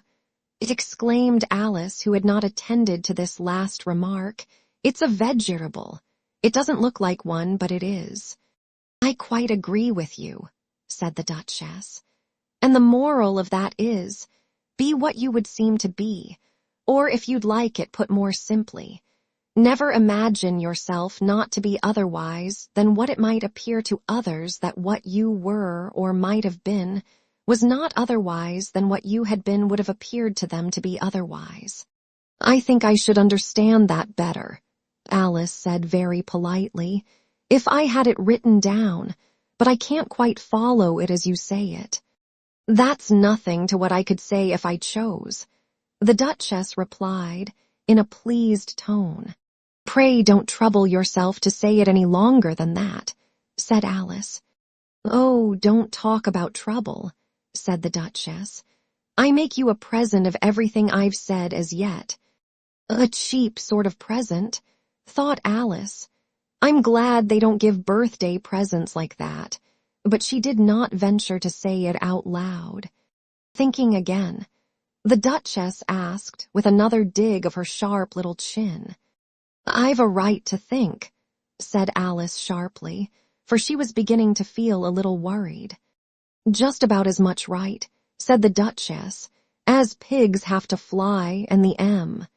exclaimed Alice, who had not attended to this last remark. "It's a vegetable. It doesn't look like one, but it is." "I quite agree with you," said the Duchess. "And the moral of that is, be what you would seem to be, or if you'd like it put more simply, never imagine yourself not to be otherwise than what it might appear to others that what you were or might have been was not otherwise than what you had been would have appeared to them to be otherwise." "I think I should understand that better," Alice said very politely, "if I had it written down, but I can't quite follow it as you say it." "That's nothing to what I could say if I chose," the Duchess replied in a pleased tone. "Pray don't trouble yourself to say it any longer than that," said Alice. "Oh, don't talk about trouble," said the Duchess. "I make you a present of everything I've said as yet." "A cheap sort of present," thought Alice. "I'm glad they don't give birthday presents like that," but she did not venture to say it out loud. Thinking again, the Duchess asked with another dig of her sharp little chin. "I've a right to think," said Alice sharply, for she was beginning to feel a little worried. "Just about as much right," said the Duchess, "as pigs have to fly and the M."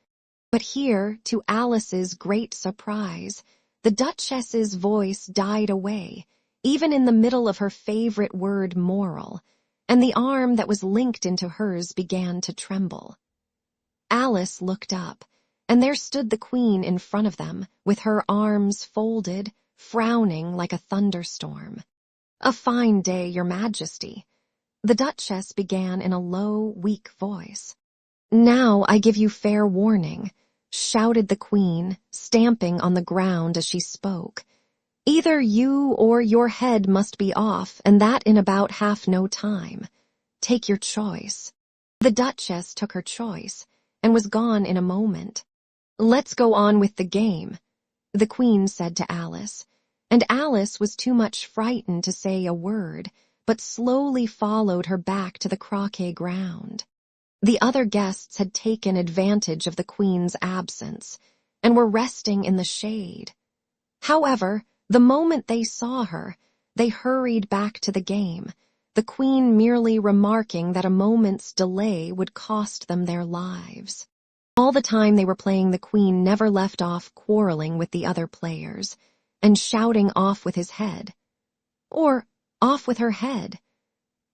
But here, to Alice's great surprise, the Duchess's voice died away, even in the middle of her favorite word moral, and the arm that was linked into hers began to tremble. Alice looked up, and there stood the Queen in front of them, with her arms folded, frowning like a thunderstorm. "A fine day, Your Majesty," the Duchess began in a low, weak voice. "Now I give you fair warning," shouted the Queen, stamping on the ground as she spoke. "Either you or your head must be off, and that in about half no time. Take your choice." The Duchess took her choice, and was gone in a moment. "Let's go on with the game," the Queen said to Alice, and Alice was too much frightened to say a word, but slowly followed her back to the croquet ground. The other guests had taken advantage of the Queen's absence, and were resting in the shade. However, the moment they saw her, they hurried back to the game, the Queen merely remarking that a moment's delay would cost them their lives. All the time they were playing, the Queen never left off quarreling with the other players, and shouting off with his head. Or off with her head.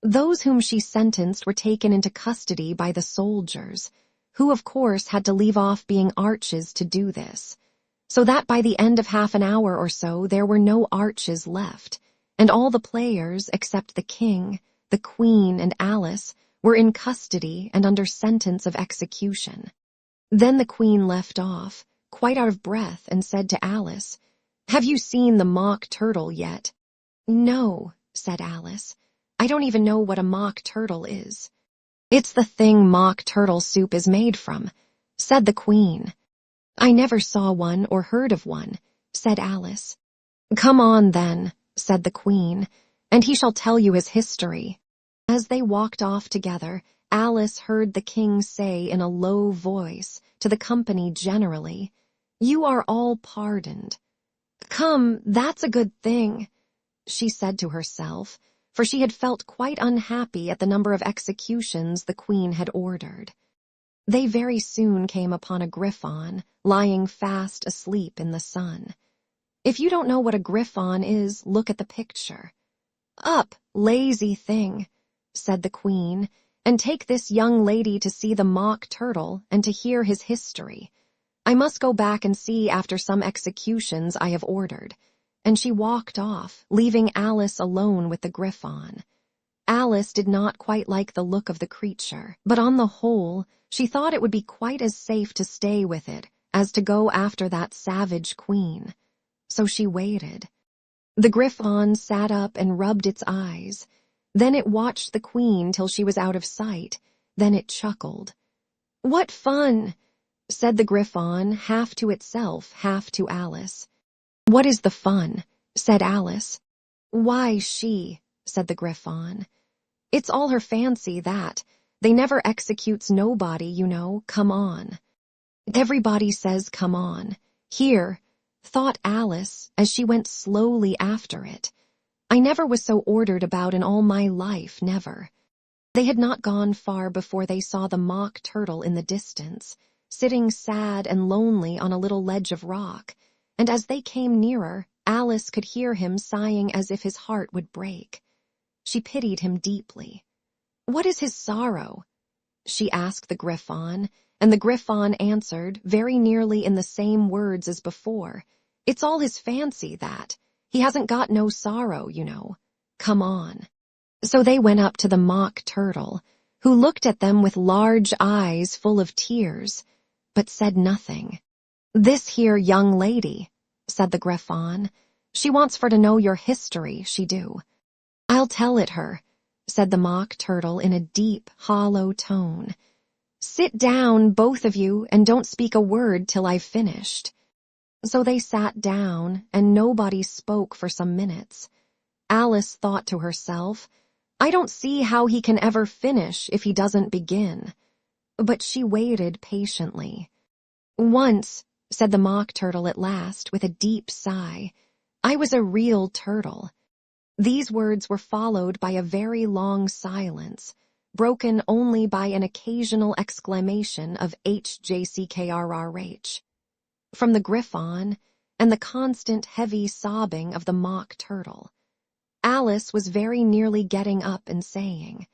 Those whom she sentenced were taken into custody by the soldiers, who of course had to leave off being arches to do this, so that by the end of half an hour or so there were no arches left, and all the players except the King, the Queen, and Alice were in custody and under sentence of execution. Then the Queen left off, quite out of breath, and said to Alice, "Have you seen the mock turtle yet?" "No," said Alice. "I don't even know what a mock turtle is." "It's the thing mock turtle soup is made from," said the Queen. "I never saw one or heard of one," said Alice. "Come on, then," said the Queen, "and he shall tell you his history." As they walked off together, Alice heard the King say in a low voice to the company generally, "You are all pardoned." "Come, that's a good thing," she said to herself, for she had felt quite unhappy at the number of executions the Queen had ordered. They very soon came upon a griffon lying fast asleep in the sun. If you don't know what a griffon is, look at the picture. "Up, lazy thing," said the Queen, "and take this young lady to see the mock turtle and to hear his history. I must go back and see after some executions I have ordered." And she walked off, leaving Alice alone with the griffon. Alice did not quite like the look of the creature, but on the whole, she thought it would be quite as safe to stay with it as to go after that savage Queen. So she waited. The griffon sat up and rubbed its eyes. Then it watched the Queen till she was out of sight. Then it chuckled. "What fun!" said the griffon, half to itself, half to Alice. "What is the fun?" said Alice. "Why, she," said the griffon. "It's all her fancy, that. They never executes nobody, you know, come on. Everybody says come on. Here, thought Alice as she went slowly after it. I never was so ordered about in all my life, never. They had not gone far before they saw the mock turtle in the distance, sitting sad and lonely on a little ledge of rock, and as they came nearer, Alice could hear him sighing as if his heart would break. She pitied him deeply. "What is his sorrow?" she asked the Griffon, and the Griffon answered, very nearly in the same words as before, "It's all his fancy, that. He hasn't got no sorrow, you know. Come on." So they went up to the mock turtle, who looked at them with large eyes full of tears, but said nothing. "This here young lady," said the Griffon, "she wants for to know your history, she do." "I'll tell it her," said the mock turtle in a deep, hollow tone. "Sit down, both of you, and don't speak a word till I've finished." So they sat down, and nobody spoke for some minutes. Alice thought to herself, "I don't see how he can ever finish if he doesn't begin." But she waited patiently. "Once," said the mock turtle at last with a deep sigh, "I was a real turtle." These words were followed by a very long silence, broken only by an occasional exclamation of HJCKRRH from the Griffon and the constant heavy sobbing of the mock turtle. Alice was very nearly getting up and saying,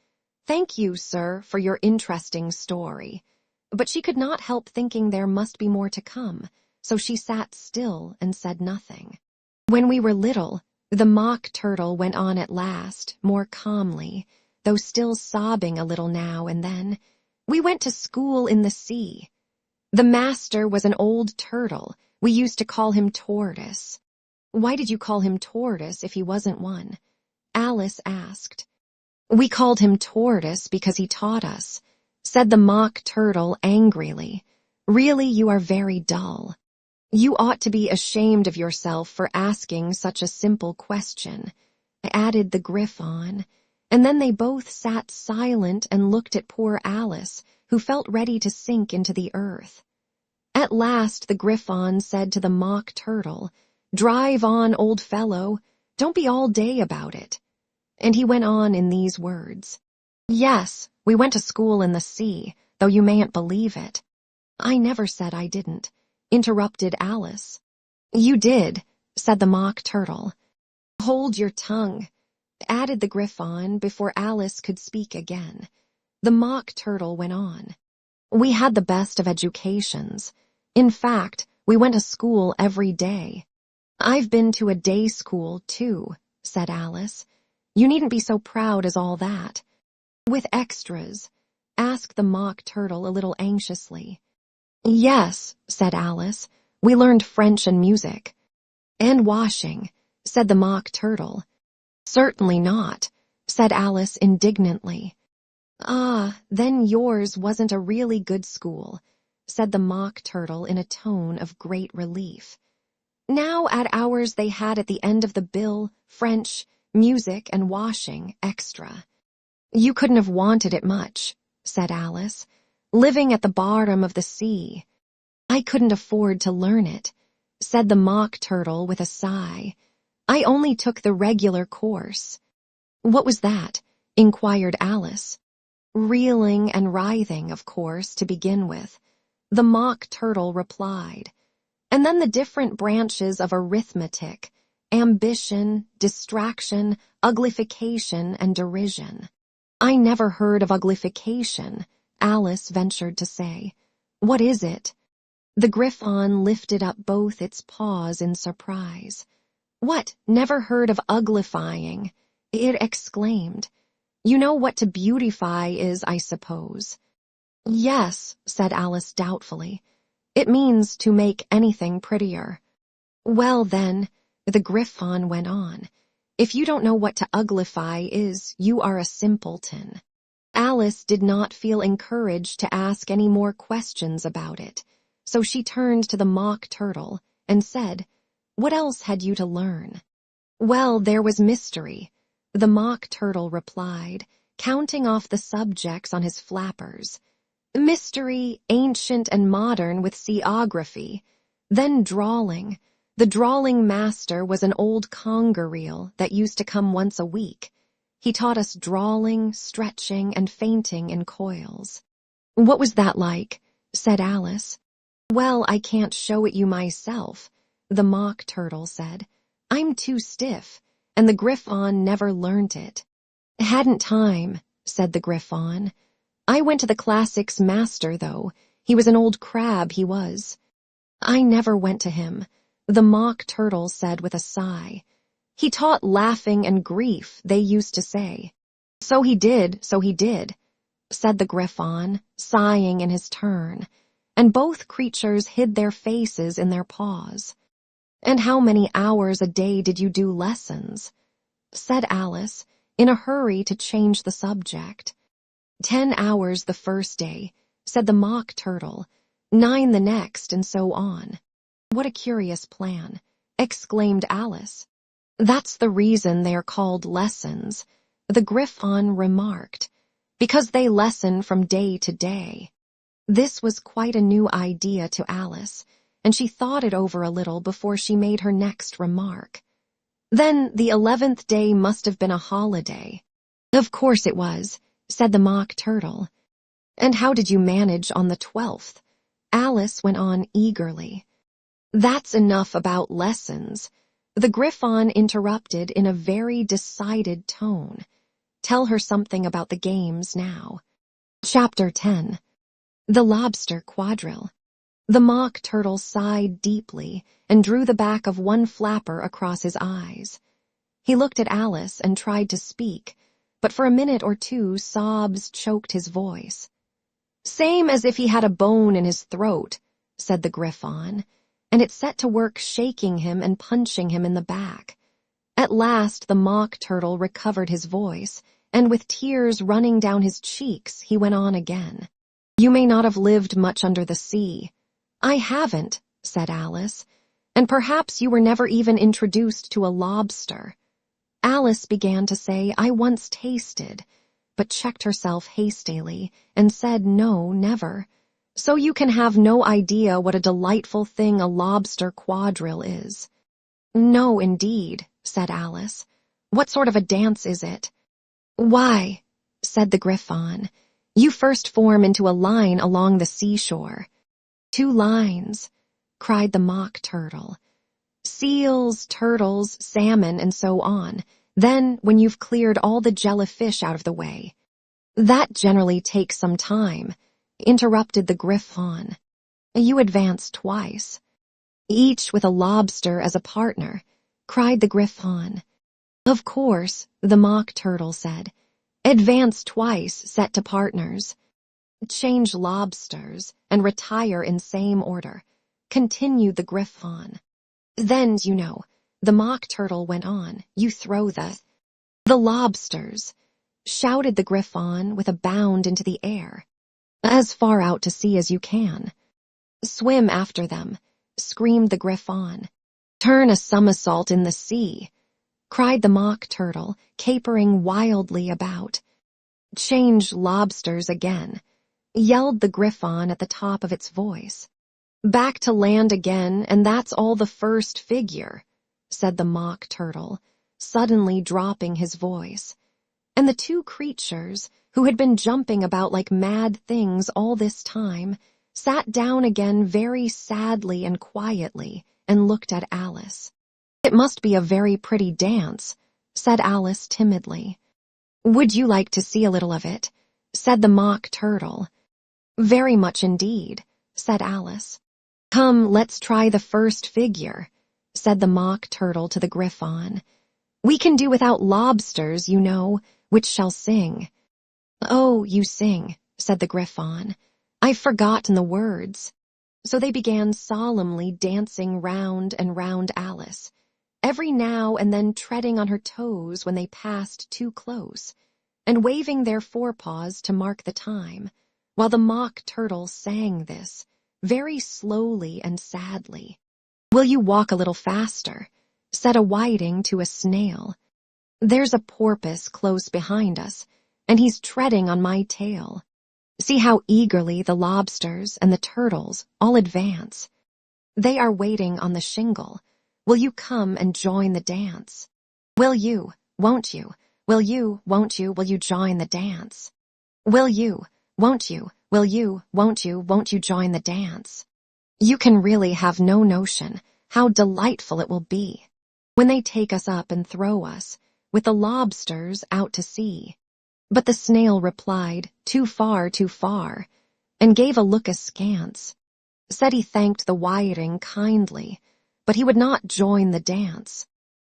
"Thank you, sir, for your interesting story," but she could not help thinking there must be more to come, so she sat still and said nothing. "When we were little," the mock turtle went on at last, more calmly, though still sobbing a little now and then, "we went to school in the sea. The master was an old turtle. We used to call him Tortoise." "Why did you call him Tortoise if he wasn't one?" Alice asked. "We called him Tortoise because he taught us," said the mock turtle angrily. "Really, you are very dull. You ought to be ashamed of yourself for asking such a simple question," added the Griffon, and then they both sat silent and looked at poor Alice, who felt ready to sink into the earth. At last the Griffon said to the mock turtle, "Drive on, old fellow, don't be all day about it." And he went on in these words, "Yes, we went to school in the sea, though you mayn't believe it." "I never said I didn't," interrupted Alice. "You did," said the mock turtle. "Hold your tongue," added the Griffon before Alice could speak again. The mock turtle went on. "We had the best of educations. In fact, we went to school every day." "I've been to a day school, too," said Alice. "You needn't be so proud as all that." "With extras?" asked the mock turtle a little anxiously. "Yes," said Alice. "We learned French and music." "And washing," said the mock turtle. "Certainly not," said Alice indignantly. "Ah, then yours wasn't a really good school," said the mock turtle in a tone of great relief. "Now at ours they had at the end of the bill French, music, and washing, extra." "You couldn't have wanted it much," said Alice. "Living at the bottom of the sea." "I couldn't afford to learn it," said the mock turtle with a sigh. "I only took the regular course." "What was that?" inquired Alice. "Reeling and writhing, of course, to begin with," the mock turtle replied. "And then the different branches of arithmetic, ambition, distraction, uglification, and derision." "I never heard of uglification," Alice ventured to say. "What is it?" The Griffon lifted up both its paws in surprise. "What, never heard of uglifying?" it exclaimed. "You know what to beautify is, I suppose." "Yes," said Alice doubtfully. "It means to make anything prettier." "Well then," the Griffon went on, "if you don't know what to uglify is, you are a simpleton." Alice did not feel encouraged to ask any more questions about it, so she turned to the mock turtle and said, "What else had you to learn?" "Well, there was mystery," the mock turtle replied, counting off the subjects on his flappers. Mystery, ancient and modern with seaography. Then drawling. The drawling master was an old conger reel that used to come once a week. He taught us drawling, stretching, and fainting in coils. "What was that like?" said Alice. "Well, I can't show it you myself," the Mock Turtle said. "I'm too stiff, and the Griffon never learnt it." "Hadn't time," said the Griffon. "I went to the classics master, though. He was an old crab, he was." "I never went to him," the Mock Turtle said with a sigh. "He taught laughing and grief, they used to say." So he did," said the Griffon, sighing in his turn, and both creatures hid their faces in their paws. "And how many hours a day did you do lessons?" said Alice, in a hurry to change the subject. 10 hours the first day," said the Mock Turtle, 9 the next, and so on. "What a curious plan," exclaimed Alice. "That's the reason they are called lessons," the Griffon remarked, "because they lesson from day to day." This was quite a new idea to Alice, and she thought it over a little before she made her next remark. "Then the 11th day must have been a holiday." "Of course it was," said the Mock Turtle. "And how did you manage on the 12th? Alice went on eagerly. "That's enough about lessons," the Griffon interrupted in a very decided tone. "Tell her something about the games now." Chapter 10. The Lobster Quadrille. The Mock Turtle sighed deeply and drew the back of one flapper across his eyes. He looked at Alice and tried to speak, but for a minute or two sobs choked his voice. "Same as if he had a bone in his throat," said the Griffon, and it set to work shaking him and punching him in the back. At last the Mock Turtle recovered his voice, and with tears running down his cheeks, he went on again. "You may not have lived much under the sea." "I haven't," said Alice, "and perhaps you were never even introduced to a lobster." Alice began to say, "I once tasted," but checked herself hastily and said, "No, never. So you can have no idea what a delightful thing a lobster quadrille is." "No, indeed," said Alice. "What sort of a dance is it?" "Why," said the Griffon, "you first form into a line along the seashore." "2 lines," cried the Mock Turtle. "Seals, turtles, salmon, and so on. Then, when you've cleared all the jellyfish out of the way." "That generally takes some time," interrupted the Griffon. "You advance twice." "Each with a lobster as a partner," cried the Griffon. "Of course," the Mock Turtle said. "Advance twice set to partners. Change lobsters and retire in same order," continued the Griffon. "Then, you know," the Mock Turtle went on, "you throw the lobsters," shouted the Griffon with a bound into the air, "as far out to sea as you can." "Swim after them," screamed the Griffon. "Turn a somersault in the sea," cried the Mock Turtle, capering wildly about. "Change lobsters again," yelled the Griffon at the top of its voice. "Back to land again, and that's all the first figure," said the Mock Turtle, suddenly dropping his voice. And the 2 creatures, who had been jumping about like mad things all this time, sat down again very sadly and quietly and looked at Alice. "It must be a very pretty dance," said Alice timidly. "Would you like to see a little of it?" said the Mock Turtle. "Very much indeed," said Alice. "Come, let's try the first figure," said the Mock Turtle to the Griffon. "We can do without lobsters, you know, which shall sing." "Oh, you sing," said the Griffon. "I've forgotten the words." So they began solemnly dancing round and round Alice, every now and then treading on her toes when they passed too close, and waving their forepaws to mark the time, while the Mock Turtle sang this, very slowly and sadly. "Will you walk a little faster?" said a whiting to a snail. "There's a porpoise close behind us," and he's treading on my tail. See how eagerly the lobsters and the turtles all advance. They are waiting on the shingle. Will you come and join the dance? Will you, won't you, will you, won't you, will you join the dance? Will you, won't you, will you, won't you join the dance? You can really have no notion how delightful it will be when they take us up and throw us, with the lobsters, out to sea. But the snail replied, too far, and gave a look askance. Said he thanked the whiting kindly, but he would not join the dance.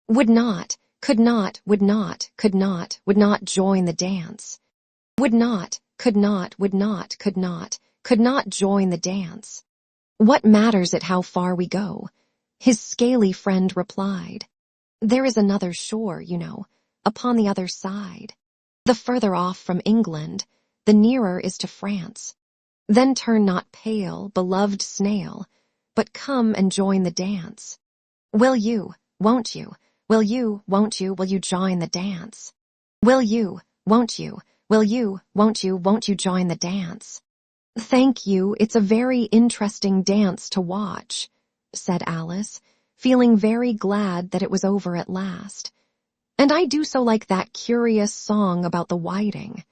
Would not, could not, would not join the dance. Would not, could not, would not, could not join the dance. What matters it how far we go? His scaly friend replied. There is another shore, you know, upon the other side. The further off from England, the nearer is to France. Then turn not pale, beloved snail, but come and join the dance. Will you, won't you, will you, won't you, will you join the dance? Will you, won't you, will you, won't you join the dance? Thank you, it's a very interesting dance to watch, said Alice, feeling very glad that it was over at last. And I do so like that curious song about the whiting.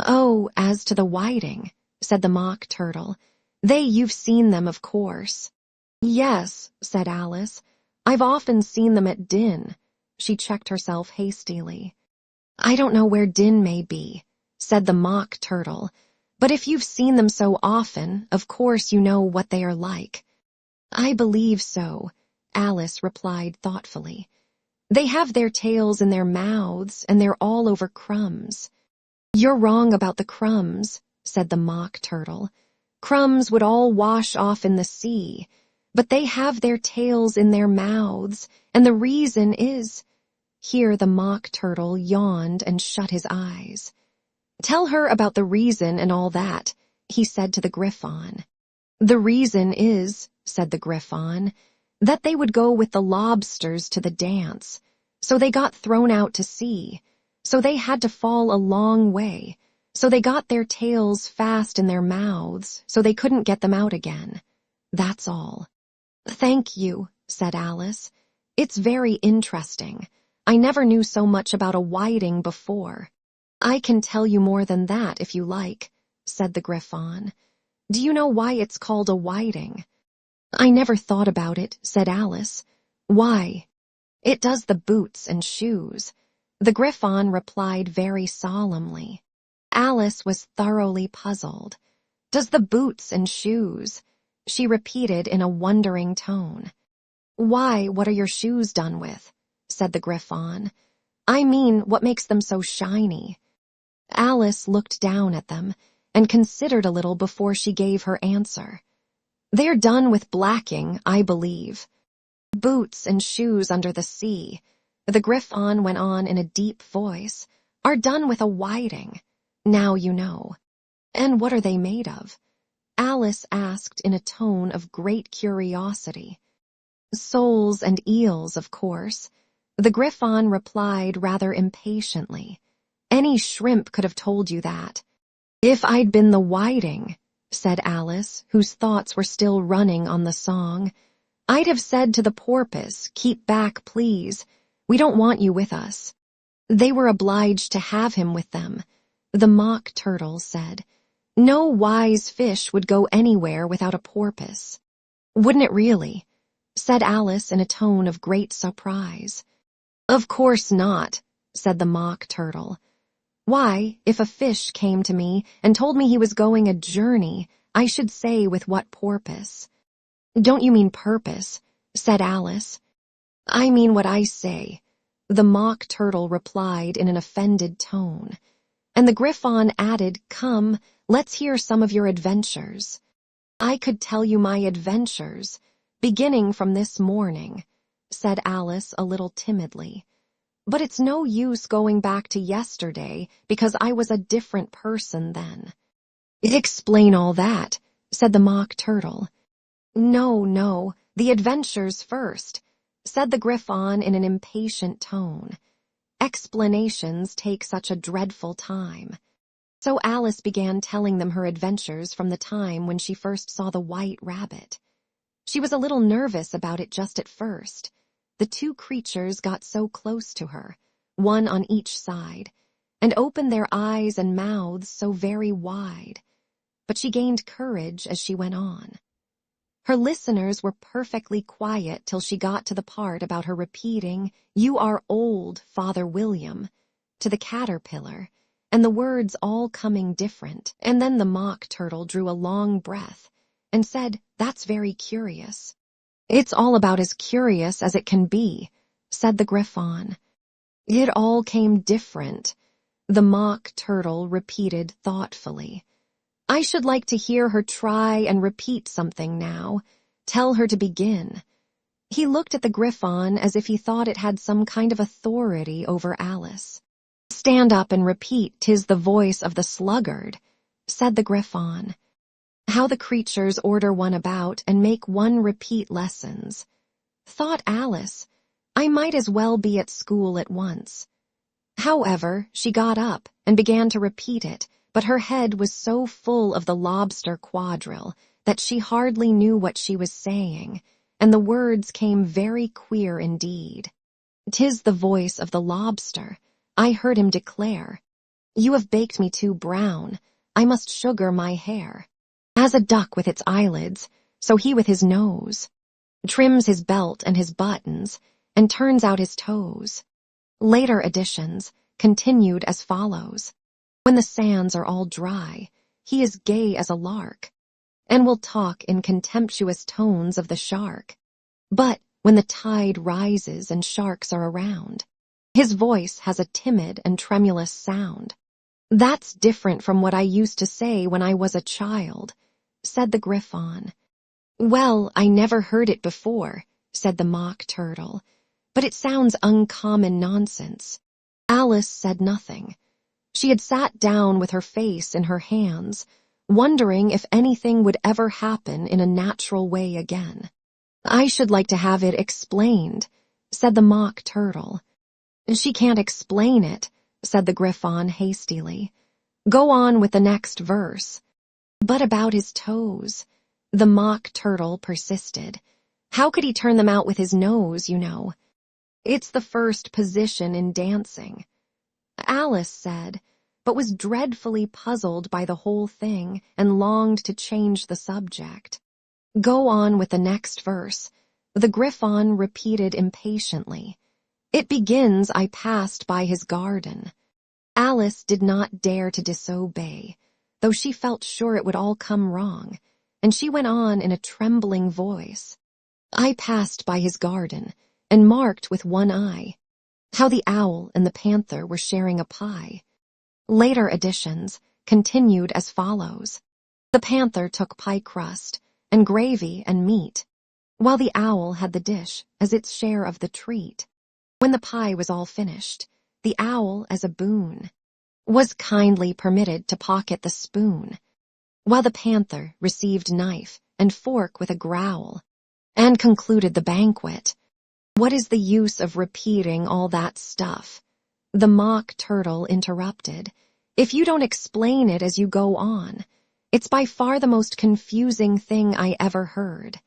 Oh, as to the whiting, said the Mock Turtle, you've seen them, of course. Yes, said Alice, I've often seen them at Din. She checked herself hastily. I don't know where Din may be, said the Mock Turtle, but if you've seen them so often, of course you know what they are like. I believe so, Alice replied thoughtfully. They have their tails in their mouths, and they're all over crumbs. You're wrong about the crumbs, said the Mock Turtle. Crumbs would all wash off in the sea, but they have their tails in their mouths, and the reason is— Here the Mock Turtle yawned and shut his eyes. Tell her about the reason and all that, he said to the Griffon. The reason is, said the Griffon, that they would go with the lobsters to the dance, so they got thrown out to sea, so they had to fall a long way, so they got their tails fast in their mouths, so they couldn't get them out again. That's all. Thank you, said Alice. It's very interesting. I never knew so much about a whiting before. I can tell you more than that if you like, said the Griffon. Do you know why it's called a whiting? I never thought about it, said Alice. Why? It does the boots and shoes. The Griffon replied very solemnly. Alice was thoroughly puzzled. Does the boots and shoes? She repeated in a wondering tone. Why, what are your shoes done with? Said the Griffon. I mean, what makes them so shiny? Alice looked down at them and considered a little before she gave her answer. They're done with blacking, I believe. Boots and shoes under the sea, the Griffon went on in a deep voice, are done with a whiting. Now you know. And what are they made of? Alice asked in a tone of great curiosity. Soles and eels, of course. The Griffon replied rather impatiently. Any shrimp could have told you that. If I'd been the whiting, said Alice, whose thoughts were still running on the song, I'd have said to the porpoise, keep back, please. We don't want you with us. They were obliged to have him with them. The Mock Turtle said, no wise fish would go anywhere without a porpoise. Wouldn't it really? Said Alice in a tone of great surprise. Of course not, said the Mock Turtle. Why, if a fish came to me and told me he was going a journey, I should say with what porpoise. Don't you mean purpose? Said Alice. I mean what I say, the Mock Turtle replied in an offended tone. And the Griffon added, come, let's hear some of your adventures. I could tell you my adventures, beginning from this morning, said Alice a little timidly. But it's no use going back to yesterday because I was a different person then. Explain all that, said the Mock Turtle. No, the adventures first, said the Griffon in an impatient tone. Explanations take such a dreadful time. So Alice began telling them her adventures from the time when she first saw the white rabbit. She was a little nervous about it just at first. The two creatures got so close to her, one on each side, and opened their eyes and mouths so very wide. But she gained courage as she went on. Her listeners were perfectly quiet till she got to the part about her repeating, "You are old, Father William," to the caterpillar, and the words all coming different, and then the mock turtle drew a long breath and said, "That's very curious." "It's all about as curious as it can be," said the Griffon. "It all came different," the mock turtle repeated thoughtfully. "I should like to hear her try and repeat something now. Tell her to begin." He looked at the Griffon as if he thought it had some kind of authority over Alice. "Stand up and repeat, 'Tis the voice of the sluggard," said the Griffon. How the creatures order one about and make one repeat lessons. Thought Alice, I might as well be at school at once. However, she got up and began to repeat it, but her head was so full of the lobster quadrille that she hardly knew what she was saying, and the words came very queer indeed. "'Tis the voice of the lobster," I heard him declare. "You have baked me too brown, I must sugar my hair. As a duck with its eyelids, so he with his nose. Trims his belt and his buttons, and turns out his toes." Later editions continued as follows. "When the sands are all dry, he is gay as a lark, and will talk in contemptuous tones of the shark. But when the tide rises and sharks are around, his voice has a timid and tremulous sound. That's different from what I used to say when I was a child," said the Griffon. "Well, I never heard it before," said the mock turtle, "but it sounds uncommon nonsense." Alice said nothing. She had sat down with her face in her hands, wondering if anything would ever happen in a natural way again. "I should like to have it explained," said the mock turtle. "She can't explain it," said the Griffon hastily. "Go on with the next verse." "But about his toes," the mock turtle persisted. "How could he turn them out with his nose, you know? It's the first position in dancing." Alice said, but was dreadfully puzzled by the whole thing and longed to change the subject. "Go on with the next verse," the Griffon repeated impatiently. "It begins, 'I passed by his garden.'" Alice did not dare to disobey, though she felt sure it would all come wrong, and she went on in a trembling voice. "I passed by his garden, and marked with one eye how the owl and the panther were sharing a pie." Later editions continued as follows. "The panther took pie crust, and gravy and meat, while the owl had the dish as its share of the treat. When the pie was all finished, the owl, as a boon, was kindly permitted to pocket the spoon, while the panther received knife and fork with a growl, and concluded the banquet." "What is the use of repeating all that stuff?" the mock turtle interrupted. "If you don't explain it as you go on, it's by far the most confusing thing I ever heard."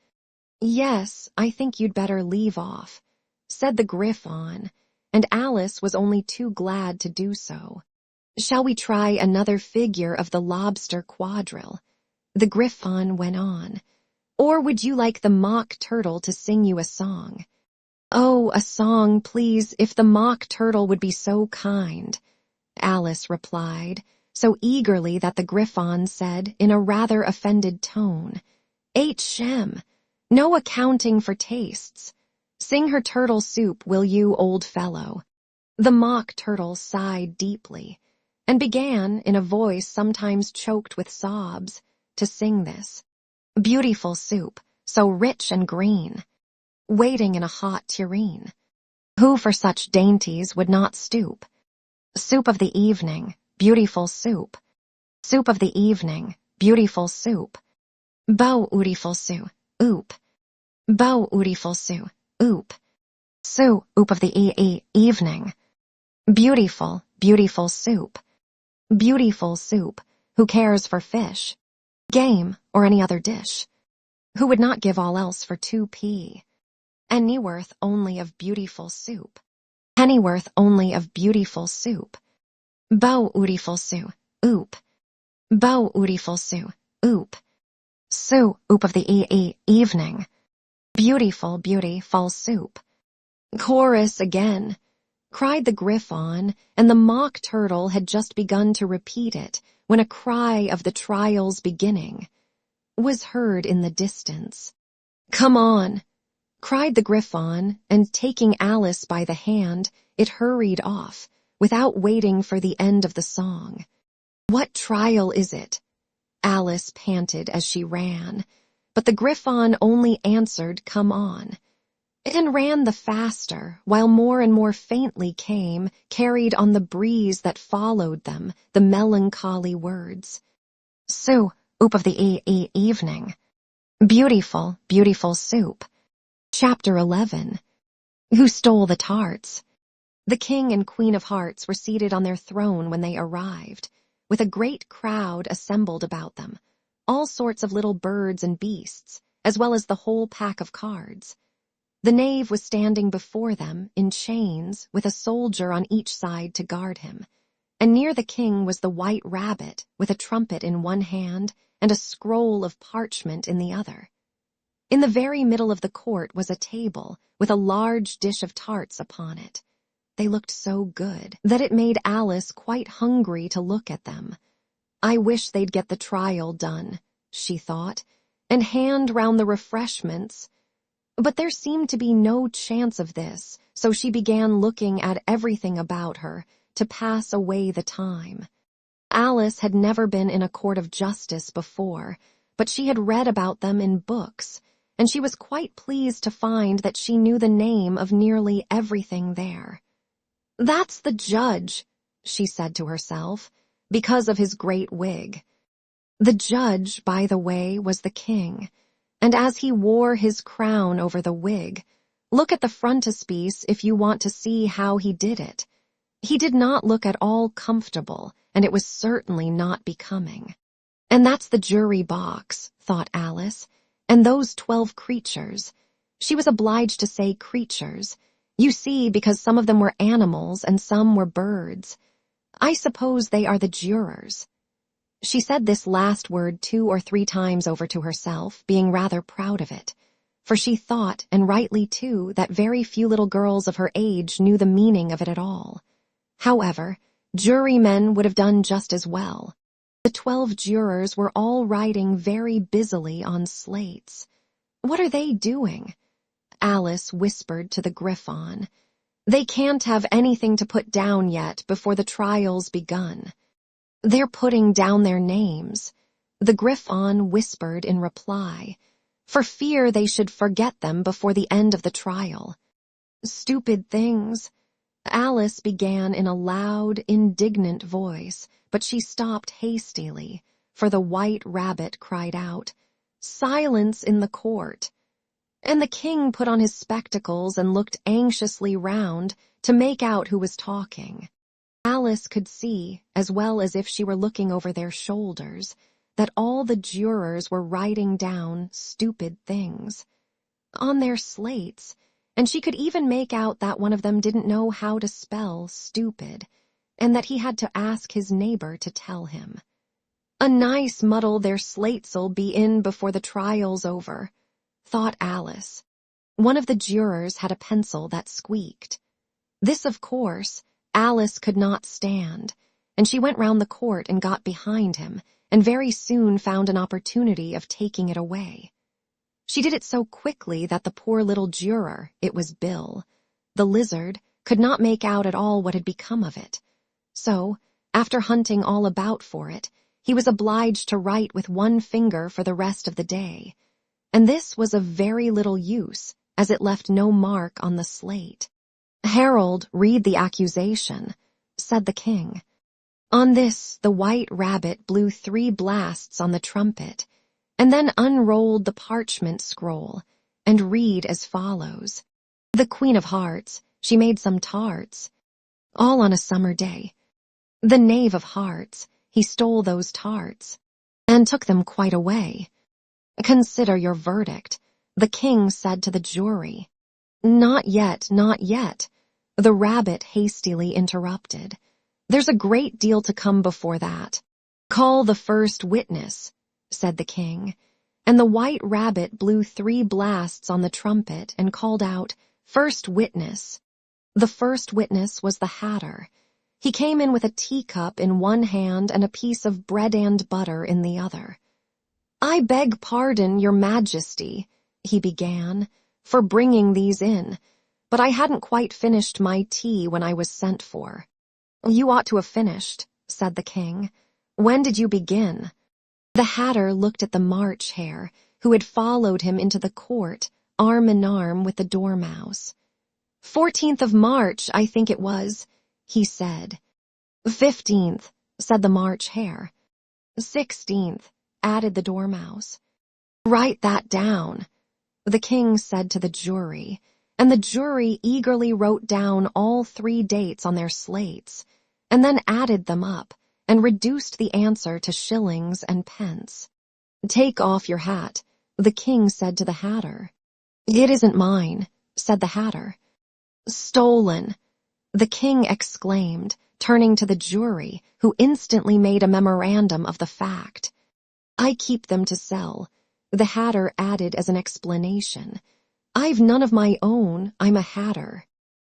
"Yes, I think you'd better leave off," said the Griffon, and Alice was only too glad to do so. "Shall we try another figure of the lobster quadrille?" the Griffon went on. "Or would you like the mock turtle to sing you a song?" "Oh, a song, please, if the mock turtle would be so kind," Alice replied, so eagerly that the Griffon said in a rather offended tone, "H. Shem, no accounting for tastes. Sing her turtle soup, will you, old fellow?" The mock turtle sighed deeply, and began, in a voice sometimes choked with sobs, to sing this. "Beautiful soup, so rich and green, waiting in a hot tureen. Who for such dainties would not stoop? Soup of the evening, beautiful soup. Soup of the evening, beautiful soup. Beautiful soup, oop. Beautiful soup, oop. Soup of the evening." Beautiful, beautiful soup. Beautiful soup. Who cares for fish, game, or any other dish? Who would not give all else for 2p? Pennyworth only of beautiful soup. Pennyworth only of beautiful soup. Beautiful soup. Oop. Beautiful soup. Oop. Soup of the evening. Beautiful, beautiful soup. Chorus again, cried the Griffon, and the mock turtle had just begun to repeat it when a cry of the trial's beginning was heard in the distance. Come on, cried the Griffon, and taking Alice by the hand, it hurried off, without waiting for the end of the song. What trial is it? Alice panted as she ran, but the Griffon only answered, come on, and ran the faster, while more and more faintly came, carried on the breeze that followed them, the melancholy words. Soup of the evening. Beautiful, beautiful soup. Chapter 11. Who stole the tarts? The King and Queen of Hearts were seated on their throne when they arrived, with a great crowd assembled about them, all sorts of little birds and beasts, as well as the whole pack of cards. The knave was standing before them, in chains, with a soldier on each side to guard him, and near the king was the white rabbit, with a trumpet in one hand and a scroll of parchment in the other. In the very middle of the court was a table, with a large dish of tarts upon it. They looked so good that it made Alice quite hungry to look at them. I wish they'd get the trial done, she thought, and hand round the refreshments. But there seemed to be no chance of this, so she began looking at everything about her to pass away the time. Alice had never been in a court of justice before, but she had read about them in books, and she was quite pleased to find that she knew the name of nearly everything there. That's the judge, she said to herself, because of his great wig. The judge, by the way, was the king, and as he wore his crown over the wig, look at the frontispiece if you want to see how he did it. He did not look at all comfortable, and it was certainly not becoming. And that's the jury box, thought Alice, and those 12 creatures. She was obliged to say creatures, you see, because some of them were animals and some were birds. I suppose they are the jurors. She said this last word 2 or 3 times over to herself, being rather proud of it, for she thought, and rightly too, that very few little girls of her age knew the meaning of it at all. However, jurymen would have done just as well. The 12 jurors were all writing very busily on slates. What are they doing? Alice whispered to the Griffon. They can't have anything to put down yet before the trial's begun. They're putting down their names, the Griffon whispered in reply, for fear they should forget them before the end of the trial. Stupid things. Alice began in a loud, indignant voice, but she stopped hastily, for the white rabbit cried out, "Silence in the court!" And the king put on his spectacles and looked anxiously round to make out who was talking. Alice could see, as well as if she were looking over their shoulders, that all the jurors were writing down stupid things on their slates, and she could even make out that one of them didn't know how to spell stupid, and that he had to ask his neighbor to tell him. A nice muddle their slates'll be in before the trial's over, thought Alice. One of the jurors had a pencil that squeaked. This, of course, Alice could not stand, and she went round the court and got behind him, and very soon found an opportunity of taking it away. She did it so quickly that the poor little juror, it was Bill, the lizard, could not make out at all what had become of it. So, after hunting all about for it, he was obliged to write with one finger for the rest of the day, and this was of very little use, as it left no mark on the slate. "Harold, read the accusation," said the king. On this, the white rabbit blew 3 blasts on the trumpet, and then unrolled the parchment scroll, and read as follows. The Queen of Hearts, she made some tarts. all on a summer day. The knave of hearts, he stole those tarts, and took them quite away. Consider your verdict, the king said to the jury. Not yet, not yet, the rabbit hastily interrupted. There's a great deal to come before that. Call the first witness, said the king, and the white rabbit blew 3 blasts on the trumpet and called out, First witness. The first witness was the hatter. He came in with a teacup in one hand and a piece of bread and butter in the other. I beg pardon, your majesty, he began, for bringing these in, but I hadn't quite finished my tea when I was sent for. You ought to have finished, said the king. When did you begin? The hatter looked at the March Hare, who had followed him into the court, arm in arm with the Dormouse. 14th of March, I think it was, he said. 15th, said the March Hare. 16th, added the Dormouse. Write that down, the king said to the jury, and the jury eagerly wrote down all 3 dates on their slates, and then added them up and reduced the answer to shillings and pence. Take off your hat, the king said to the hatter. It isn't mine, said the hatter. Stolen, the king exclaimed, turning to the jury, who instantly made a memorandum of the fact. I keep them to sell, the hatter added as an explanation. I've none of my own, I'm a hatter.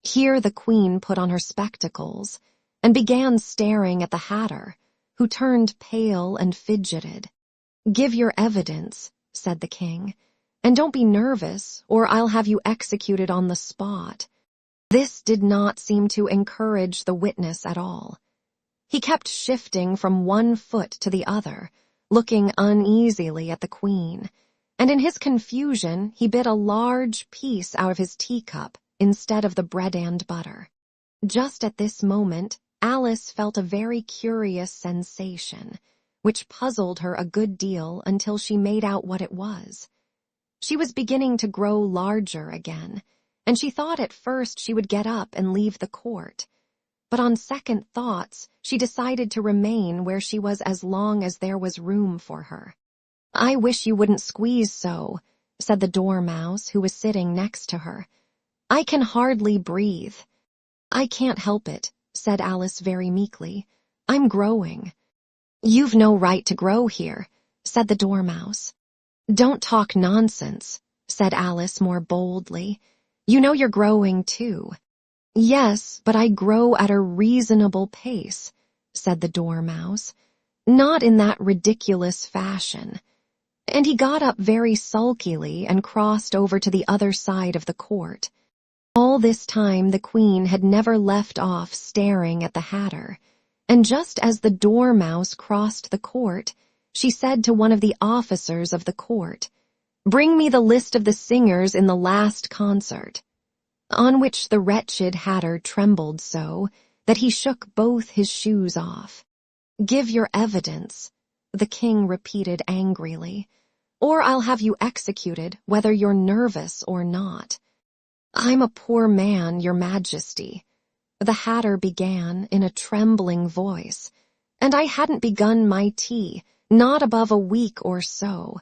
Here the queen put on her spectacles and began staring at the hatter, who turned pale and fidgeted. Give your evidence, said the king, and don't be nervous, or I'll have you executed on the spot. This did not seem to encourage the witness at all. He kept shifting from one foot to the other, looking uneasily at the queen, and in his confusion he bit a large piece out of his teacup instead of the bread and butter. Just at this moment, Alice felt a very curious sensation, which puzzled her a good deal until she made out what it was. She was beginning to grow larger again, and she thought at first she would get up and leave the court. But on second thoughts, she decided to remain where she was as long as there was room for her. I wish you wouldn't squeeze so, said the Dormouse, who was sitting next to her. I can hardly breathe. I can't help it, said Alice very meekly. I'm growing. You've no right to grow here, said the Dormouse. Don't talk nonsense, said Alice more boldly. You know you're growing too. Yes, but I grow at a reasonable pace, said the Dormouse. Not in that ridiculous fashion. And he got up very sulkily and crossed over to the other side of the court. All this time the queen had never left off staring at the hatter, and just as the Dormouse crossed the court, she said to one of the officers of the court, Bring me the list of the singers in the last concert. On which the wretched hatter trembled so that he shook both his shoes off. Give your evidence, the king repeated angrily, or I'll have you executed whether you're nervous or not. I'm a poor man, your majesty, the hatter began in a trembling voice, and I hadn't begun my tea, not above a week or so,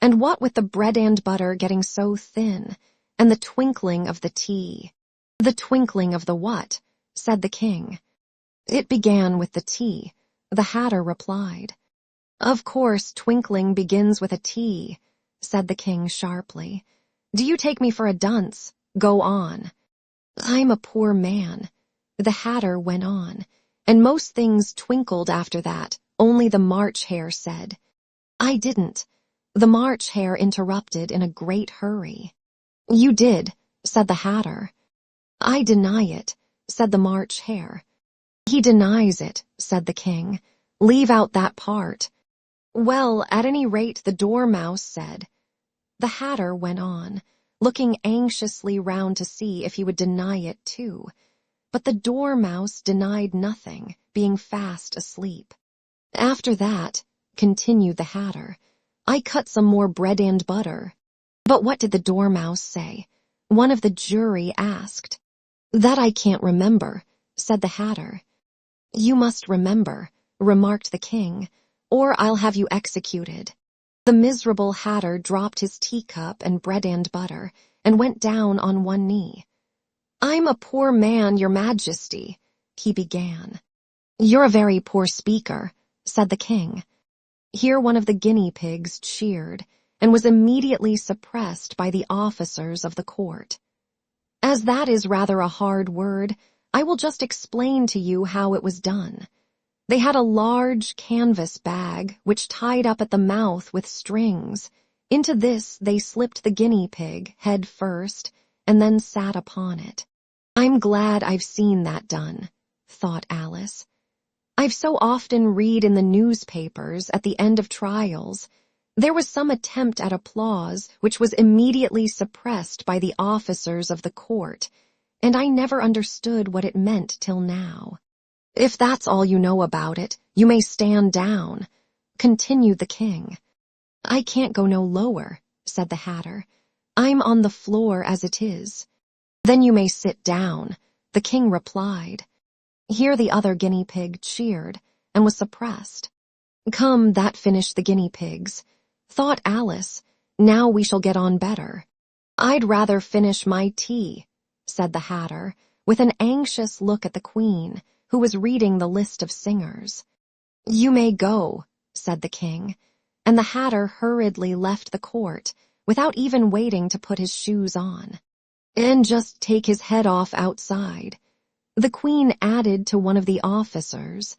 and what with the bread and butter getting so thin, and the twinkling of the tea. The twinkling of the what? Said the king. It began with the tea, the hatter replied. Of course, twinkling begins with a T, said the king sharply. Do you take me for a dunce? Go on. I'm a poor man, the hatter went on, and most things twinkled after that, only the March Hare said. I didn't, the March Hare interrupted in a great hurry. You did, said the hatter. I deny it, said the March Hare. He denies it, said the king. Leave out that part. Well, at any rate, the Dormouse said. The hatter went on, looking anxiously round to see if he would deny it too. But the Dormouse denied nothing, being fast asleep. After that, continued the hatter, I cut some more bread and butter. But what did the Dormouse say? One of the jury asked. That I can't remember, said the Hatter. "You must remember," remarked the king, "or I'll have you executed." The miserable Hatter dropped his teacup and bread and butter and went down on one knee. "I'm a poor man, your majesty," he began. "You're a very poor speaker," said the king. Here one of the guinea pigs cheered and was immediately suppressed by the officers of the court. As that is rather a hard word, I will just explain to you how it was done. They had a large canvas bag which tied up at the mouth with strings. Into this they slipped the guinea pig head first and then sat upon it. "I'm glad I've seen that done," thought Alice. "I've so often read in the newspapers at the end of trials. There was some attempt at applause which was immediately suppressed by the officers of the court, and I never understood what it meant till now. If that's all you know about it, you may stand down," continued the king. "I can't go no lower," said the Hatter. "I'm on the floor as it is." "Then you may sit down," the king replied. Here the other guinea pig cheered and was suppressed. "Come, that finished the guinea pigs," thought Alice. "Now we shall get on better." "I'd rather finish my tea," said the Hatter, with an anxious look at the queen, who was reading the list of singers. "You may go," said the king, and the Hatter hurriedly left the court without even waiting to put his shoes on. "And just take his head off outside," the queen added to one of the officers,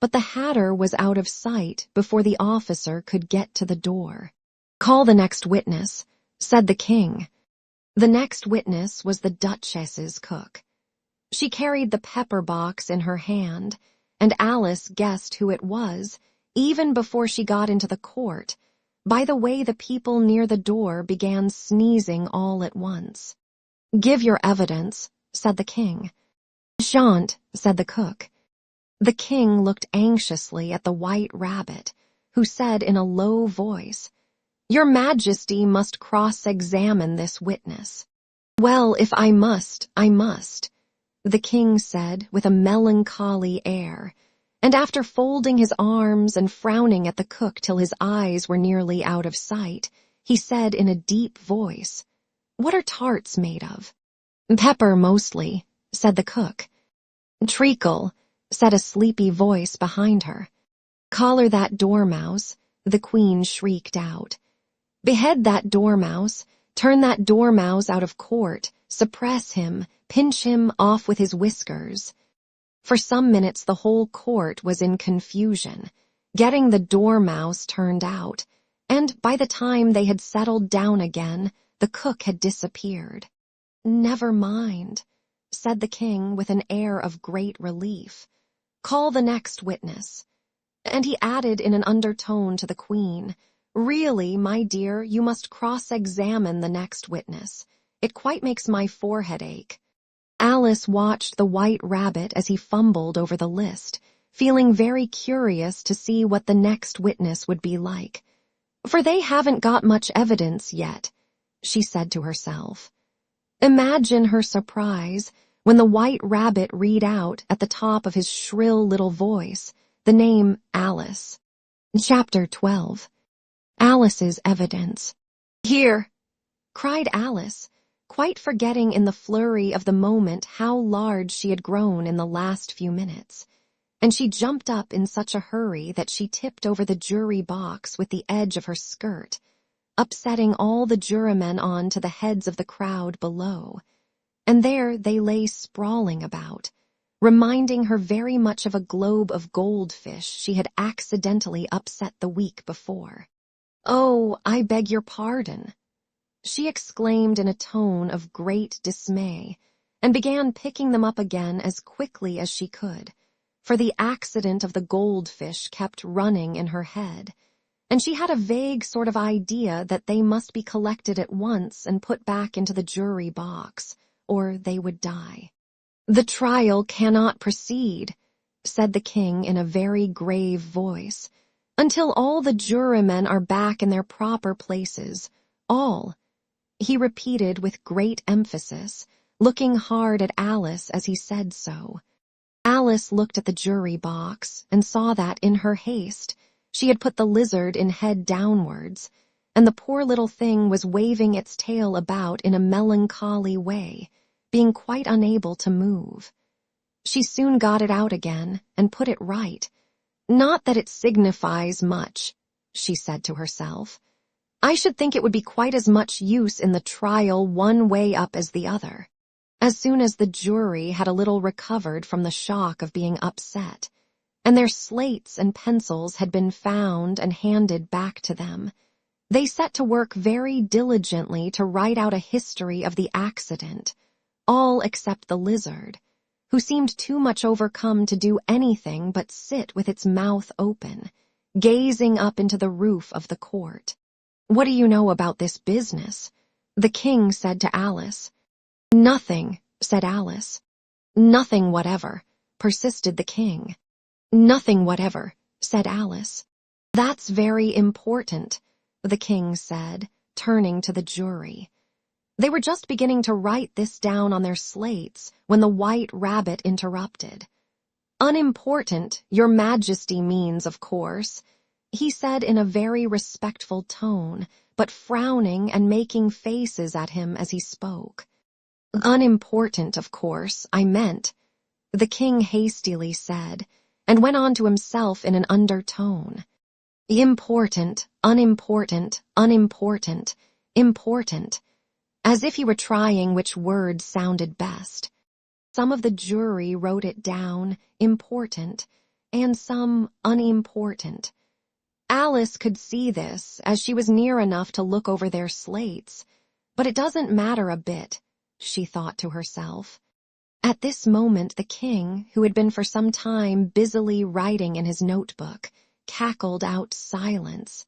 but the Hatter was out of sight before the officer could get to the door. "Call the next witness," said the king. The next witness was the Duchess's cook. She carried the pepper box in her hand, and Alice guessed who it was, even before she got into the court, by the way the people near the door began sneezing all at once. "Give your evidence," said the king. "Shan't," said the cook. The king looked anxiously at the White Rabbit, who said in a low voice, "Your Majesty must cross-examine this witness." "Well, if I must, I must," the king said with a melancholy air, and after folding his arms and frowning at the cook till his eyes were nearly out of sight, he said in a deep voice, "What are tarts made of?" "Pepper mostly," said the cook. "Treacle," said a sleepy voice behind her. "Collar that dormouse," the queen shrieked out. "Behead that dormouse, turn that dormouse out of court, suppress him, pinch him off with his whiskers." For some minutes the whole court was in confusion, getting the dormouse turned out, and by the time they had settled down again, the cook had disappeared. "Never mind," said the king with an air of great relief. "Call the next witness." And he added in an undertone to the queen, "Really, my dear, you must cross-examine the next witness. It quite makes my forehead ache." Alice watched the White Rabbit as he fumbled over the list, feeling very curious to see what the next witness would be like. "For they haven't got much evidence yet," she said to herself. Imagine her surprise when the White Rabbit read out at the top of his shrill little voice the name Alice. Chapter 12. Alice's Evidence. "Here!" cried Alice, quite forgetting in the flurry of the moment how large she had grown in the last few minutes, and she jumped up in such a hurry that she tipped over the jury box with the edge of her skirt, upsetting all the jurymen on to the heads of the crowd below, and there they lay sprawling about, reminding her very much of a globe of goldfish she had accidentally upset the week before. "Oh, I beg your pardon," she exclaimed in a tone of great dismay, and began picking them up again as quickly as she could, for the accident of the goldfish kept running in her head, and she had a vague sort of idea that they must be collected at once and put back into the jury box, or they would die. "The trial cannot proceed," said the king in a very grave voice, "until all the jurymen are back in their proper places, all," he repeated with great emphasis, looking hard at Alice as he said so. Alice looked at the jury box and saw that, in her haste, she had put the lizard in head downwards, and the poor little thing was waving its tail about in a melancholy way, being quite unable to move. She soon got it out again and put it right. "Not that it signifies much," she said to herself. "I should think it would be quite as much use in the trial one way up as the other." As soon as the jury had a little recovered from the shock of being upset, and their slates and pencils had been found and handed back to them, they set to work very diligently to write out a history of the accident, all except the lizard, who seemed too much overcome to do anything but sit with its mouth open, gazing up into the roof of the court. "What do you know about this business?" the king said to Alice. "Nothing," said Alice. "Nothing whatever," persisted the king. "Nothing whatever," said Alice. "That's very important," the king said, turning to the jury. They were just beginning to write this down on their slates when the White Rabbit interrupted. "Unimportant, your majesty means, of course," he said in a very respectful tone, but frowning and making faces at him as he spoke. "Unimportant, of course, I meant," the king hastily said, and went on to himself in an undertone. "Important, unimportant, unimportant, important," as if he were trying which word sounded best. Some of the jury wrote it down, important, and some unimportant. Alice could see this, as she was near enough to look over their slates, but it doesn't matter a bit, she thought to herself. At this moment the king, who had been for some time busily writing in his notebook, cackled out silence,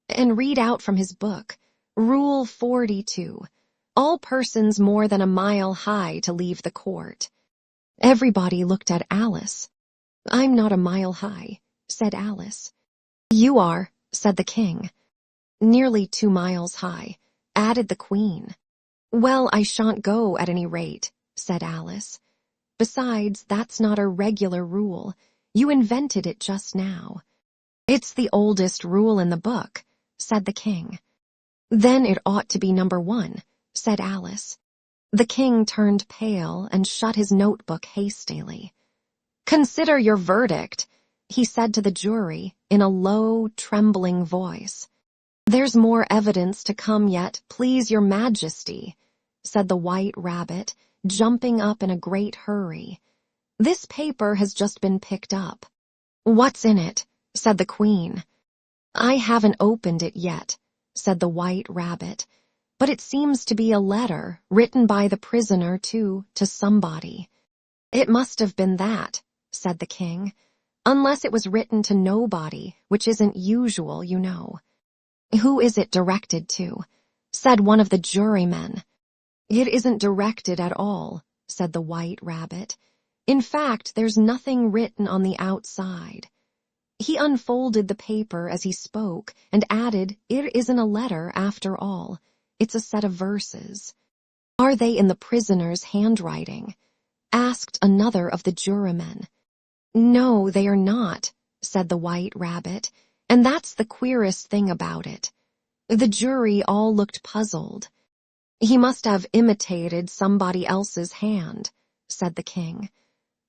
and read out from his book, Rule 42, all persons more than a mile high to leave the court. Everybody looked at Alice. "I'm not a mile high," said Alice. "You are," said the king. "Nearly 2 miles high," added the queen. "Well, I shan't go at any rate," said Alice. "Besides, that's not a regular rule. You invented it just now." "It's the oldest rule in the book," said the king. "Then it ought to be number 1, said Alice. The king turned pale and shut his notebook hastily. "Consider your verdict," he said to the jury in a low, trembling voice. "There's more evidence to come yet, please your majesty," said the White Rabbit, jumping up in a great hurry. "This paper has just been picked up." "What's in it?" said the queen. "I haven't opened it yet," said the White Rabbit, "but it seems to be a letter written by the prisoner to somebody." "It must have been that," said the king, "unless it was written to nobody, which isn't usual, you know." "Who is it directed to?" said one of the jurymen. "It isn't directed at all," said the White Rabbit. "In fact, there's nothing written on the outside." He unfolded the paper as he spoke and added, "It isn't a letter after all. It's a set of verses." "Are they in the prisoner's handwriting?" asked another of the jurymen. "No, they are not," said the White Rabbit, "and that's the queerest thing about it." The jury all looked puzzled. "He must have imitated somebody else's hand," said the king.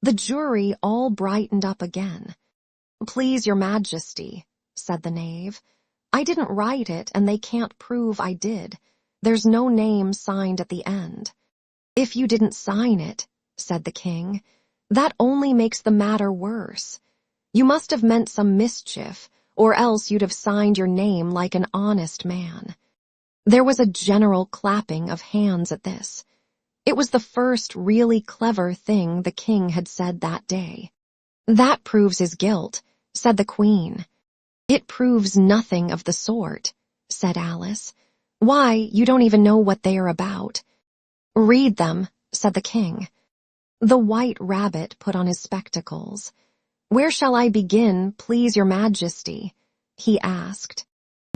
The jury all brightened up again. "Please your majesty," said the knave, "I didn't write it, and they can't prove I did. There's no name signed at the end." "If you didn't sign it," said the king, "that only makes the matter worse. You must have meant some mischief, or else you'd have signed your name like an honest man." There was a general clapping of hands at this. It was the first really clever thing the king had said that day. "That proves his guilt," said the queen. "It proves nothing of the sort," said Alice. "Why, you don't even know what they are about." "Read them," said the king. The White Rabbit put on his spectacles. "Where shall I begin, please your majesty?" he asked.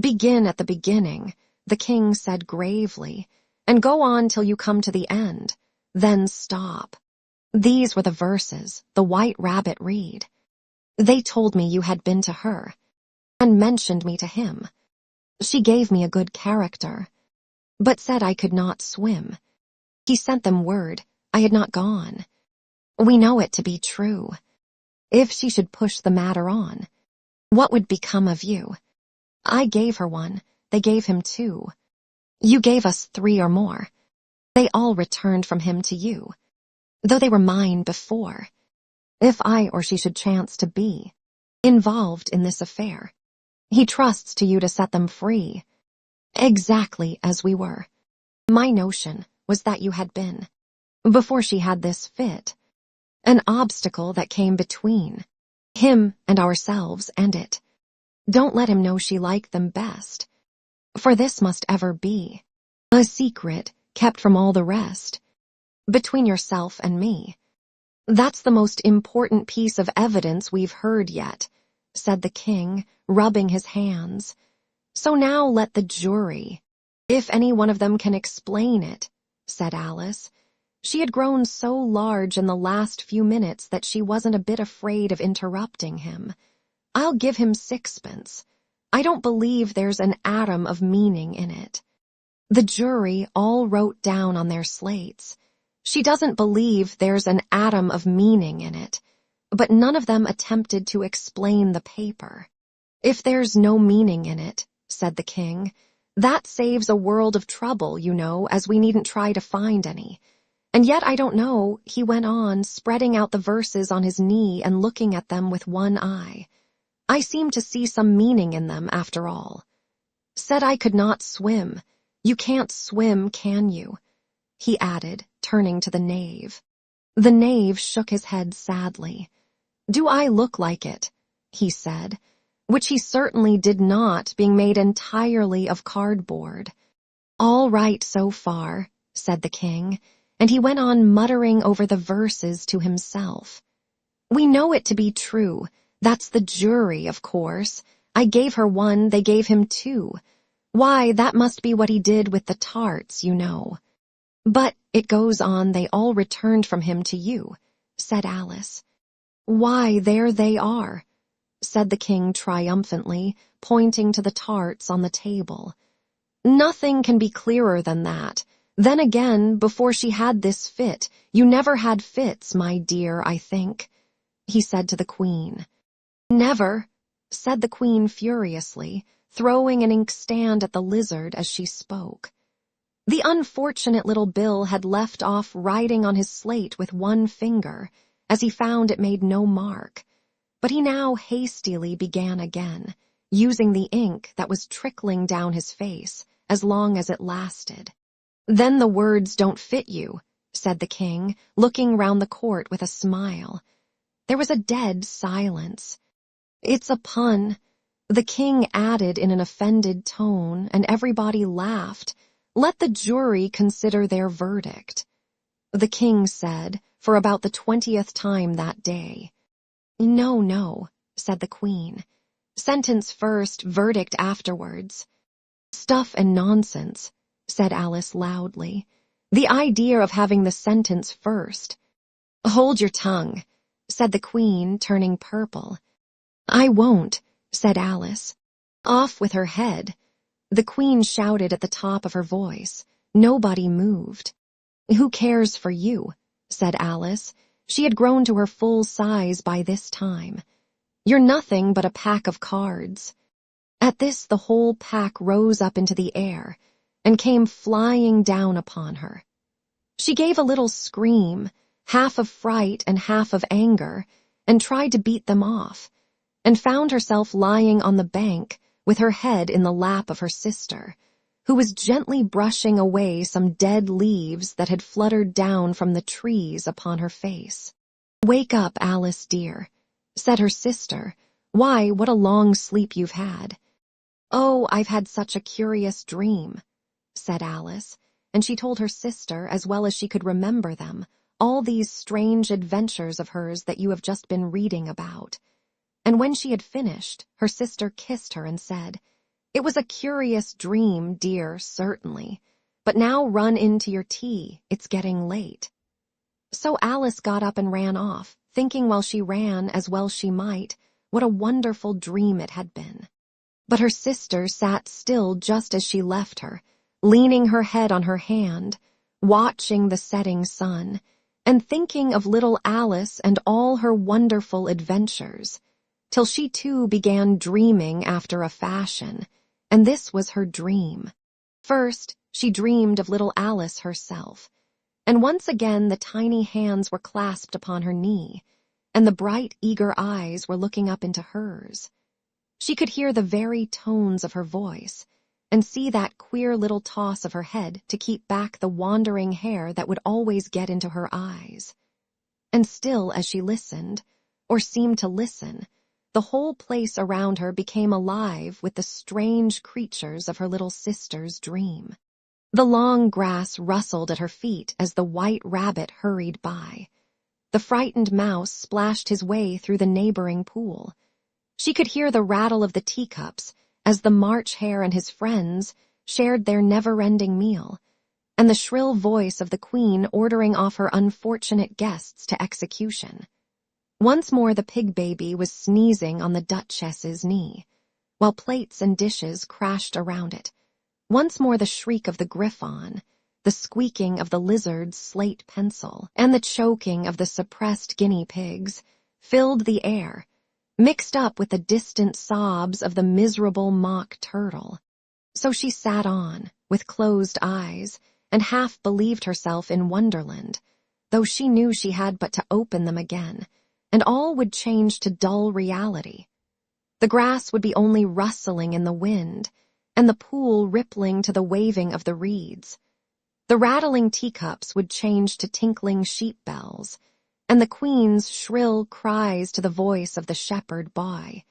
"Begin at the beginning," the king said gravely, "and go on till you come to the end. Then stop." These were the verses the White Rabbit read. They told me you had been to her, and mentioned me to him. She gave me a good character, but said I could not swim. He sent them word I had not gone. We know it to be true. If she should push the matter on, what would become of you? I gave her one, they gave him two. You gave us 3 or more. They all returned from him to you, though they were mine before. If I or she should chance to be involved in this affair, he trusts to you to set them free, exactly as we were. My notion was that you had been, before she had this fit, an obstacle that came between him and ourselves and it. Don't let him know she liked them best, for this must ever be a secret kept from all the rest, between yourself and me. That's the most important piece of evidence we've heard yet, said the king, rubbing his hands. So now let the jury, if any one of them can explain it, said Alice. She had grown so large in the last few minutes that she wasn't a bit afraid of interrupting him. I'll give him 6pence. I don't believe there's an atom of meaning in it. The jury all wrote down on their slates. She doesn't believe there's an atom of meaning in it, but none of them attempted to explain the paper. If there's no meaning in it, said the king, that saves a world of trouble, you know, as we needn't try to find any. And yet I don't know, he went on, spreading out the verses on his knee and looking at them with one eye. I seem to see some meaning in them after all. Said I could not swim. You can't swim, can you? He added, turning to the knave. The knave shook his head sadly. Do I look like it? He said, which he certainly did not, being made entirely of cardboard. All right so far, said the king, and he went on muttering over the verses to himself. We know it to be true. That's the jury, of course. I gave her 1, they gave him 2. Why, that must be what he did with the tarts, you know. But, it goes on, they all returned from him to you, said Alice. Why, there they are, said the king triumphantly, pointing to the tarts on the table. Nothing can be clearer than that. Then again, before she had this fit, you never had fits, my dear, I think, he said to the queen. Never, said the queen furiously, throwing an inkstand at the lizard as she spoke. The unfortunate little Bill had left off writing on his slate with 1 finger, as he found it made no mark, but he now hastily began again, using the ink that was trickling down his face as long as it lasted. Then the words don't fit you, said the king, looking round the court with a smile. There was a dead silence. It's a pun, the king added in an offended tone, and everybody laughed. Let the jury consider their verdict. The king said, for about the 20th time that day. No, no, said the queen. Sentence first, verdict afterwards. Stuff and nonsense, said Alice loudly. The idea of having the sentence first. Hold your tongue, said the queen, turning purple. I won't, said Alice. Off with her head. The queen shouted at the top of her voice. Nobody moved. Who cares for you? Said Alice. She had grown to her full size by this time. You're nothing but a pack of cards. At this the whole pack rose up into the air and came flying down upon her. She gave a little scream, half of fright and half of anger, and tried to beat them off, and found herself lying on the bank with her head in the lap of her sister, who was gently brushing away some dead leaves that had fluttered down from the trees upon her face. Wake up, Alice dear, said her sister. Why, what a long sleep you've had. Oh, I've had such a curious dream, said Alice, and she told her sister, as well as she could remember them, all these strange adventures of hers that you have just been reading about. And when she had finished, her sister kissed her and said, It was a curious dream, dear, certainly, but now run in to your tea, it's getting late. So Alice got up and ran off, thinking while she ran, as well she might, what a wonderful dream it had been. But her sister sat still just as she left her, leaning her head on her hand, watching the setting sun, and thinking of little Alice and all her wonderful adventures, till she too began dreaming after a fashion, and this was her dream. First, she dreamed of little Alice herself, and once again the tiny hands were clasped upon her knee, and the bright, eager eyes were looking up into hers. She could hear the very tones of her voice, and see that queer little toss of her head to keep back the wandering hair that would always get into her eyes. And still, as she listened, or seemed to listen, the whole place around her became alive with the strange creatures of her little sister's dream. The long grass rustled at her feet as the white rabbit hurried by. The frightened mouse splashed his way through the neighboring pool. She could hear the rattle of the teacups as the March Hare and his friends shared their never-ending meal, and the shrill voice of the Queen ordering off her unfortunate guests to execution. Once more the pig baby was sneezing on the Duchess's knee, while plates and dishes crashed around it. Once more the shriek of the Griffon, the squeaking of the lizard's slate pencil, and the choking of the suppressed guinea pigs filled the air, mixed up with the distant sobs of the miserable mock turtle. So she sat on, with closed eyes, and half believed herself in Wonderland, though she knew she had but to open them again, and all would change to dull reality. The grass would be only rustling in the wind, and the pool rippling to the waving of the reeds. The rattling teacups would change to tinkling sheep bells, and the Queen's shrill cries to the voice of the shepherd boy,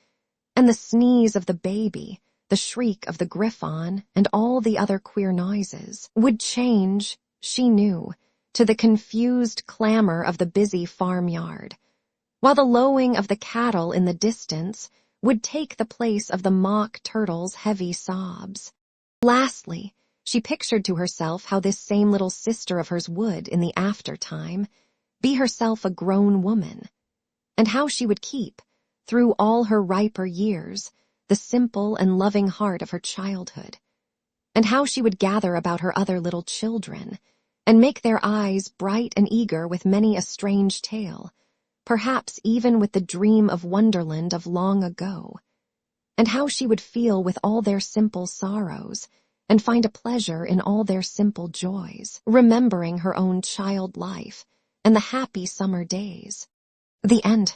and the sneeze of the baby, the shriek of the Griffon, and all the other queer noises would change, she knew, to the confused clamor of the busy farmyard, while the lowing of the cattle in the distance would take the place of the mock turtle's heavy sobs. Lastly, she pictured to herself how this same little sister of hers would, in the after-time, be herself a grown woman, and how she would keep, through all her riper years, the simple and loving heart of her childhood, and how she would gather about her other little children, and make their eyes bright and eager with many a strange tale, perhaps even with the dream of Wonderland of long ago, and how she would feel with all their simple sorrows, and find a pleasure in all their simple joys, remembering her own child life, and the happy summer days. The end.